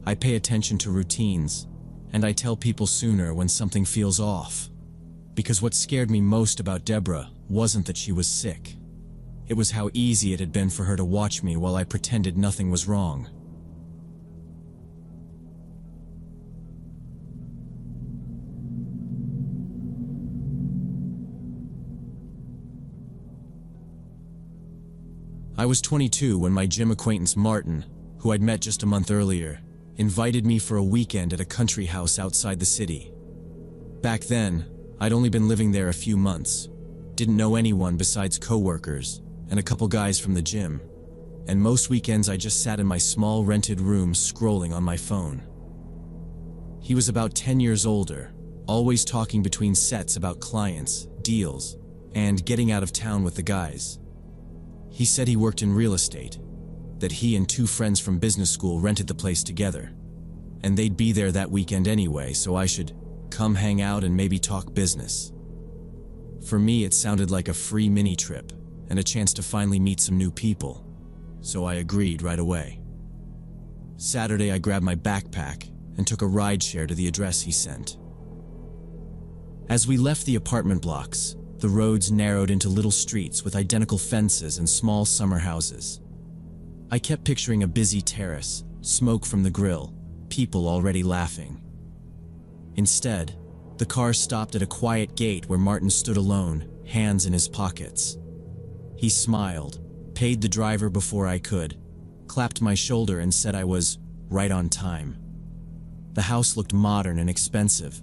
Speaker 1: I pay attention to routines, and I tell people sooner when something feels off. Because what scared me most about Deborah wasn't that she was sick. It was how easy it had been for her to watch me while I pretended nothing was wrong. I was 22 when my gym acquaintance Martin, who I'd met just a month earlier, invited me for a weekend at a country house outside the city. Back then, I'd only been living there a few months, didn't know anyone besides coworkers and a couple guys from the gym, and most weekends I just sat in my small rented room scrolling on my phone. He was about 10 years older, always talking between sets about clients, deals, and getting out of town with the guys. He said he worked in real estate, that he and 2 friends from business school rented the place together, and they'd be there that weekend anyway, so I should come hang out and maybe talk business. For me, it sounded like a free mini-trip and a chance to finally meet some new people, so I agreed right away. Saturday, I grabbed my backpack and took a rideshare to the address he sent. As we left the apartment blocks, the roads narrowed into little streets with identical fences and small summer houses. I kept picturing a busy terrace, smoke from the grill, people already laughing. Instead, the car stopped at a quiet gate where Martin stood alone, hands in his pockets. He smiled, paid the driver before I could, clapped my shoulder and said I was right on time. The house looked modern and expensive.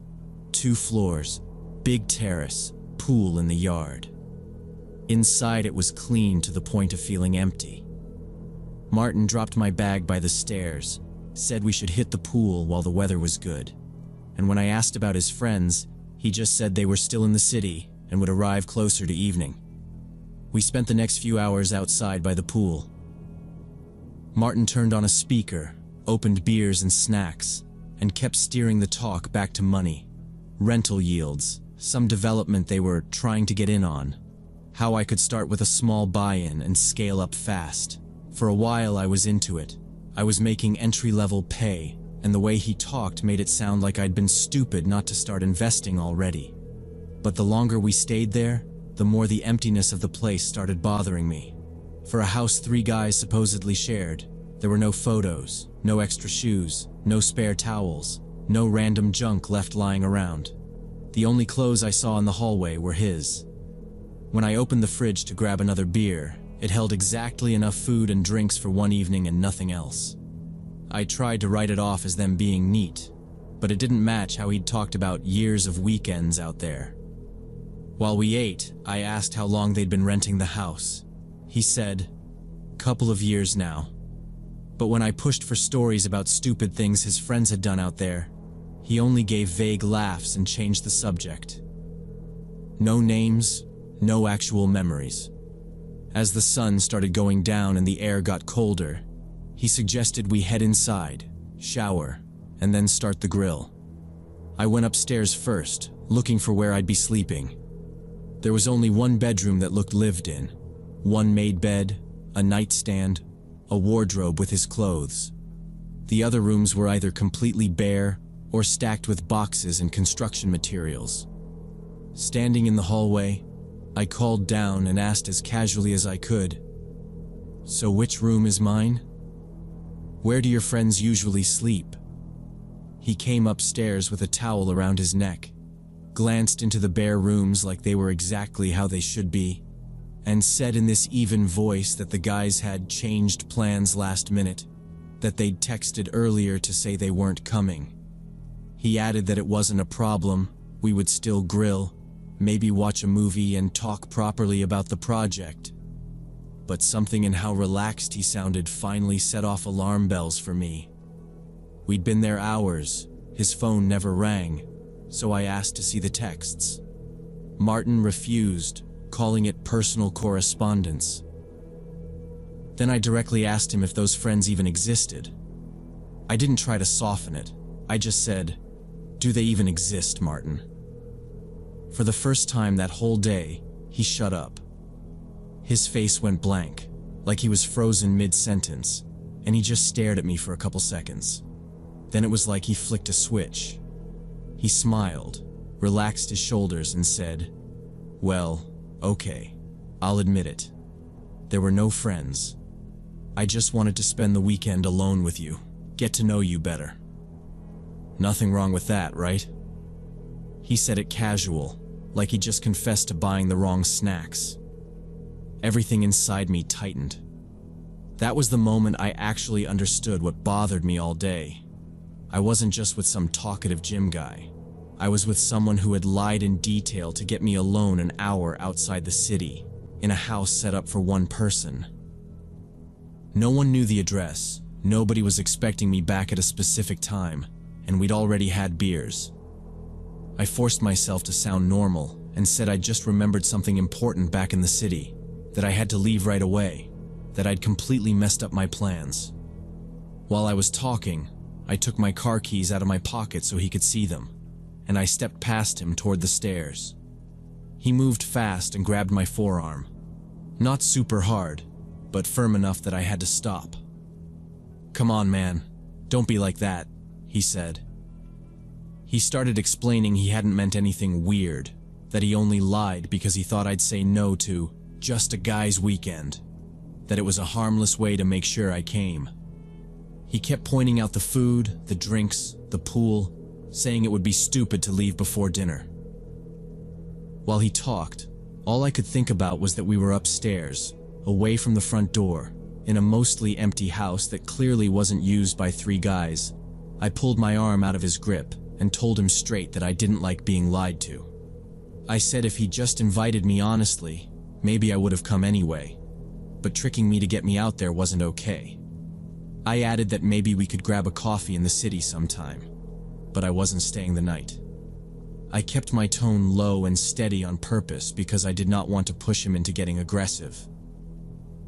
Speaker 1: 2 floors, big terrace, pool in the yard. Inside it was clean to the point of feeling empty. Martin dropped my bag by the stairs, said we should hit the pool while the weather was good. And when I asked about his friends, he just said they were still in the city and would arrive closer to evening. We spent the next few hours outside by the pool. Martin turned on a speaker, opened beers and snacks, and kept steering the talk back to money, rental yields, some development they were trying to get in on, how I could start with a small buy-in and scale up fast. For a while I was into it. I was making entry-level pay, and the way he talked made it sound like I'd been stupid not to start investing already. But the longer we stayed there, the more the emptiness of the place started bothering me. For a house 3 guys supposedly shared, there were no photos, no extra shoes, no spare towels, no random junk left lying around. The only clothes I saw in the hallway were his. When I opened the fridge to grab another beer, it held exactly enough food and drinks for one evening and nothing else. I tried to write it off as them being neat, but it didn't match how he'd talked about years of weekends out there. While we ate, I asked how long they'd been renting the house. He said, "Couple of years now." But when I pushed for stories about stupid things his friends had done out there, he only gave vague laughs and changed the subject. No names, no actual memories. As the sun started going down and the air got colder, he suggested we head inside, shower, and then start the grill. I went upstairs first, looking for where I'd be sleeping. There was only one bedroom that looked lived in. One made bed, a nightstand, a wardrobe with his clothes. The other rooms were either completely bare or stacked with boxes and construction materials. Standing in the hallway, I called down and asked as casually as I could, "So which room is mine? Where do your friends usually sleep?" He came upstairs with a towel around his neck, glanced into the bare rooms like they were exactly how they should be, and said in this even voice that the guys had changed plans last minute, that they'd texted earlier to say they weren't coming. He added that it wasn't a problem, we would still grill, maybe watch a movie and talk properly about the project. But something in how relaxed he sounded finally set off alarm bells for me. We'd been there hours, his phone never rang, so I asked to see the texts. Martin refused, calling it personal correspondence. Then I directly asked him if those friends even existed. I didn't try to soften it, I just said, "Do they even exist, Martin?" For the first time that whole day, he shut up. His face went blank, like he was frozen mid-sentence, and he just stared at me for a couple seconds. Then it was like he flicked a switch. He smiled, relaxed his shoulders and said, "Well, okay, I'll admit it. There were no friends. I just wanted to spend the weekend alone with you, get to know you better." Nothing wrong with that, right? He said it casual, like he just confessed to buying the wrong snacks. Everything inside me tightened. That was the moment I actually understood what bothered me all day. I wasn't just with some talkative gym guy. I was with someone who had lied in detail to get me alone an hour outside the city, in a house set up for one person. No one knew the address, nobody was expecting me back at a specific time, and we'd already had beers. I forced myself to sound normal and said I'd just remembered something important back in the city, that I had to leave right away, that I'd completely messed up my plans. While I was talking, I took my car keys out of my pocket so he could see them, and I stepped past him toward the stairs. He moved fast and grabbed my forearm. Not super hard, but firm enough that I had to stop. "Come on, man. "Don't be like that," he said. He started explaining he hadn't meant anything weird, that he only lied because he thought I'd say no to just a guy's weekend, that it was a harmless way to make sure I came. He kept pointing out the food, the drinks, the pool, saying it would be stupid to leave before dinner. While he talked, all I could think about was that we were upstairs, away from the front door, in a mostly empty house that clearly wasn't used by three guys. I pulled my arm out of his grip and told him straight that I didn't like being lied to. I said if he just invited me honestly, maybe I would have come anyway, but tricking me to get me out there wasn't okay. I added that maybe we could grab a coffee in the city sometime, but I wasn't staying the night. I kept my tone low and steady on purpose because I did not want to push him into getting aggressive.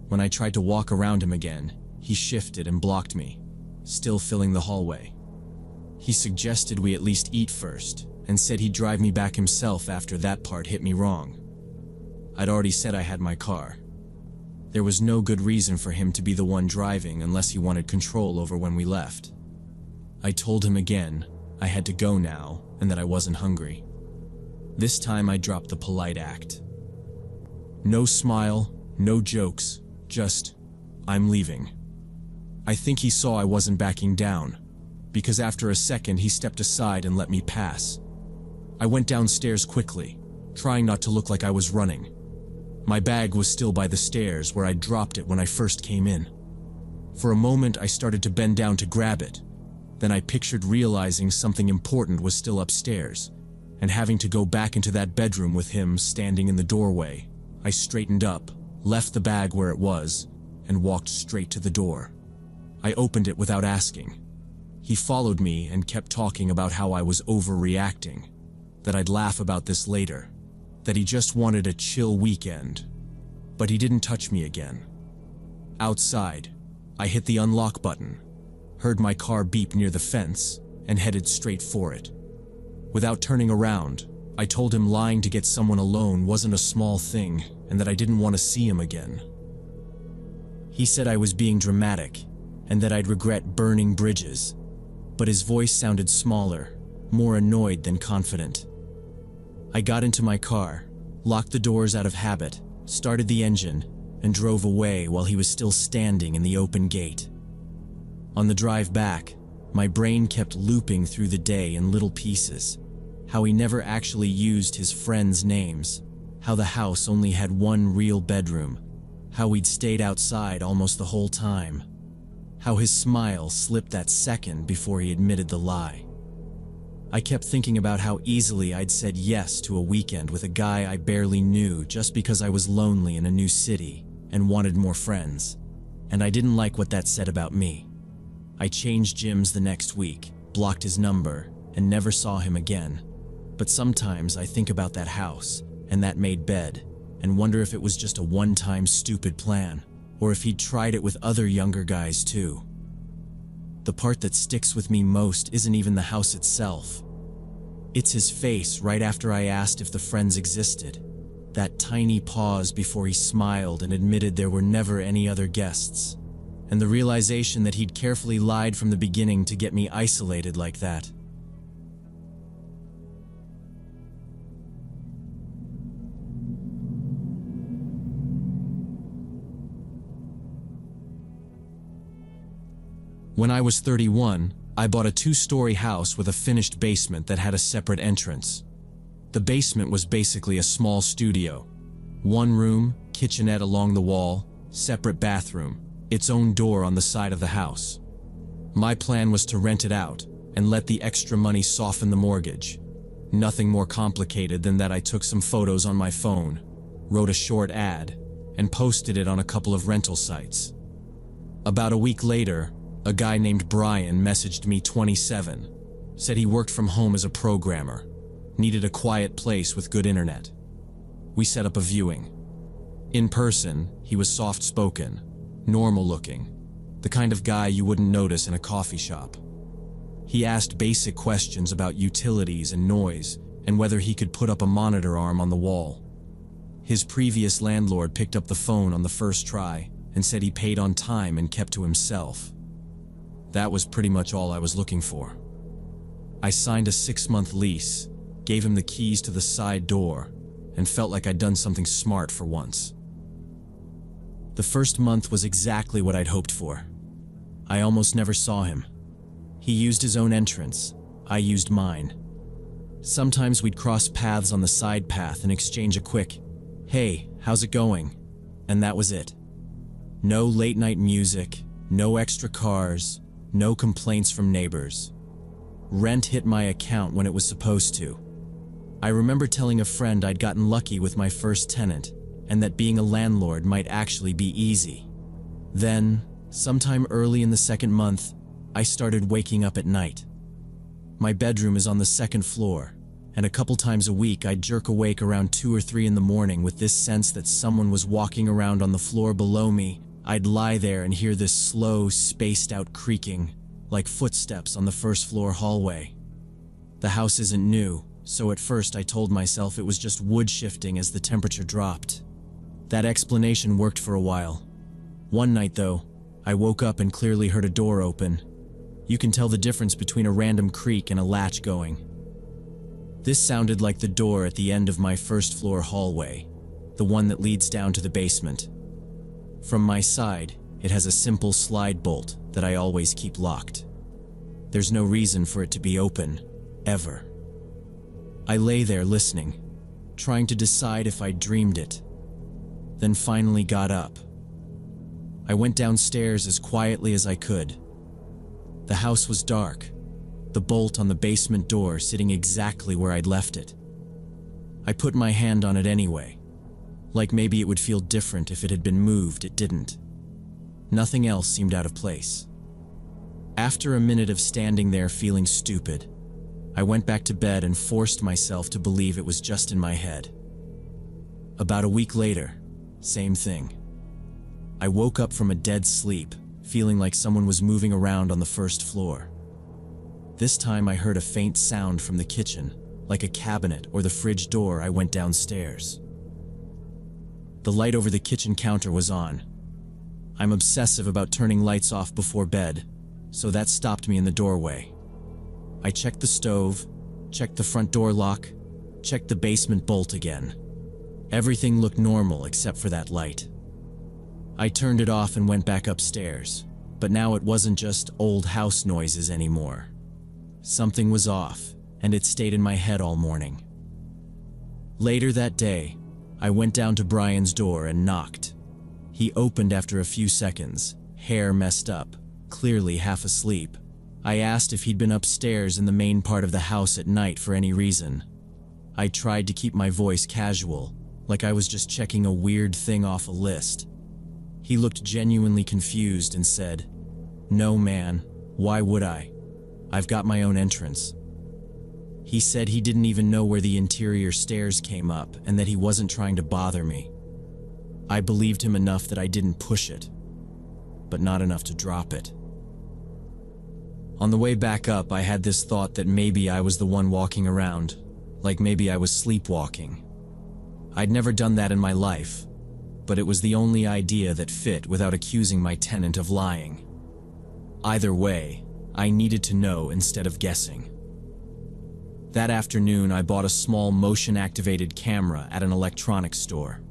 Speaker 1: When I tried to walk around him again, he shifted and blocked me, still filling the hallway. He suggested we at least eat first, and said he'd drive me back himself after that part hit me wrong. I'd already said I had my car. There was no good reason for him to be the one driving unless he wanted control over when we left. I told him again I had to go now and that I wasn't hungry. This time I dropped the polite act. No smile, no jokes, just, "I'm leaving." I think he saw I wasn't backing down, because after a second he stepped aside and let me pass. I went downstairs quickly, trying not to look like I was running. My bag was still by the stairs where I dropped it when I first came in. For a moment I started to bend down to grab it. Then I pictured realizing something important was still upstairs, and having to go back into that bedroom with him standing in the doorway. I straightened up, left the bag where it was, and walked straight to the door. I opened it without asking. He followed me and kept talking about how I was overreacting, that I'd laugh about this later, that he just wanted a chill weekend. But he didn't touch me again. Outside, I hit the unlock button, heard my car beep near the fence, and headed straight for it. Without turning around, I told him lying to get someone alone wasn't a small thing and that I didn't want to see him again. He said I was being dramatic and that I'd regret burning bridges, but his voice sounded smaller, more annoyed than confident. I got into my car, locked the doors out of habit, started the engine, and drove away while he was still standing in the open gate. On the drive back, my brain kept looping through the day in little pieces. How he never actually used his friends' names, how the house only had one real bedroom, how we'd stayed outside almost the whole time, how his smile slipped that second before he admitted the lie. I kept thinking about how easily I'd said yes to a weekend with a guy I barely knew just because I was lonely in a new city and wanted more friends, and I didn't like what that said about me. I changed gyms the next week, blocked his number, and never saw him again. But sometimes I think about that house and that made bed and wonder if it was just a one-time stupid plan, or if he'd tried it with other younger guys too. The part that sticks with me most isn't even the house itself. It's his face right after I asked if the friends existed. That tiny pause before he smiled and admitted there were never any other guests. And the realization that he'd carefully lied from the beginning to get me isolated like that. When I was 31, I bought a 2-story house with a finished basement that had a separate entrance. The basement was basically a small studio. One room, kitchenette along the wall, separate bathroom, its own door on the side of the house. My plan was to rent it out and let the extra money soften the mortgage. Nothing more complicated than that. I took some photos on my phone, wrote a short ad, and posted it on a couple of rental sites. About a week later, a guy named Brian messaged me, 27, said he worked from home as a programmer, needed a quiet place with good internet. We set up a viewing. In person, he was soft-spoken, normal-looking, the kind of guy you wouldn't notice in a coffee shop. He asked basic questions about utilities and noise, and whether he could put up a monitor arm on the wall. His previous landlord picked up the phone on the first try and said he paid on time and kept to himself. That was pretty much all I was looking for. I signed a 6-month lease, gave him the keys to the side door, and felt like I'd done something smart for once. The first month was exactly what I'd hoped for. I almost never saw him. He used his own entrance, I used mine. Sometimes we'd cross paths on the side path and exchange a quick, "Hey, how's it going?" And that was it. No late night music, no extra cars, no complaints from neighbors. Rent hit my account when it was supposed to. I remember telling a friend I'd gotten lucky with my first tenant, and that being a landlord might actually be easy. Then, sometime early in the second month, I started waking up at night. My bedroom is on the second floor, and a couple times a week I'd jerk awake around 2 or 3 in the morning with this sense that someone was walking around on the floor below me. I'd lie there and hear this slow, spaced-out creaking, like footsteps on the first-floor hallway. The house isn't new, so at first I told myself it was just wood shifting as the temperature dropped. That explanation worked for a while. One night, though, I woke up and clearly heard a door open. You can tell the difference between a random creak and a latch going. This sounded like the door at the end of my first-floor hallway, the one that leads down to the basement. From my side, it has a simple slide bolt that I always keep locked. There's no reason for it to be open, ever. I lay there listening, trying to decide if I dreamed it, then finally got up. I went downstairs as quietly as I could. The house was dark, the bolt on the basement door sitting exactly where I'd left it. I put my hand on it anyway. Like maybe it would feel different if it had been moved. It didn't. Nothing else seemed out of place. After a minute of standing there feeling stupid, I went back to bed and forced myself to believe it was just in my head. About a week later, same thing. I woke up from a dead sleep, feeling like someone was moving around on the first floor. This time I heard a faint sound from the kitchen, like a cabinet or the fridge door. I went downstairs. The light over the kitchen counter was on. I'm obsessive about turning lights off before bed, so that stopped me in the doorway. I checked the stove, checked the front door lock, checked the basement bolt again. Everything looked normal except for that light. I turned it off and went back upstairs, but now it wasn't just old house noises anymore. Something was off, and it stayed in my head all morning. Later that day, I went down to Brian's door and knocked. He opened after a few seconds, hair messed up, clearly half asleep. I asked if he'd been upstairs in the main part of the house at night for any reason. I tried to keep my voice casual, like I was just checking a weird thing off a list. He looked genuinely confused and said, "No, man, why would I? I've got my own entrance." He said he didn't even know where the interior stairs came up and that he wasn't trying to bother me. I believed him enough that I didn't push it, but not enough to drop it. On the way back up, I had this thought that maybe I was the one walking around, like maybe I was sleepwalking. I'd never done that in my life, but it was the only idea that fit without accusing my tenant of lying. Either way, I needed to know instead of guessing. That afternoon, I bought a small motion-activated camera at an electronics store.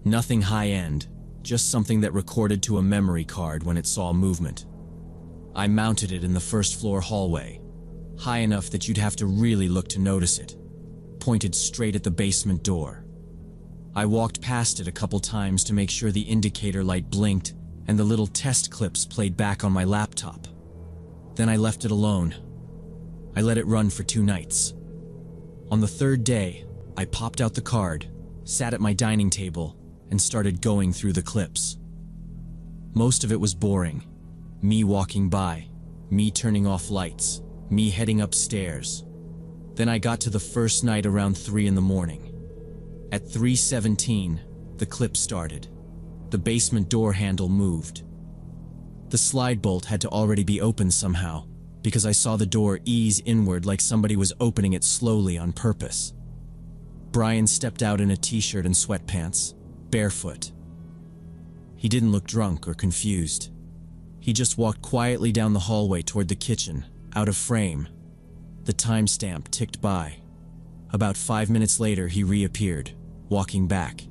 Speaker 1: Nothing high-end, just something that recorded to a memory card when it saw movement. I mounted it in the first-floor hallway, high enough that you'd have to really look to notice it, pointed straight at the basement door. I walked past it a couple times to make sure the indicator light blinked and the little test clips played back on my laptop. Then I left it alone. I let it run for 2 nights. On the 3rd day, I popped out the card, sat at my dining table, and started going through the clips. Most of it was boring. Me walking by, me turning off lights, me heading upstairs. Then I got to the first night around 3 in the morning. At 3:17, the clip started. The basement door handle moved. The slide bolt had to already be open somehow, because I saw the door ease inward like somebody was opening it slowly on purpose. Brian stepped out in a t-shirt and sweatpants, barefoot. He didn't look drunk or confused. He just walked quietly down the hallway toward the kitchen, out of frame. The timestamp ticked by. About 5 minutes later, he reappeared, walking back.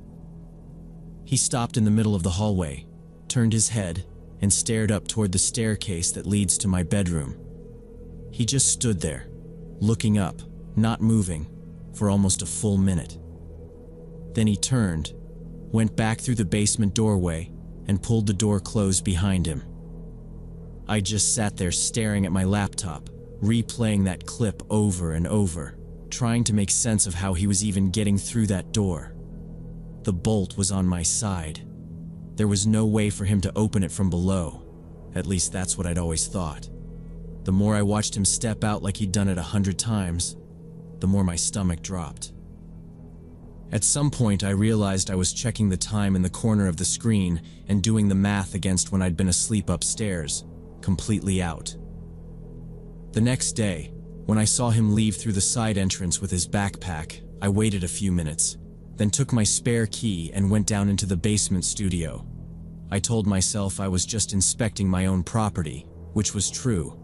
Speaker 1: He stopped in the middle of the hallway, turned his head, and stared up toward the staircase that leads to my bedroom. He just stood there, looking up, not moving, for almost a full minute. Then he turned, went back through the basement doorway, and pulled the door closed behind him. I just sat there staring at my laptop, replaying that clip over and over, trying to make sense of how he was even getting through that door. The bolt was on my side. There was no way for him to open it from below. At least that's what I'd always thought. The more I watched him step out like he'd done it 100 times, the more my stomach dropped. At some point, I realized I was checking the time in the corner of the screen and doing the math against when I'd been asleep upstairs, completely out. The next day, when I saw him leave through the side entrance with his backpack, I waited a few minutes, then took my spare key and went down into the basement studio. I told myself I was just inspecting my own property, which was true,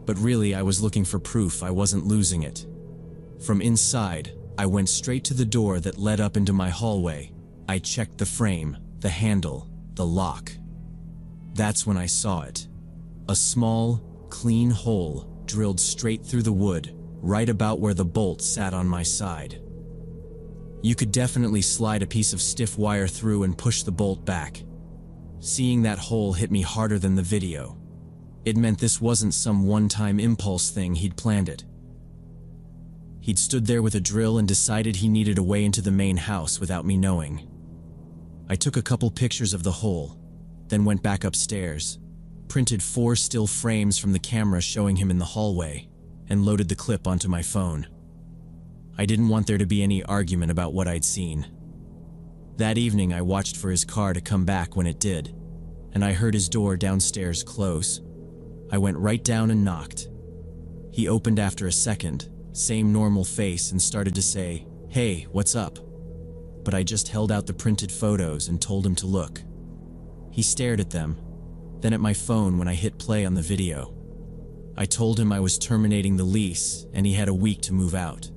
Speaker 1: but really I was looking for proof I wasn't losing it. From inside, I went straight to the door that led up into my hallway. I checked the frame, the handle, the lock. That's when I saw it. A small, clean hole drilled straight through the wood, right about where the bolt sat on my side. You could definitely slide a piece of stiff wire through and push the bolt back. Seeing that hole hit me harder than the video. It meant this wasn't some one-time impulse thing he'd planned it. He'd stood there with a drill and decided he needed a way into the main house without me knowing. I took a couple pictures of the hole, then went back upstairs, printed 4 still frames from the camera showing him in the hallway, and loaded the clip onto my phone. I didn't want there to be any argument about what I'd seen. That evening, I watched for his car to come back when it did, and I heard his door downstairs close. I went right down and knocked. He opened after a second, same normal face, and started to say, "Hey, what's up?" But I just held out the printed photos and told him to look. He stared at them, then at my phone when I hit play on the video. I told him I was terminating the lease and he had a week to move out.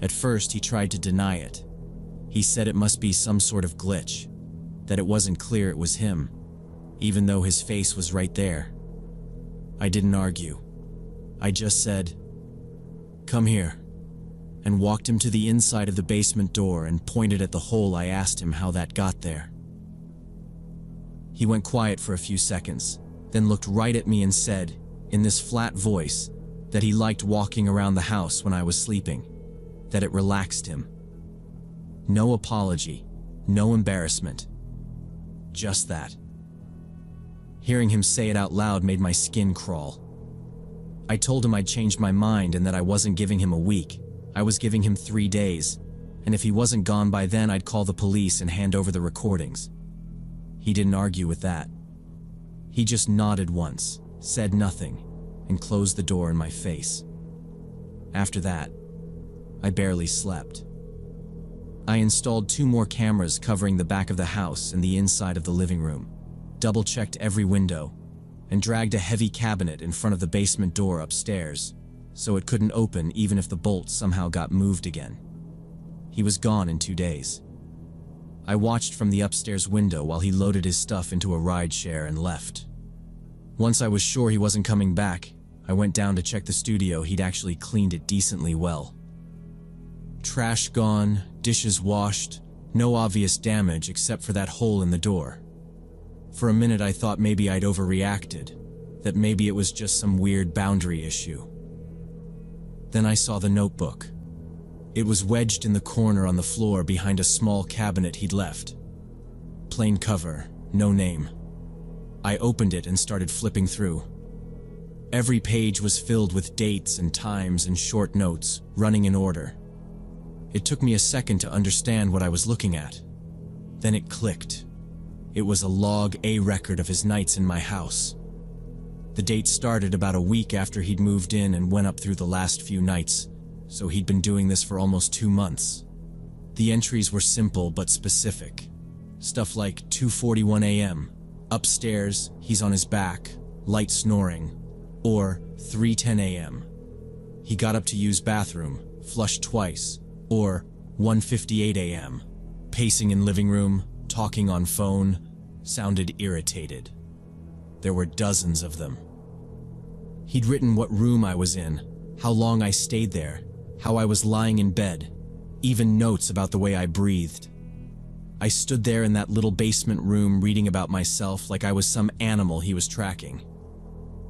Speaker 1: At first, he tried to deny it. He said it must be some sort of glitch, that it wasn't clear it was him, even though his face was right there. I didn't argue. I just said, "Come here," and walked him to the inside of the basement door and pointed at the hole. I asked him how that got there. He went quiet for a few seconds, then looked right at me and said, in this flat voice, that he liked walking around the house when I was sleeping, that it relaxed him. No apology, no embarrassment. Just that. Hearing him say it out loud made my skin crawl. I told him I'd changed my mind and that I wasn't giving him a week. I was giving him 3 days, and if he wasn't gone by then, I'd call the police and hand over the recordings. He didn't argue with that. He just nodded once, said nothing, and closed the door in my face. After that, I barely slept. I installed 2 more cameras covering the back of the house and the inside of the living room, double-checked every window, and dragged a heavy cabinet in front of the basement door upstairs, so it couldn't open even if the bolt somehow got moved again. He was gone in 2 days. I watched from the upstairs window while he loaded his stuff into a ride share and left. Once I was sure he wasn't coming back, I went down to check the studio. He'd actually cleaned it decently well. Trash gone, dishes washed, no obvious damage except for that hole in the door. For a minute I thought maybe I'd overreacted, that maybe it was just some weird boundary issue. Then I saw the notebook. It was wedged in the corner on the floor behind a small cabinet he'd left. Plain cover, no name. I opened it and started flipping through. Every page was filled with dates and times and short notes, running in order. It took me a second to understand what I was looking at. Then it clicked. It was a log A record of his nights in my house. The date started about a week after he'd moved in and went up through the last few nights, so he'd been doing this for almost 2 months. The entries were simple but specific. Stuff like 2:41 a.m., Upstairs, he's on his back, light snoring. Or 3:10 a.m. He got up to use bathroom, flushed twice. Or 1:58 a.m. Pacing in living room, talking on phone, sounded irritated. There were dozens of them. He'd written what room I was in, how long I stayed there, how I was lying in bed, even notes about the way I breathed. I stood there in that little basement room reading about myself like I was some animal he was tracking.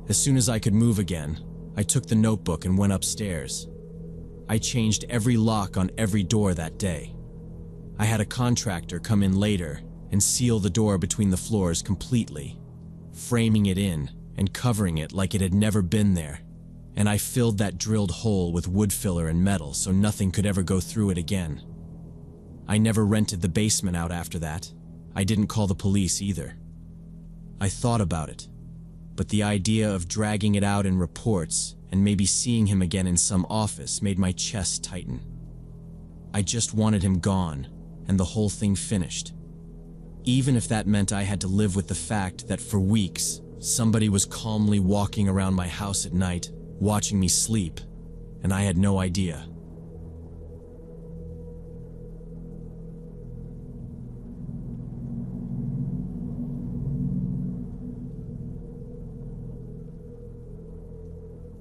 Speaker 1: As soon as I could move again, I took the notebook and went upstairs. I changed every lock on every door that day. I had a contractor come in later and seal the door between the floors completely, framing it in and covering it like it had never been there, and I filled that drilled hole with wood filler and metal so nothing could ever go through it again. I never rented the basement out after that. I didn't call the police either. I thought about it, but the idea of dragging it out in reports and maybe seeing him again in some office made my chest tighten. I just wanted him gone and the whole thing finished. Even if that meant I had to live with the fact that for weeks, somebody was calmly walking around my house at night, watching me sleep, and I had no idea.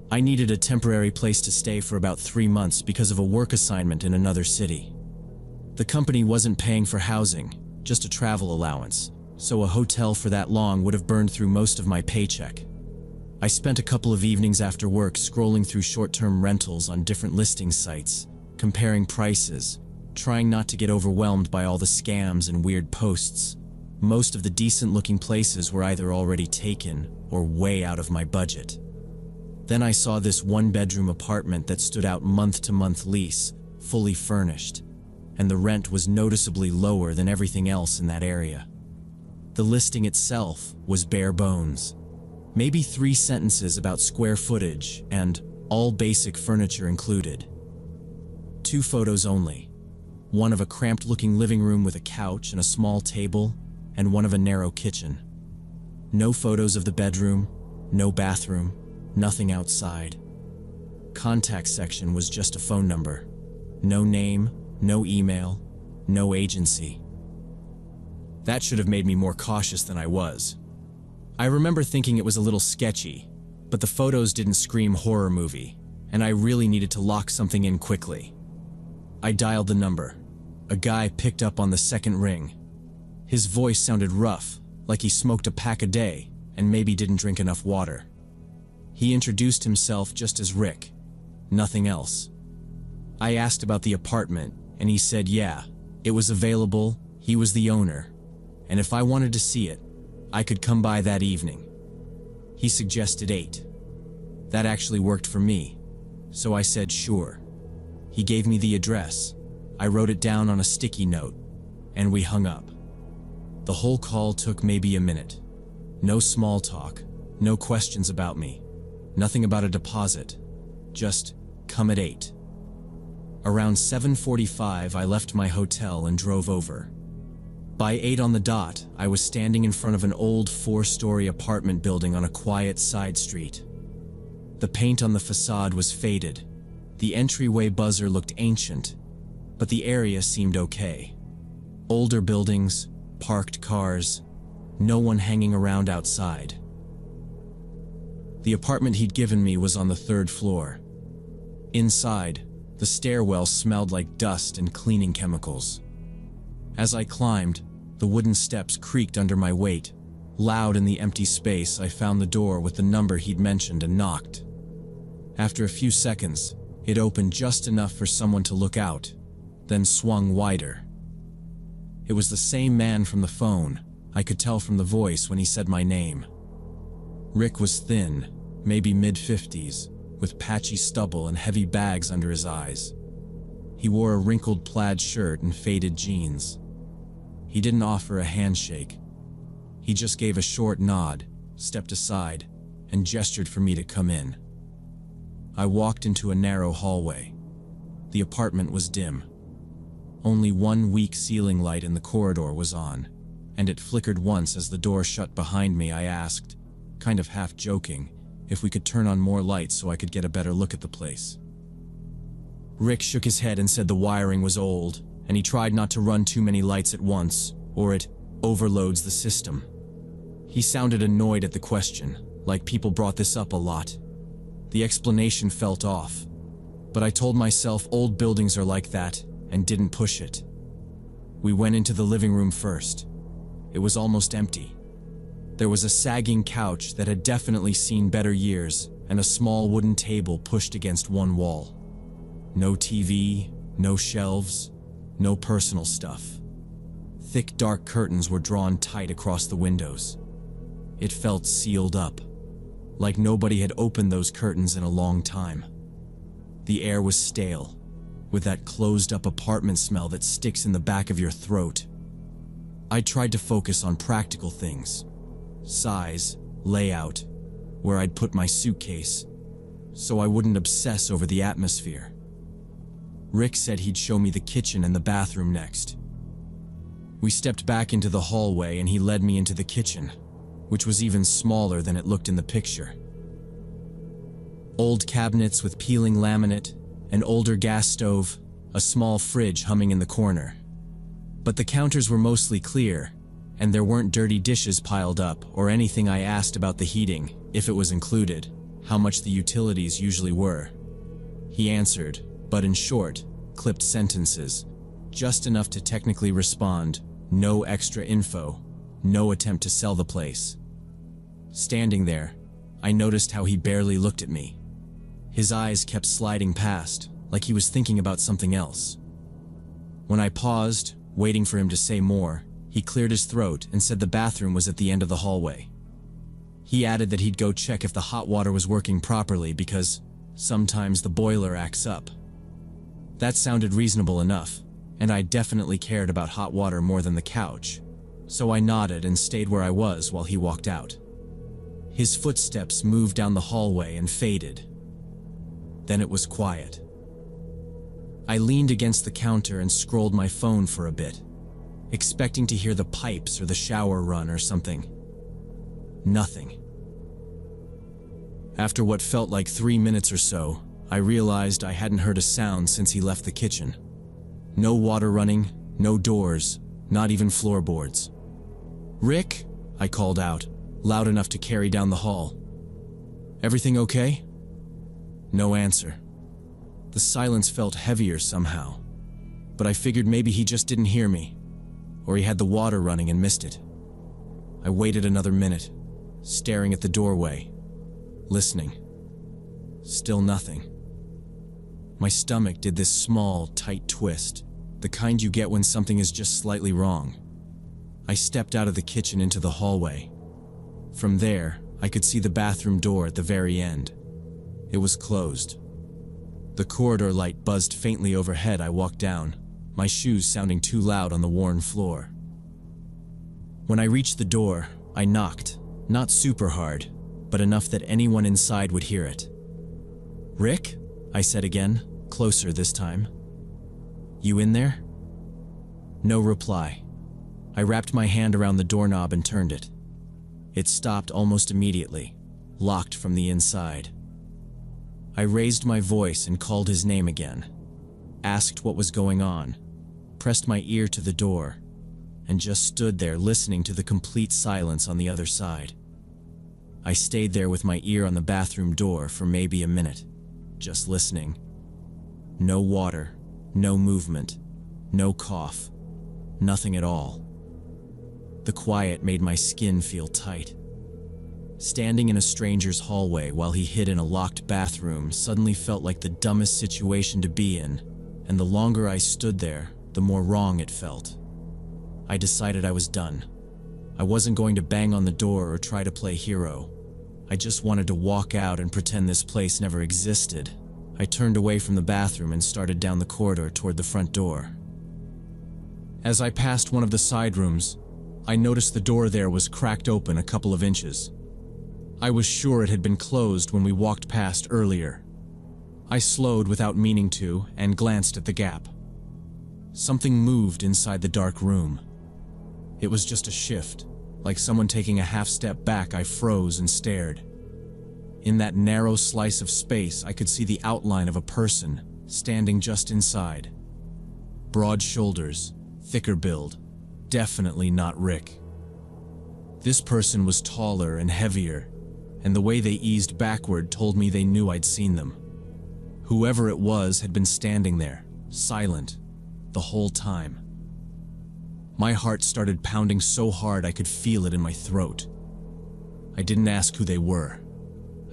Speaker 1: I needed a temporary place to stay for about 3 months because of a work assignment in another city. The company wasn't paying for housing, just a travel allowance, so a hotel for that long would have burned through most of my paycheck. I spent a couple of evenings after work scrolling through short-term rentals on different listing sites, comparing prices, trying not to get overwhelmed by all the scams and weird posts. Most of the decent-looking places were either already taken or way out of my budget. Then I saw this one-bedroom apartment that stood out month-to-month lease, fully furnished, and the rent was noticeably lower than everything else in that area. The listing itself was bare bones. Maybe 3 sentences about square footage and all basic furniture included. 2 photos only. One of a cramped-looking living room with a couch and a small table, and one of a narrow kitchen. No photos of the bedroom, no bathroom, nothing outside. Contact section was just a phone number. No name, no email, no agency. That should have made me more cautious than I was. I remember thinking it was a little sketchy, but the photos didn't scream horror movie, and I really needed to lock something in quickly. I dialed the number. A guy picked up on the second ring. His voice sounded rough, like he smoked a pack a day and maybe didn't drink enough water. He introduced himself just as Rick, nothing else. I asked about the apartment, and he said yeah, it was available, he was the owner, and if I wanted to see it, I could come by that evening. He suggested 8. That actually worked for me, so I said sure. He gave me the address. I wrote it down on a sticky note, and we hung up. The whole call took maybe a minute. No small talk, no questions about me, nothing about a deposit, just come at 8. Around 7:45, I left my hotel and drove over. By 8 on the dot, I was standing in front of an old 4-story apartment building on a quiet side street. The paint on the facade was faded. The entryway buzzer looked ancient, but the area seemed okay. Older buildings, parked cars, no one hanging around outside. The apartment he'd given me was on the 3rd floor. Inside, the stairwell smelled like dust and cleaning chemicals. As I climbed, the wooden steps creaked under my weight. Loud in the empty space, I found the door with the number he'd mentioned and knocked. After a few seconds, it opened just enough for someone to look out, then swung wider. It was the same man from the phone. I could tell from the voice when he said my name. Rick was thin, maybe mid-50s, with patchy stubble and heavy bags under his eyes. He wore a wrinkled plaid shirt and faded jeans. He didn't offer a handshake. He just gave a short nod, stepped aside, and gestured for me to come in. I walked into a narrow hallway. The apartment was dim. Only one weak ceiling light in the corridor was on, and it flickered once as the door shut behind me. I asked, kind of half joking, if we could turn on more lights so I could get a better look at the place. Rick shook his head and said the wiring was old, and he tried not to run too many lights at once, or it overloads the system. He sounded annoyed at the question, like people brought this up a lot. The explanation felt off, but I told myself old buildings are like that and didn't push it. We went into the living room first. It was almost empty. There was a sagging couch that had definitely seen better years and a small wooden table pushed against one wall. No TV, no shelves, no personal stuff. Thick dark curtains were drawn tight across the windows. It felt sealed up, like nobody had opened those curtains in a long time. The air was stale, with that closed-up apartment smell that sticks in the back of your throat. I tried to focus on practical things: size, layout, where I'd put my suitcase, so I wouldn't obsess over the atmosphere. Rick said he'd show me the kitchen and the bathroom next. We stepped back into the hallway and he led me into the kitchen, which was even smaller than it looked in the picture. Old cabinets with peeling laminate, an older gas stove, a small fridge humming in the corner. But the counters were mostly clear, and there weren't dirty dishes piled up or anything. I asked about the heating, if it was included, how much the utilities usually were. He answered, but in short, clipped sentences, just enough to technically respond, no extra info, no attempt to sell the place. Standing there, I noticed how he barely looked at me. His eyes kept sliding past, like he was thinking about something else. When I paused, waiting for him to say more, he cleared his throat and said the bathroom was at the end of the hallway. He added that he'd go check if the hot water was working properly because sometimes the boiler acts up. That sounded reasonable enough, and I definitely cared about hot water more than the couch, so I nodded and stayed where I was while he walked out. His footsteps moved down the hallway and faded. Then it was quiet. I leaned against the counter and scrolled my phone for a bit, expecting to hear the pipes or the shower run or something. Nothing. After what felt like 3 minutes or so, I realized I hadn't heard a sound since he left the kitchen. No water running, no doors, not even floorboards. "Rick," I called out, loud enough to carry down the hall. "Everything okay?" No answer. The silence felt heavier somehow, but I figured maybe he just didn't hear me, or he had the water running and missed it. I waited another minute, staring at the doorway, listening. Still nothing. My stomach did this small, tight twist, the kind you get when something is just slightly wrong. I stepped out of the kitchen into the hallway. From there, I could see the bathroom door at the very end. It was closed. The corridor light buzzed faintly overhead. I walked down, my shoes sounding too loud on the worn floor. When I reached the door, I knocked, not super hard, but enough that anyone inside would hear it. "Rick?" I said again, closer this time. "You in there?" No reply. I wrapped my hand around the doorknob and turned it. It stopped almost immediately, locked from the inside. I raised my voice and called his name again, asked what was going on, pressed my ear to the door, and just stood there listening to the complete silence on the other side. I stayed there with my ear on the bathroom door for maybe a minute, just listening. No water, no movement, no cough, nothing at all. The quiet made my skin feel tight. Standing in a stranger's hallway while he hid in a locked bathroom suddenly felt like the dumbest situation to be in, and the longer I stood there, the more wrong it felt. I decided I was done. I wasn't going to bang on the door or try to play hero. I just wanted to walk out and pretend this place never existed. I turned away from the bathroom and started down the corridor toward the front door. As I passed one of the side rooms, I noticed the door there was cracked open a couple of inches. I was sure it had been closed when we walked past earlier. I slowed without meaning to and glanced at the gap. Something moved inside the dark room. It was just a shift. Like someone taking a half step back, I froze and stared. In that narrow slice of space, I could see the outline of a person standing just inside. Broad shoulders, thicker build, definitely not Rick. This person was taller and heavier, and the way they eased backward told me they knew I'd seen them. Whoever it was had been standing there, silent, the whole time. My heart started pounding so hard I could feel it in my throat. I didn't ask who they were.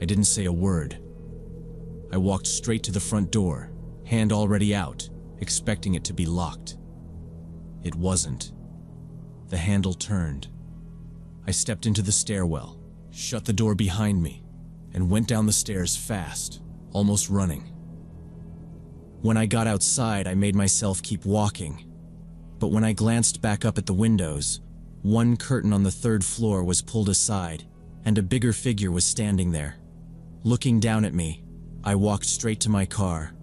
Speaker 1: I didn't say a word. I walked straight to the front door, hand already out, expecting it to be locked. It wasn't. The handle turned. I stepped into the stairwell, shut the door behind me, and went down the stairs fast, almost running. When I got outside, I made myself keep walking. But when I glanced back up at the windows, one curtain on the third floor was pulled aside, and a bigger figure was standing there. Looking down at me, I walked straight to my car,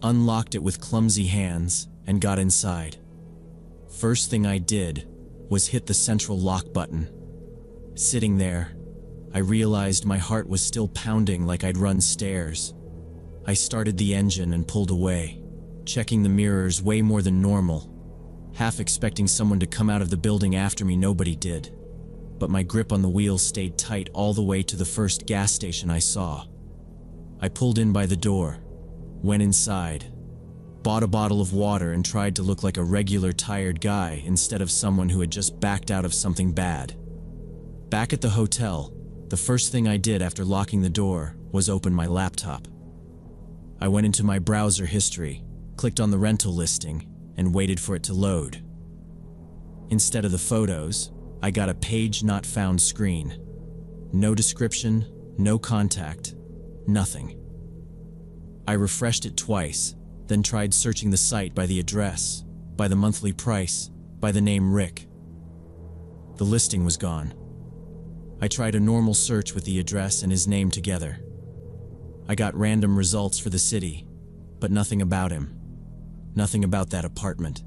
Speaker 1: unlocked it with clumsy hands, and got inside. First thing I did was hit the central lock button. Sitting there, I realized my heart was still pounding like I'd run stairs. I started the engine and pulled away, checking the mirrors way more than normal. Half expecting someone to come out of the building after me, nobody did. But my grip on the wheel stayed tight all the way to the first gas station I saw. I pulled in by the door, went inside, bought a bottle of water and tried to look like a regular tired guy instead of someone who had just backed out of something bad. Back at the hotel, the first thing I did after locking the door was open my laptop. I went into my browser history, clicked on the rental listing, and waited for it to load. Instead of the photos, I got a page not found screen. No description, no contact, nothing. I refreshed it twice, then tried searching the site by the address, by the monthly price, by the name Rick. The listing was gone. I tried a normal search with the address and his name together. I got random results for the city, but nothing about him. Nothing about that apartment.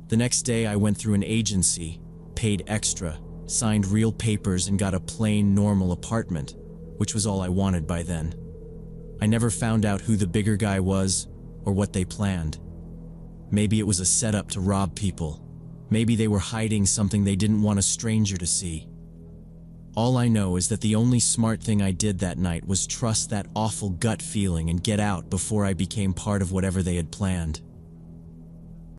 Speaker 1: The next day I went through an agency, paid extra, signed real papers and got a plain, normal apartment, which was all I wanted by then. I never found out who the bigger guy was or what they planned. Maybe it was a setup to rob people. Maybe they were hiding something they didn't want a stranger to see. All I know is that the only smart thing I did that night was trust that awful gut feeling and get out before I became part of whatever they had planned.